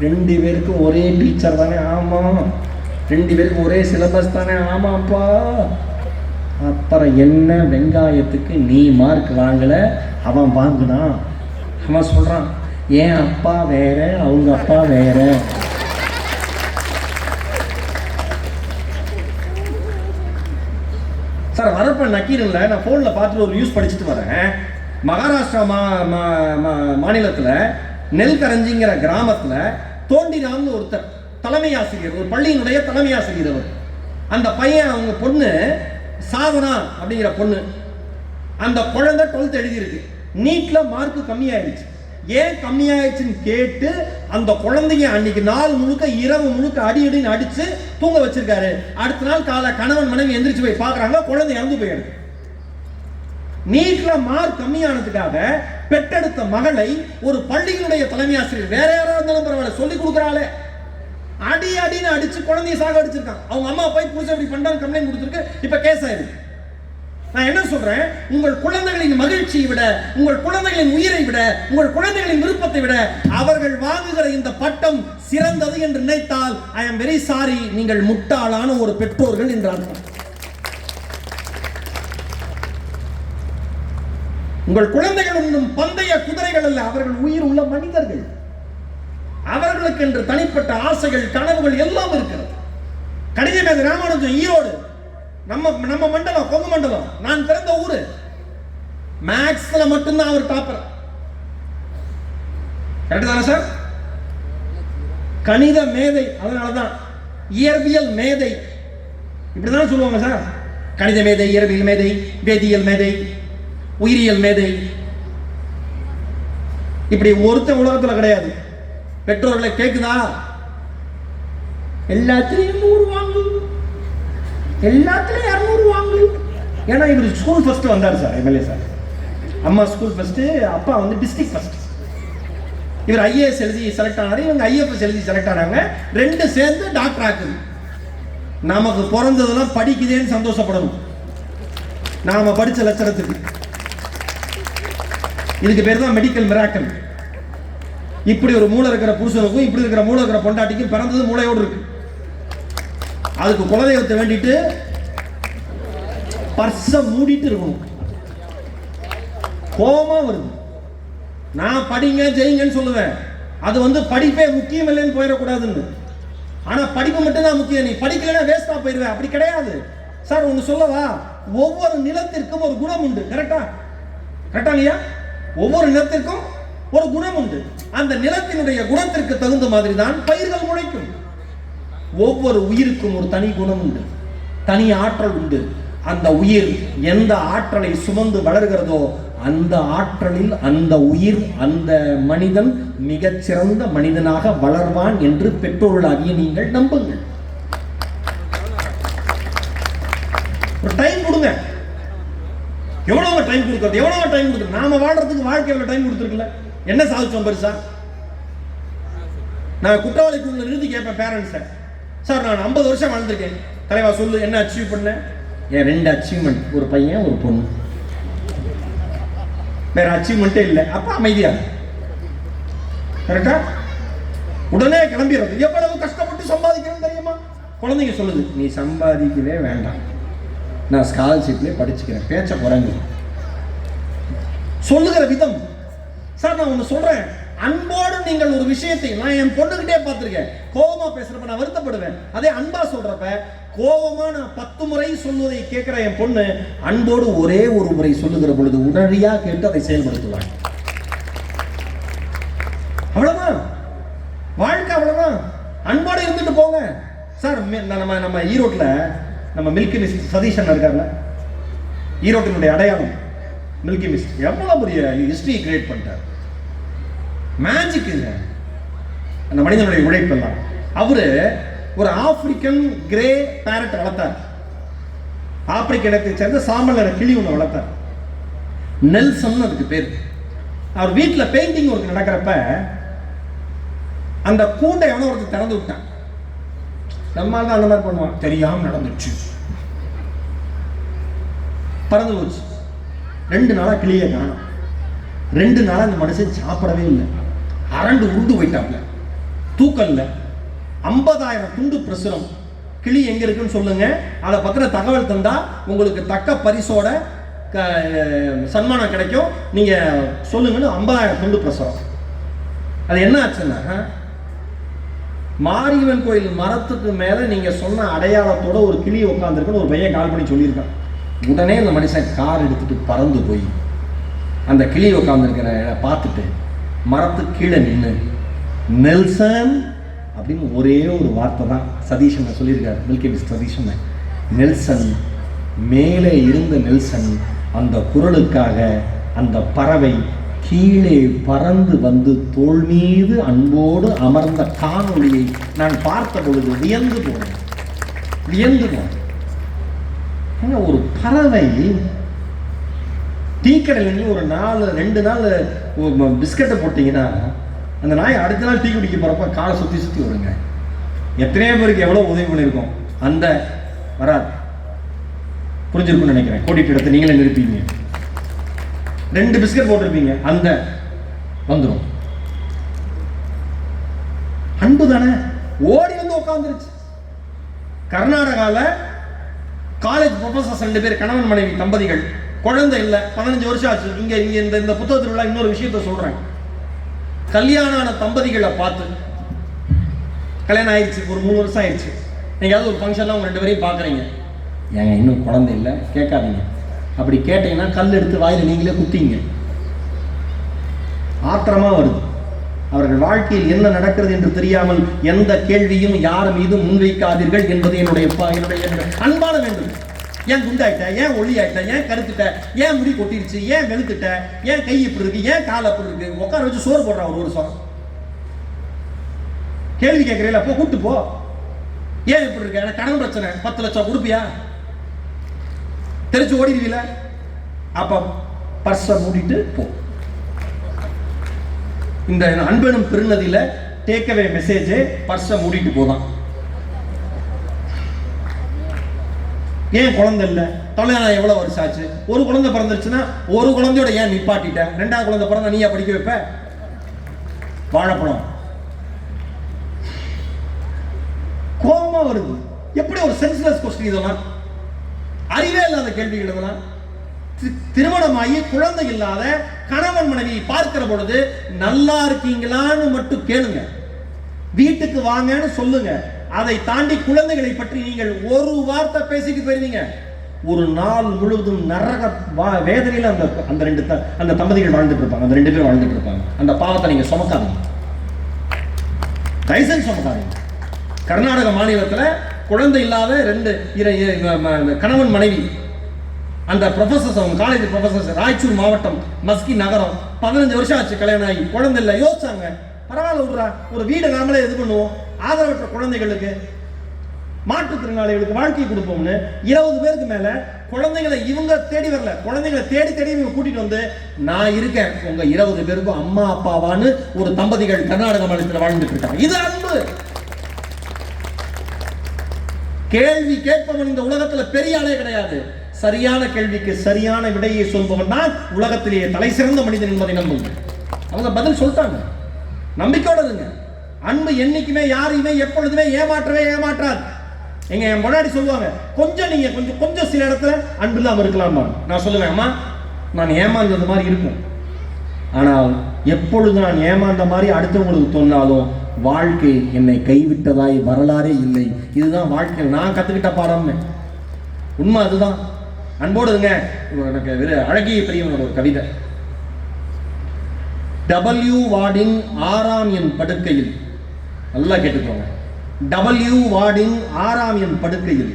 2 பேருக்கும் ஒரே டீச்சர் தானே? ஆமா. 2 பேருக்கும் ஒரே சிலபஸ் தானே? ஆமாப்பா. அப்புறம் என்ன வெங்காயத்துக்கு நீ மார்க் வாங்கல, அவன் வாங்குனான். அவன் சொல்றான், என் அப்பா வேற, அவங்க அப்பா வேற. சார் வரப்ப நக்கீரன்ல நான் போன்ல பார்த்துட்டு ஒரு நியூஸ் படிச்சுட்டு வரேன். மகாராஷ்டிரா மாநிலத்தில் நெல்கரஞ்சிங்கிற கிராமத்தில் தோண்டிராம்னு ஒருத்தர் தலைமை ஆசிரியர், ஒரு பள்ளியினுடைய தலைமை ஆசிரியர் அவர். அந்த பையன், அவங்க பொண்ணு சாதனா அப்படிங்கிற பொண்ணு, அந்த குழந்தை 12th எழுதியிருக்கு. நீட்ல மார்க் கம்மியாயிடுச்சு. ஏன் கம்மியாயிடுச்சுன்னு கேட்டு அந்த குழந்தைங்க அன்னைக்கு நாள் முழுக்க இரவு முழுக்க அடின்னு அடிச்சு தூங்க வச்சிருக்காரு. அடுத்த நாள் காலை கணவன் மனைவி எந்திரிச்சு போய் பார்க்கறாங்க, குழந்தை இறந்து போயிடுது. நீட்ல மார்க் கம்மியானதுக்காக பெற்றெடுத்த மகளை ஒரு பள்ளியினுடைய தலைமை ஆசிரியர், வேற யாராவது இருந்தாலும் பரவாயில்ல, சொல்லி கொடுக்குறாளே, அடின்னு அடிச்சு குழந்தைய சாக அடிச்சிருக்காங்க. அவங்க அம்மா போய் புருஷன் இப்படி பண்றாங்க, கம்ப்ளைண்ட் கொடுத்துருக்கு. இப்ப கேஸ் ஆயிருக்கு. நான் என்ன சொல்றேன், உங்கள் குழந்தைகளின் மகிழ்ச்சியை விட, உங்கள் குழந்தைகளின் உயிரை விட, உங்கள் குழந்தைகளின் விருப்பத்தை விட அவர்கள் வாங்குகிற இந்த பட்டம் சிறந்தது என்று நினைத்தால் ஐ ஆம் வெரி சாரி, நீங்கள் முட்டாளான ஒரு பெற்றோர்கள் என்றார்கள். உங்கள் குழந்தைகள் ஒன்றும் பந்தய குதிரைகள் அல்ல, அவர்கள் உயிர் உள்ள மனிதர்கள். அவர்களுக்கு என்று தனிப்பட்ட ஆசைகள், கனவுகள் எல்லாம் இருக்கிறது. கடிதமேதை ராமானுஜம் ஈரோடு, நம்ம மண்டலம், கொங்கு மண்டலம், நான் பிறந்த ஊரு. மேக்ஸ்ல மட்டும்தான் அவர் டாப்பர். கரெக்ட் தானே சார்? கணித மேதை, அதனாலதான் இயற்பியல் மேதை, இப்படிதான் சொல்லுவாங்க சார். கணித மேதை, இயற்பியல் மேதை, வேதியியல் மேதை, உயிரியல் மேதை, இப்படி ஒருத்தன் உலகத்துல கிடையாது. பெற்றோர்களை கேக்குதா? எல்லாத்திலையும் 100 வாங்கு, எல்லாத்திலையும் 200 வாங்கு. ஏன்னா இவர் ஸ்கூல் ஃபர்ஸ்ட் வந்தார் சார், எம்எல்ஏ சார். அம்மா ஸ்கூல் ஃபர்ஸ்ட், அப்பா வந்து டிஸ்ட்ரிக்ட் ஃபர்ஸ்ட். இவர் ஐஏஎஸ் எழுதி செலக்ட் ஆனாரு, இவங்க ஐஎஃப்எஸ் எழுதி செலக்ட் ஆனாங்க. 2 சேர்ந்து டாக்டர் ஆக்குது. நமக்கு பிறந்ததெல்லாம் படிக்குதேன்னு சந்தோஷப்படணும். நாம படிச்ச லட்சணத்துக்கு. இதுக்கு பேர் தான் மெடிக்கல் மிராக்கல். இப்படி ஒரு மூளை இருக்கிற புருஷனுக்கும் இப்படி இருக்கிற மூளை இருக்கிற பொண்டாட்டிக்கும் பிறந்தது மூளையோடு இருக்கு. அதுக்கு குலதெய்வத்தை வேண்டிட்டு பர்ஸ மூடிட்டு இருக்கணும். கோபமா வருது. நான் படிங்க ஜெயிங்கன்னு சொல்லுவேன். அது படிப்பே முக்கியம் இல்லைன்னு போயிடக்கூடாதுன்னு. ஆனா படிப்பு மட்டும் தான் முக்கியம். நீ படிக்கலன்னா வேஸ்டா போயிடுவேன். அப்படி கிடையாது சார். ஒண்ணு சொல்லவா? ஒவ்வொரு நிலத்திற்கும் ஒரு குணம் உண்டு. கரெக்டாங்கய்யா? ஒவ்வொரு நிலத்திற்கும் ஒரு குணம் உண்டு. அந்த நிலத்தினுடைய குணத்திற்கு தகுந்த மாதிரி தான் பயிர்கள் முளைக்கும். ஒவ்வொரு உயிருக்கும் ஒரு தனி குணம் உண்டு, தனி ஆற்றல் உண்டு. அந்த உயிர் எந்த ஆற்றலை சுமந்து வளர்கிறதோ அந்த ஆற்றலில் அந்த உயிர், அந்த மனிதன் மிகச்சிறந்த மனிதனாக வளர்வான் என்று பெற்றோர்களாகிய நீங்கள் நம்புங்கள். ஒரு டைம் கொடுங்க. எவ்வளவு டைம் கொடுக்கிறது? எவ்வளவு டைம் கொடுக்குறது? நாம வாழ்றதுக்கு வாழ்க்கை எவ்வளவு டைம் கொடுத்துருக்குல்ல? என்ன சாதிச்சோம் பெருசா? நான் குற்றவாளிக்குள்ள நிறுத்தி கேட்பேன் பேரண்ட்ஸை, சார் நான் 50 வருஷம் வாழ்ந்திருக்கேன், தலைவா சொல்லு என்ன அச்சீவ் பண்ண? என் 2 அச்சீவ்மெண்ட், ஒரு பையன் ஒரு பொண்ணு, வேற அச்சீவ்மெண்ட்டே இல்லை. அப்ப அமைதியா கரெக்டா உடனே கிளம்பிடுறது. எவ்வளவு கஷ்டப்பட்டு சம்பாதிக்கணும் தெரியுமா? குழந்தைங்க சொல்லுது, நீ சம்பாதிக்கவே வேண்டாம், நான் ஸ்காலர்ஷிப்லேயே படிச்சுக்கிறேன். பேச்ச குறைங்க. சொல்லுகிற விதம். சார் நான் ஒன்று சொல்றேன், அன்போடு நீங்கள் ஒரு விஷயத்தை, நான் என் பொண்ணுகிட்டே பார்த்துருக்கேன், கோபமா பேசுறப்ப நான் வருத்தப்படுவேன். அதே அன்பா சொல்றப்ப கோபமா நான் 10 முறை சொல்வதை கேட்கிற என் பொண்ணு அன்போடு ஒரே ஒரு முறை சொல்லுகிற பொழுது உடனடியா கேட்டு அதை செயல்படுத்துவாங்க. அவ்வளவுதான் வாழ்க்கை, அவ்வளவுதான். அன்போடு இருந்துட்டு போங்க. சார் நம்ம ஈரோட்ல நம்ம மில்கி மிஸ்ட் சதீஷன் இருக்கார்ல, ஈரோட்டினுடைய அடையாளம் மில்கி மிஸ்ட். எவ்வளவு பெரிய ஹிஸ்டரி கிரியேட் பண்ணிட்டார். மேஜிக் இல்லை அந்த மனிதனுடைய உழைப்பெல்லாம். அவரு ஒரு ஆப்பிரிக்கன் கிரே பேரட் வளர்த்தார். ஆப்பிரிக்க இனத்தை சேர்ந்த சாம்பல் நிற கிளி ஒன்று வளர்த்தார். நெல்சன் அதுக்கு பேர். அவர் வீட்டில் பெயிண்டிங் ஒர்க் நடக்கிறப்ப அந்த கூண்டை எவனோ ஒருத்தர் திறந்து விட்டான். நம்மால் தான் அந்த மாதிரி பண்ணுவான், தெரியாம நடந்துச்சு, பறந்து போச்சு. 2 நாளா கிளியை காணும். 2 நாளா அந்த மனுஷன் சாப்பிடவே இல்லை. அரண்டு உருண்டு போயிட்டாப்ல, தூக்கல்ல. 50,000 துண்டு பிரசுரம். கிளி எங்க இருக்குன்னு சொல்லுங்க, அதை பத்தின தகவல் தந்தா உங்களுக்கு தக்க பரிசோட சன்மானம் கிடைக்கும், நீங்க சொல்லுங்கன்னு 50,000 துண்டு பிரசுரம். அது என்ன ஆச்சுன்னா, மாரியம்மன் கோயில் மரத்துக்கு மேல நீங்க சொன்ன அடையாளத்தோட ஒரு கிளி உட்காந்துருக்குன்னு ஒரு பையன் கால் பண்ணி சொல்லியிருக்கான். உடனே அந்த மனுஷன் கார் எடுத்துட்டு பறந்து போய் அந்த கிளி உட்காந்துருக்கிற பார்த்துட்டு மரத்துக்கு கீழே நின்று நெல்சன் அப்படின்னு ஒரே ஒரு வார்த்தை தான் சதீஷன் சொல்லியிருக்காரு. Milky Mist Satheeshan Nelson. மேலே இருந்த நெல்சன் அந்த குரலுக்காக அந்த பறவை கீழே பறந்து வந்து தோள் மீது அன்போடு அமர்ந்த காணொளியை நான் பார்த்த பொழுது வியந்து போனேன். ஒரு பறவை டீக்கடையில் ஒரு 2 நாள் பிஸ்கட்டை போட்டீங்கன்னா அந்த நாய் அடுத்த நாள் டீ குடிக்க போறப்ப காலை சுத்தி வருங்க. எத்தனையோ பேருக்கு எவ்வளவு உதவி பண்ணியிருக்கோம். அந்த வராது, புரிஞ்சிருக்கும்னு நினைக்கிறேன். கோடிட்டு இடத்தை நீங்களே நிறுப்பீங்க. 2 பிஸ்கட் போட்டிருப்பீங்க, அந்த வந்துடும். அன்பு தானே, ஓடி வந்து உட்காந்துருச்சு. கர்நாடகால காலேஜ் ப்ரொஃபசர்ஸ் 2 பேர், கணவன் மனைவி தம்பதிகள், குழந்தை இல்லை, 15 வருஷம் ஆச்சு. இங்க இந்த புத்தகத்தில் உள்ள இன்னொரு விஷயத்த சொல்றேன். கல்யாண தம்பதிகளை பார்த்து, கல்யாணம் ஆயிடுச்சு, ஒரு 3 வருஷம் ஆயிடுச்சு, நீங்களாவது ஒரு ஃபங்க்ஷன்ல அவங்க 2 பேரையும் பார்க்குறீங்க. ஏங்க இன்னும் குழந்தை இல்லை கேட்காதீங்க. அப்படி கேட்டீங்கன்னா கல் எடுத்து வாயில நீங்களே குத்திங்க. ஆத்திரமா வருது. அவர்கள் வாழ்க்கையில் என்ன நடக்கிறது என்று தெரியாமல் எந்த கேள்வியும் யார் மீதும் முன்வைக்காதீர்கள் என்பது என்னுடைய அன்பான வேண்டும். ஏன் குண்டாயிட்ட, ஏன் ஒளியாயிட்ட, ஏன் கருத்துட்ட, ஏன் முடி கொட்டிருச்சு, ஏன் வெளுத்துட்ட, ஏன் கை இப்படி இருக்கு, ஏன் கால் அப்படி இருக்கு, உட்கார வச்சு சோறு போடுறான் ஒரு வருஷம். கேள்வி கேட்கறீங்களா? போ கூட்டு போ. ஏன் இப்படி இருக்க? எனக்கு கடன் பிரச்சனை, 10 லட்சம் கொடுப்பியா? தெரிச்சு ஓடிடுவீல? அப்ப பர்ஸ மூடிட்டு போ. இந்த அன்பெனும் பெருநதியில டேக்அவே மெசேஜ், பர்ஸ மூடிட்டு போதான். ஏன் குழந்தை இல்லை? கல்யாணம் எவ்வளவு வருஷம் ஆச்சு? ஒரு குழந்தை பிறந்துருச்சுன்னா ஒரு குழந்தையோட ஏன் நிப்பாட்டிட்ட? ரெண்டாவது குழந்தை பிறந்தா நீயா படிக்க வைப்ப? வாழைப்பழம். கோபமா வருது. எப்படி ஒரு சென்ஸ்லெஸ் கொஸ்டின் இதெல்லாம்? அறிவே இல்லாத கேள்விகள் இதெல்லாம். திருமணமாகி குழந்தை இல்லாத கணவன் மனைவி பார்க்கிற பொழுது நல்லா இருக்கீங்களான்னு மட்டும் கேளுங்க, வீட்டுக்கு வாங்கன்னு சொல்லுங்க. அதை தாண்டி குழந்தைகளை பற்றி நீங்கள் ஒரு வார்த்தை பேசிட்டு போயிருவீங்க, ஒரு நாள் முழுவதும் நரக வேதனையில் அந்த தம்பதிகள் வாழ்ந்துட்டு இருப்பாங்க, அந்த 2 பேரும் வாழ்ந்துட்டு இருப்பாங்க. அந்த பாவத்தை நீங்க சுமக்காதீங்க, தயவுசெய்து சுமக்காதீங்க. கர்நாடக மாநிலத்தில் குழந்தை இல்லாத 2 கணவன் மனைவி, அந்த ப்ரொஃபசர்ஸ், அவங்க காலேஜ் ப்ரொஃபசர்ஸ், ராய்ச்சூர் மாவட்டம் மஸ்கி நகரம், 15 வருஷம் ஆச்சு கல்யாணம் ஆகி, குழந்தை இல்லை. யோசிச்சாங்க, பரவாயில்ல விடுறா, ஒரு வீடை நாமளே இது பண்ணுவோம், ஆதரவற்ற குழந்தைகளுக்கு, மாற்றுத்திறனாளிகளுக்கு வாழ்க்கை கொடுப்போம்னு 20 பேருக்கு மேல குழந்தைகளை இவங்க தேடி வரல, குழந்தைகளை தேடி தேடி இவங்க கூட்டிட்டு வந்து, நான் இருக்கேன் உங்க 20 பேருக்கும் அம்மா அப்பாவான்னு ஒரு தம்பதிகள் கர்நாடக மாநிலத்தில் வாழ்ந்துட்டு இருக்காங்க. இது அன்பு. கேள்வி கேட்பவன் இந்த உலகத்துல பெரிய ஆளே கிடையாது. சரியான கேள்விக்கு சரியான விடையை சொல்பவன் தான் உலகத்திலேயே தலை சிறந்த மனிதன் என்பதை நம்புங்க. அவங்க பதில் சொல்லிட்டாங்க, நம்பிக்கையோட இருங்க. அன்பு என்னைக்குமே யாரையுமே எப்பொழுதுமே ஏமாற்றாது. எங்க என் முன்னாடி சொல்லுவாங்க, நீங்க கொஞ்சம் சில இடத்துல அன்பு இல்லாம இருக்கலாம். நான் சொல்லுவேன், அம்மா நான் ஏமாந்தது மாதிரி இருக்கும், ஆனால் எப்பொழுது நான் ஏமாந்த மாதிரி அடுத்தவங்களுக்கு சொன்னாலும் வாழ்க்கை என்னை கைவிட்டதாய் வரலாறே இல்லை. இதுதான் வாழ்க்கையில் நான் கத்துக்கிட்ட பாடம், உண்மை அதுதான். அன்போடு இருங்க. எனக்கு அழகிய பெரியவனோட ஒரு கவிதை, W வார்டின் 6ஆம் எண் படுக்கையில், நல்லா கேட்டுக்கோங்க, W வார்டின் 6ஆம் எண் படுக்கையில்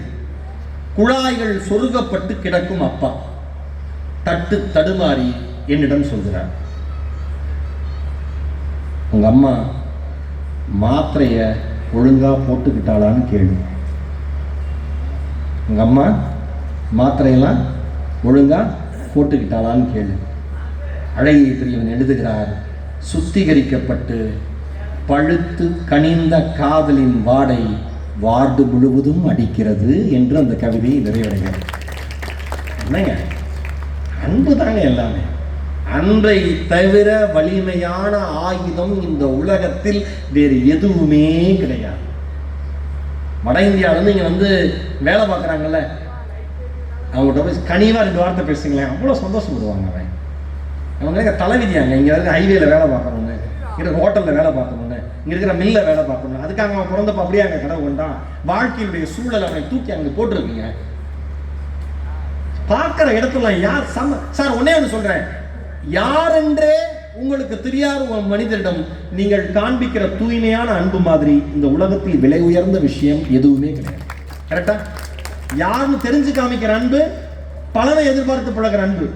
குழாய்கள் சொருகப்பட்டு கிடக்கும் அப்பா தட்டு தடுமாறி என்னிடம் சொல்கிறார், உங்க அம்மா மாத்திரைய ஒழுங்கா போட்டுக்கிட்டாளான்னு கேள்வி. உங்க அம்மா மாத்திரையெல்லாம் ஒழுங்கா போட்டுக்கிட்டாளான்னு கேள்வி. அழகிய பெரியவன் எழுதுகிறார், சுத்திகரிக்கப்பட்டு பழுத்து கனிந்த காதலின் வாடை வார்டு முழுவதும் அடிக்கிறது என்று அந்த கவிதையை நிறைவடைகிறது. என்னங்க, அன்பு தாங்க எல்லாமே. அன்பை தவிர வலிமையான ஆயுதம் இந்த உலகத்தில் வேறு எதுவுமே கிடையாது. வட இந்தியாவிலிருந்து இங்க வந்து வேலை பார்க்குறாங்கல்ல, அவங்கள்ட்ட போய் கனிவா 2 வார்த்தை பேசுங்களேன், அவ்வளோ சந்தோஷப்படுவாங்க. அவங்க தலைவிதியாங்க, இங்கே இருக்கிற ஹைவேல வேலை பார்க்கணும்னு, இங்கே ஹோட்டலில் வேலை பார்க்கணும்னு, இங்கே இருக்கிற மில்ல வேலை பார்க்கணும். அதுக்காக அவன் பிறந்தப்ப அப்படியே அங்கே கடவு கொண்டான். வாழ்க்கையுடைய சூழல் அவனை தூக்கி அங்கே போட்டிருக்கீங்க. பார்க்குற இடத்துல யார் சார் ஒன்னே ஒன்று சொல்கிறேன், யாரென்றே உங்களுக்கு தெரியாத மனிதரிடம் நீங்கள் காண்பிக்கிற தூய்மையான அன்பு மாதிரி இந்த உலகத்தில் விலை உயர்ந்த விஷயம் எதுவுமே கிடையாது. கரெக்டா? யாருன்னு தெரிஞ்சு காமிக்கிற அன்பு, பலனை எதிர்பார்த்து பழகிற அன்பு,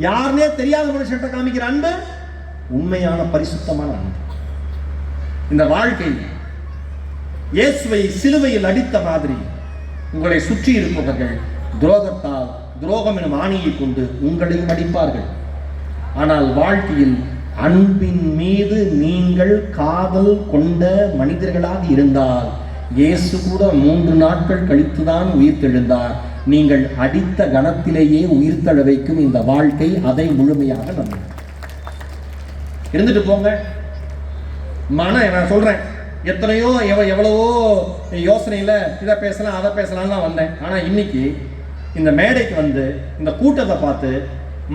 யாருனே தெரியாத மனுஷன்ட்ட காமிக்கிற அன்பு உண்மையான பரிசுத்தமான அன்பு. இந்த வாழ்க்கை இயேசுவை சிலுவையில் அடித்த மாதிரி உங்களை சுற்றி இருப்பவர்கள் துரோகம் எனும் ஆணியை கொண்டு உங்களையும் அடிப்பார்கள். ஆனால் வாழ்க்கையில் அன்பின் மீது நீங்கள் காதல் கொண்ட மனிதர்களாக இருந்தால், இயேசு கூட 3 நாட்கள் கழித்துதான் உயிர்த்தெழுந்தார். நீங்கள் அடித்த கணத்திலேயே உயிர்த்தெழ வைக்கும் இந்த வாழ்க்கை அதை முழுமையாக நம்பும். இருந்துட்டு போங்க. நான் சொல்றேன், எத்தனையோ எவ்வளவோ யோசனையில இதை பேசலாம் அதை பேசலாம்லாம் வந்தேன். ஆனா இன்னைக்கு இந்த மேடைக்கு வந்து இந்த கூட்டத்தை பார்த்து,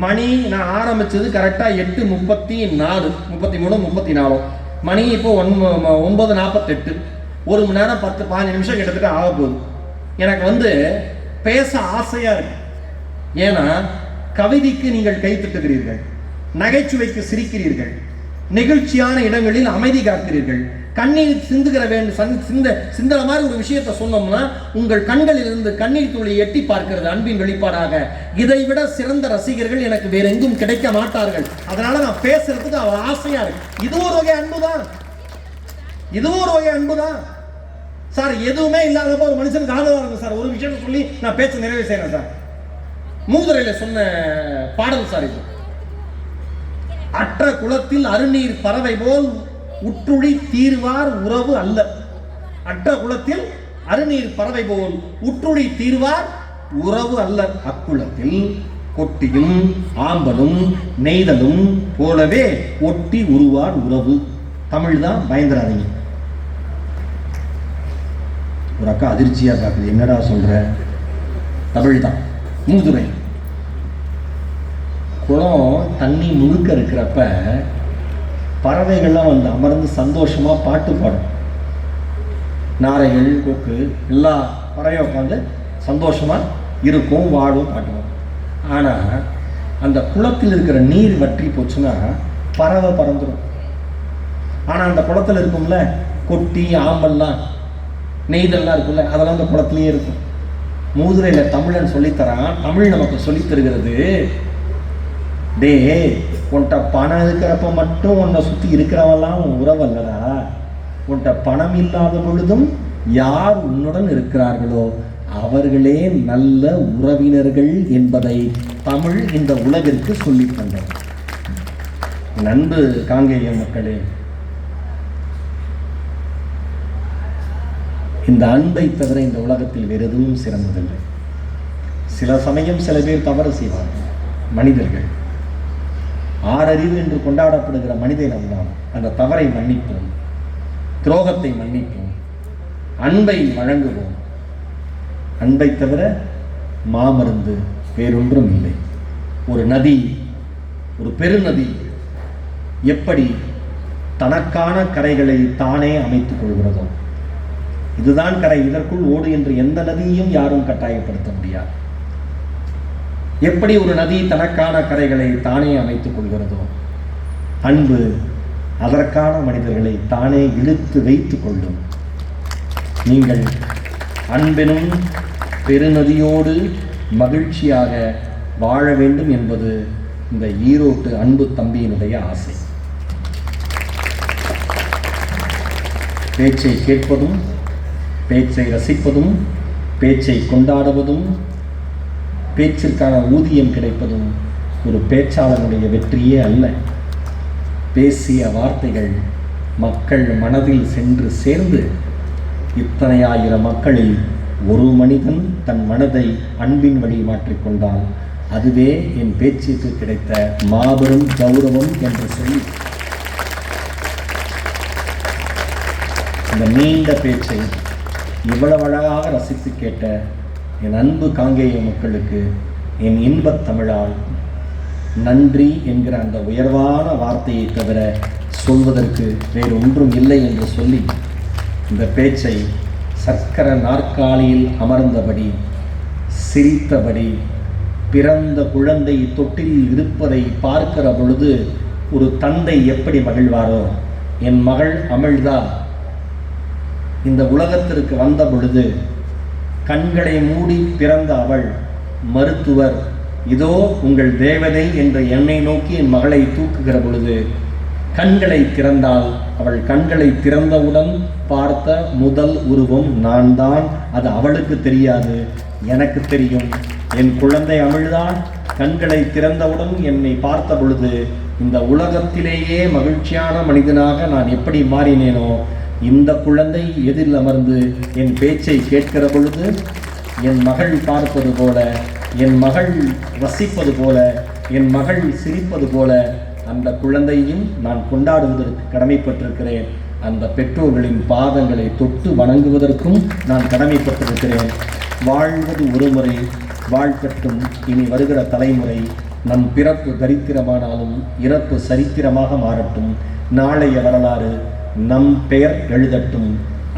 மணி நான் ஆரம்பிச்சது கரெக்டா 8:34, 33, 34, மணி இப்போ 9:48, 1 மணி நேரம் 10-15 நிமிஷம் கிட்டத்தட்ட ஆக போகுது. எனக்கு வந்து பேச ஆசையா இருக்கு. ஏன்னா கவிதைக்கு நீங்கள் கை தட்டுகிறீர்கள், நகைச்சுவைக்கு சிரிக்கிறீர்கள், நெகிழ்ச்சியான இடங்களில் அமைதி காக்கிறீர்கள், கண்ணீர் சிந்துகிற சிந்தன மாதிரி ஒரு விஷயத்தை சொன்னோம்னா உங்கள் கண்களில் இருந்து கண்ணீர் துளி எட்டி பார்க்கிறது அன்பின் வெளிப்பாடாக. இதைவிட சிறந்த ரசிகர்கள் எனக்கு வேற எங்கும் கிடைக்க மாட்டார்கள். அதனால நான் பேசுறதுக்கு ஆசையா இருக்கு. இது ஒரு வகை அன்புதான், இதுவும் ஒரு வகை அன்புதான் சார். எதுவுமே இல்லாதப்ப ஒரு மனுஷனுக்கு ஆதரவா இருக்கு சார். ஒரு விஷயத்தை சொல்லி நான் பேச்ச நிறைவு செய்யறேன் சார். மூதுரையில சொன்ன பாடல் சார் இது. அற்ற குளத்தில் அருநீர் பறவை போல் உற்றுழி தீர்வார் உறவு அல்ல. அற்ற குளத்தில் அருநீர் பறவை போல் உற்றுழி தீர்வார் உறவு அல்ல அக்குலத்தில் கொட்டியும் ஆம்பலும் நெய்தலும் போலவே ஒட்டி உருவார் உறவு. தமிழ் தான், பயந்துராதீங்க. ஒரு அக்கா அதிர்ச்சியா பார்க்குது, என்னடா சொல்ற? தமிழ் தான். மூதுரை குளம் தண்ணி முழுக்க இருக்கிறப்ப பறவைகள்லாம் வந்து அமர்ந்து சந்தோஷமா பாட்டு பாடும். நாரைகள், கொக்கு எல்லா பறவையும் உட்காந்து சந்தோஷமா இருக்கும், வாழும், பாட்டுவோம். ஆனால் அந்த குளத்தில் இருக்கிற நீர் வற்றி போச்சுன்னா பறவை பறந்துடும். ஆனால் அந்த குளத்தில் இருக்கும்ல கொட்டி ஆம்பல்லாம் நெய்தல்லாம் இருக்குல்ல, அதெல்லாம் அந்த குளத்திலேயே இருக்கும். மூதுரையில் தமிழன் சொல்லித்தரான். தமிழ் நமக்கு சொல்லித் தருகிறது, டே உன்கிட்ட பணம் இருக்கிறப்ப மட்டும் உன்னை சுற்றி இருக்கிறவெல்லாம் உன் உறவல்லடா. உன்கிட்ட பணம் இல்லாத பொழுதும் யார் உன்னுடன் இருக்கிறார்களோ அவர்களே நல்ல உறவினர்கள் என்பதை தமிழ் இந்த உலகிற்கு சொல்லித் தந்தது. நண்பு காங்கேய மக்களே, இந்த அன்பை தவிர இந்த உலகத்தில் வேறு எதுவும் சிறந்ததில்லை. சில சமயம் சில பேர் தவறு செய்வார்கள். மனிதர்கள் ஆறறிவு என்று கொண்டாடப்படுகிற மனித இனம்தான் அந்த தவறை மன்னிப்போம், துரோகத்தை மன்னிப்போம், அன்பை வழங்குவோம். அன்பை தவிர மாமருந்து வேறொன்றும் இல்லை. ஒரு நதி, ஒரு பெருநதி எப்படி தனக்கான கரைகளை தானே அமைத்துக் கொள்கிறதோ, இதுதான் கரை, இதற்குள் ஓடு என்று எந்த நதியையும் யாரும் கட்டாயப்படுத்த முடியாது. எப்படி ஒரு நதி தனக்கான கரைகளை தானே அமைத்துக் கொள்கிறதோ, அன்பு அதற்கான மனிதர்களை தானே இழுத்து வைத்துக் கொள்ளும். நீங்கள் அன்பெனும் பெருநதியோடு மகிழ்ச்சியாக வாழ வேண்டும் என்பது இந்த ஈரோட்டு அன்பு தம்பியினுடைய ஆசை. பேச்சை கேட்பதும், பேச்சை ரசிப்பதும், பேச்சை கொண்டாடுவதும், பேச்சிற்கான ஊதியம் கிடைப்பதும் ஒரு பேச்சாளனுடைய வெற்றியே அல்ல. பேசிய வார்த்தைகள் மக்கள் மனதில் சென்று சேர்ந்து இத்தனை ஆயிரம் மக்களில் ஒரு மனிதன் தன் மனதை அன்பின் வழி மாற்றிக்கொண்டால் அதுவே என் பேச்சுக்கு கிடைத்த மாபெரும் கௌரவம் என்று சொல்லி இந்த நீண்ட பேச்சை இவ்வளவு அழகாக ரசித்து கேட்ட என் அன்பு காங்கேய மக்களுக்கு என் இன்பத் தமிழால் நன்றி என்கிற அந்த உயர்வான வார்த்தையை தவிர சொல்வதற்கு வேறு ஒன்றும் இல்லை என்று சொல்லி இந்த பேச்சை சக்கர நாற்காலியில் அமர்ந்தபடி சிரித்தபடி பிறந்த குழந்தை தொட்டில் இருப்பதை பார்க்கிற பொழுது ஒரு தந்தை எப்படி மகிழ்வாரோ, என் மகள் அமிழ்தா இந்த உலகத்திற்கு வந்த பொழுது கண்களை மூடி பிறந்த அவள் மருத்துவர், இதோ உங்கள் தேவதை என்று என்னை நோக்கி என் மகளை தூக்குகிற பொழுது கண்களை திறந்தால் அவள் கண்களை திறந்தவுடன் பார்த்த முதல் உருவம் நான் தான். அது அவளுக்கு தெரியாது, எனக்கு தெரியும். என் குழந்தை அமிழ்தான் கண்களை திறந்தவுடன் என்னை பார்த்த பொழுது இந்த உலகத்திலேயே மகிழ்ச்சியான மனிதனாக நான் எப்படி மாறினேனோ, இந்த குழந்தை எதிரில் அமர்ந்து என் பேச்சை கேட்கிற பொழுது என் மகள் பார்ப்பது போல, என் மகள் ரசிப்பது போல, என் மகள் சிரிப்பது போல அந்த குழந்தையும் நான் கொண்டாடுவதற்கு கடமைப்பட்டிருக்கிறேன். அந்த பெற்றோர்களின் பாதங்களை தொட்டு வணங்குவதற்கும் நான் கடமைப்பட்டிருக்கிறேன். வாழ்வது ஒரு முறை, வாழ்க்கட்டும் இனி வருகிற தலைமுறை. நம் பிறப்பு தரித்திரமானாலும் இறப்பு சரித்திரமாக மாறட்டும். நாளைய வரலாறு நம் பெயர் எழுதட்டும்.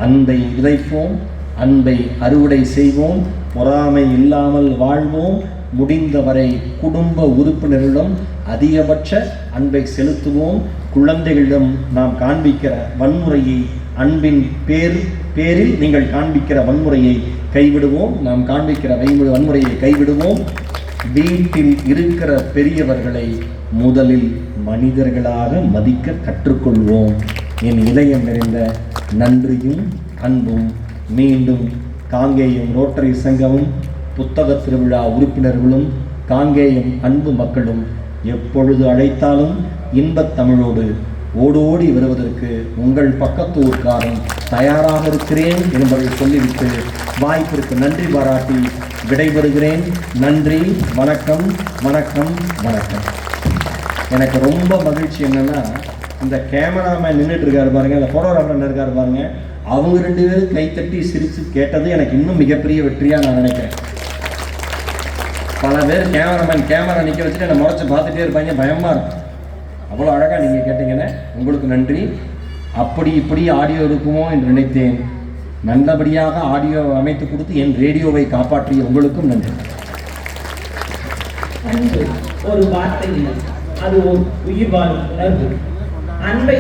அன்பை விதைப்போம், அன்பை அறுவடை செய்வோம், பொறாமை இல்லாமல் வாழ்வோம். முடிந்தவரை குடும்ப உறுப்பினர்களிடம் அதிகபட்ச அன்பை செலுத்துவோம். குழந்தைகளிடம் நாம் காண்பிக்கிற வன்முறையை, அன்பின் பேரில் நீங்கள் காண்பிக்கிற வன்முறையை கைவிடுவோம். நாம் காண்பிக்கிற வன்முறையை கைவிடுவோம். வீட்டில் இருக்கிற பெரியவர்களை முதலில் மனிதர்களாக மதிக்க கற்றுக்கொள்வோம். என் இதயம் நிறைந்த நன்றியும் அன்பும். மீண்டும் காங்கேயம் ரோட்டரி சங்கமும் புத்தக திருவிழா உறுப்பினர்களும் காங்கேயம் அன்பு மக்களும் எப்பொழுது அழைத்தாலும் இன்பத் தமிழோடு ஓடோடி வருவதற்கு உங்கள் பக்கத்து ஊர்க்காரன் தயாராக இருக்கிறேன் என்பதை சொல்லிவிட்டு வாய்ப்பிற்கு நன்றி பாராட்டி விடைபெறுகிறேன். நன்றி, வணக்கம், வணக்கம், வணக்கம். எனக்கு ரொம்ப மகிழ்ச்சி என்னன்னா, இந்த கேமராமேன் நின்றுட்டு இருக்காரு பாருங்க, இந்த ஃபோட்டோகிராஃபர் இருக்காரு பாருங்க, அவங்க 2 பேரும் கைத்தட்டி சிரித்து கேட்டது எனக்கு இன்னும் மிகப்பெரிய வெற்றியாக நான் நினைக்கிறேன். பல பேர் கேமரா நிற்க வச்சுட்டு என்னை முறைச்சி பார்த்துட்டே இருப்பாங்க, பயமாக இருக்கும். அவ்வளோ அழகாக நீங்கள் கேட்டீங்கன்னு உங்களுக்கு நன்றி. அப்படி இப்படி ஆடியோ இருக்குமோ என்று நினைத்தேன். நல்லபடியாக ஆடியோ அமைத்து கொடுத்து என் ரேடியோவை காப்பாற்றிய உங்களுக்கும் நன்றி. அன்பு ஒரு வார்த்தை இல்லை, அது ஒரு உயிர் வாழும் உணர்வு. அன்பை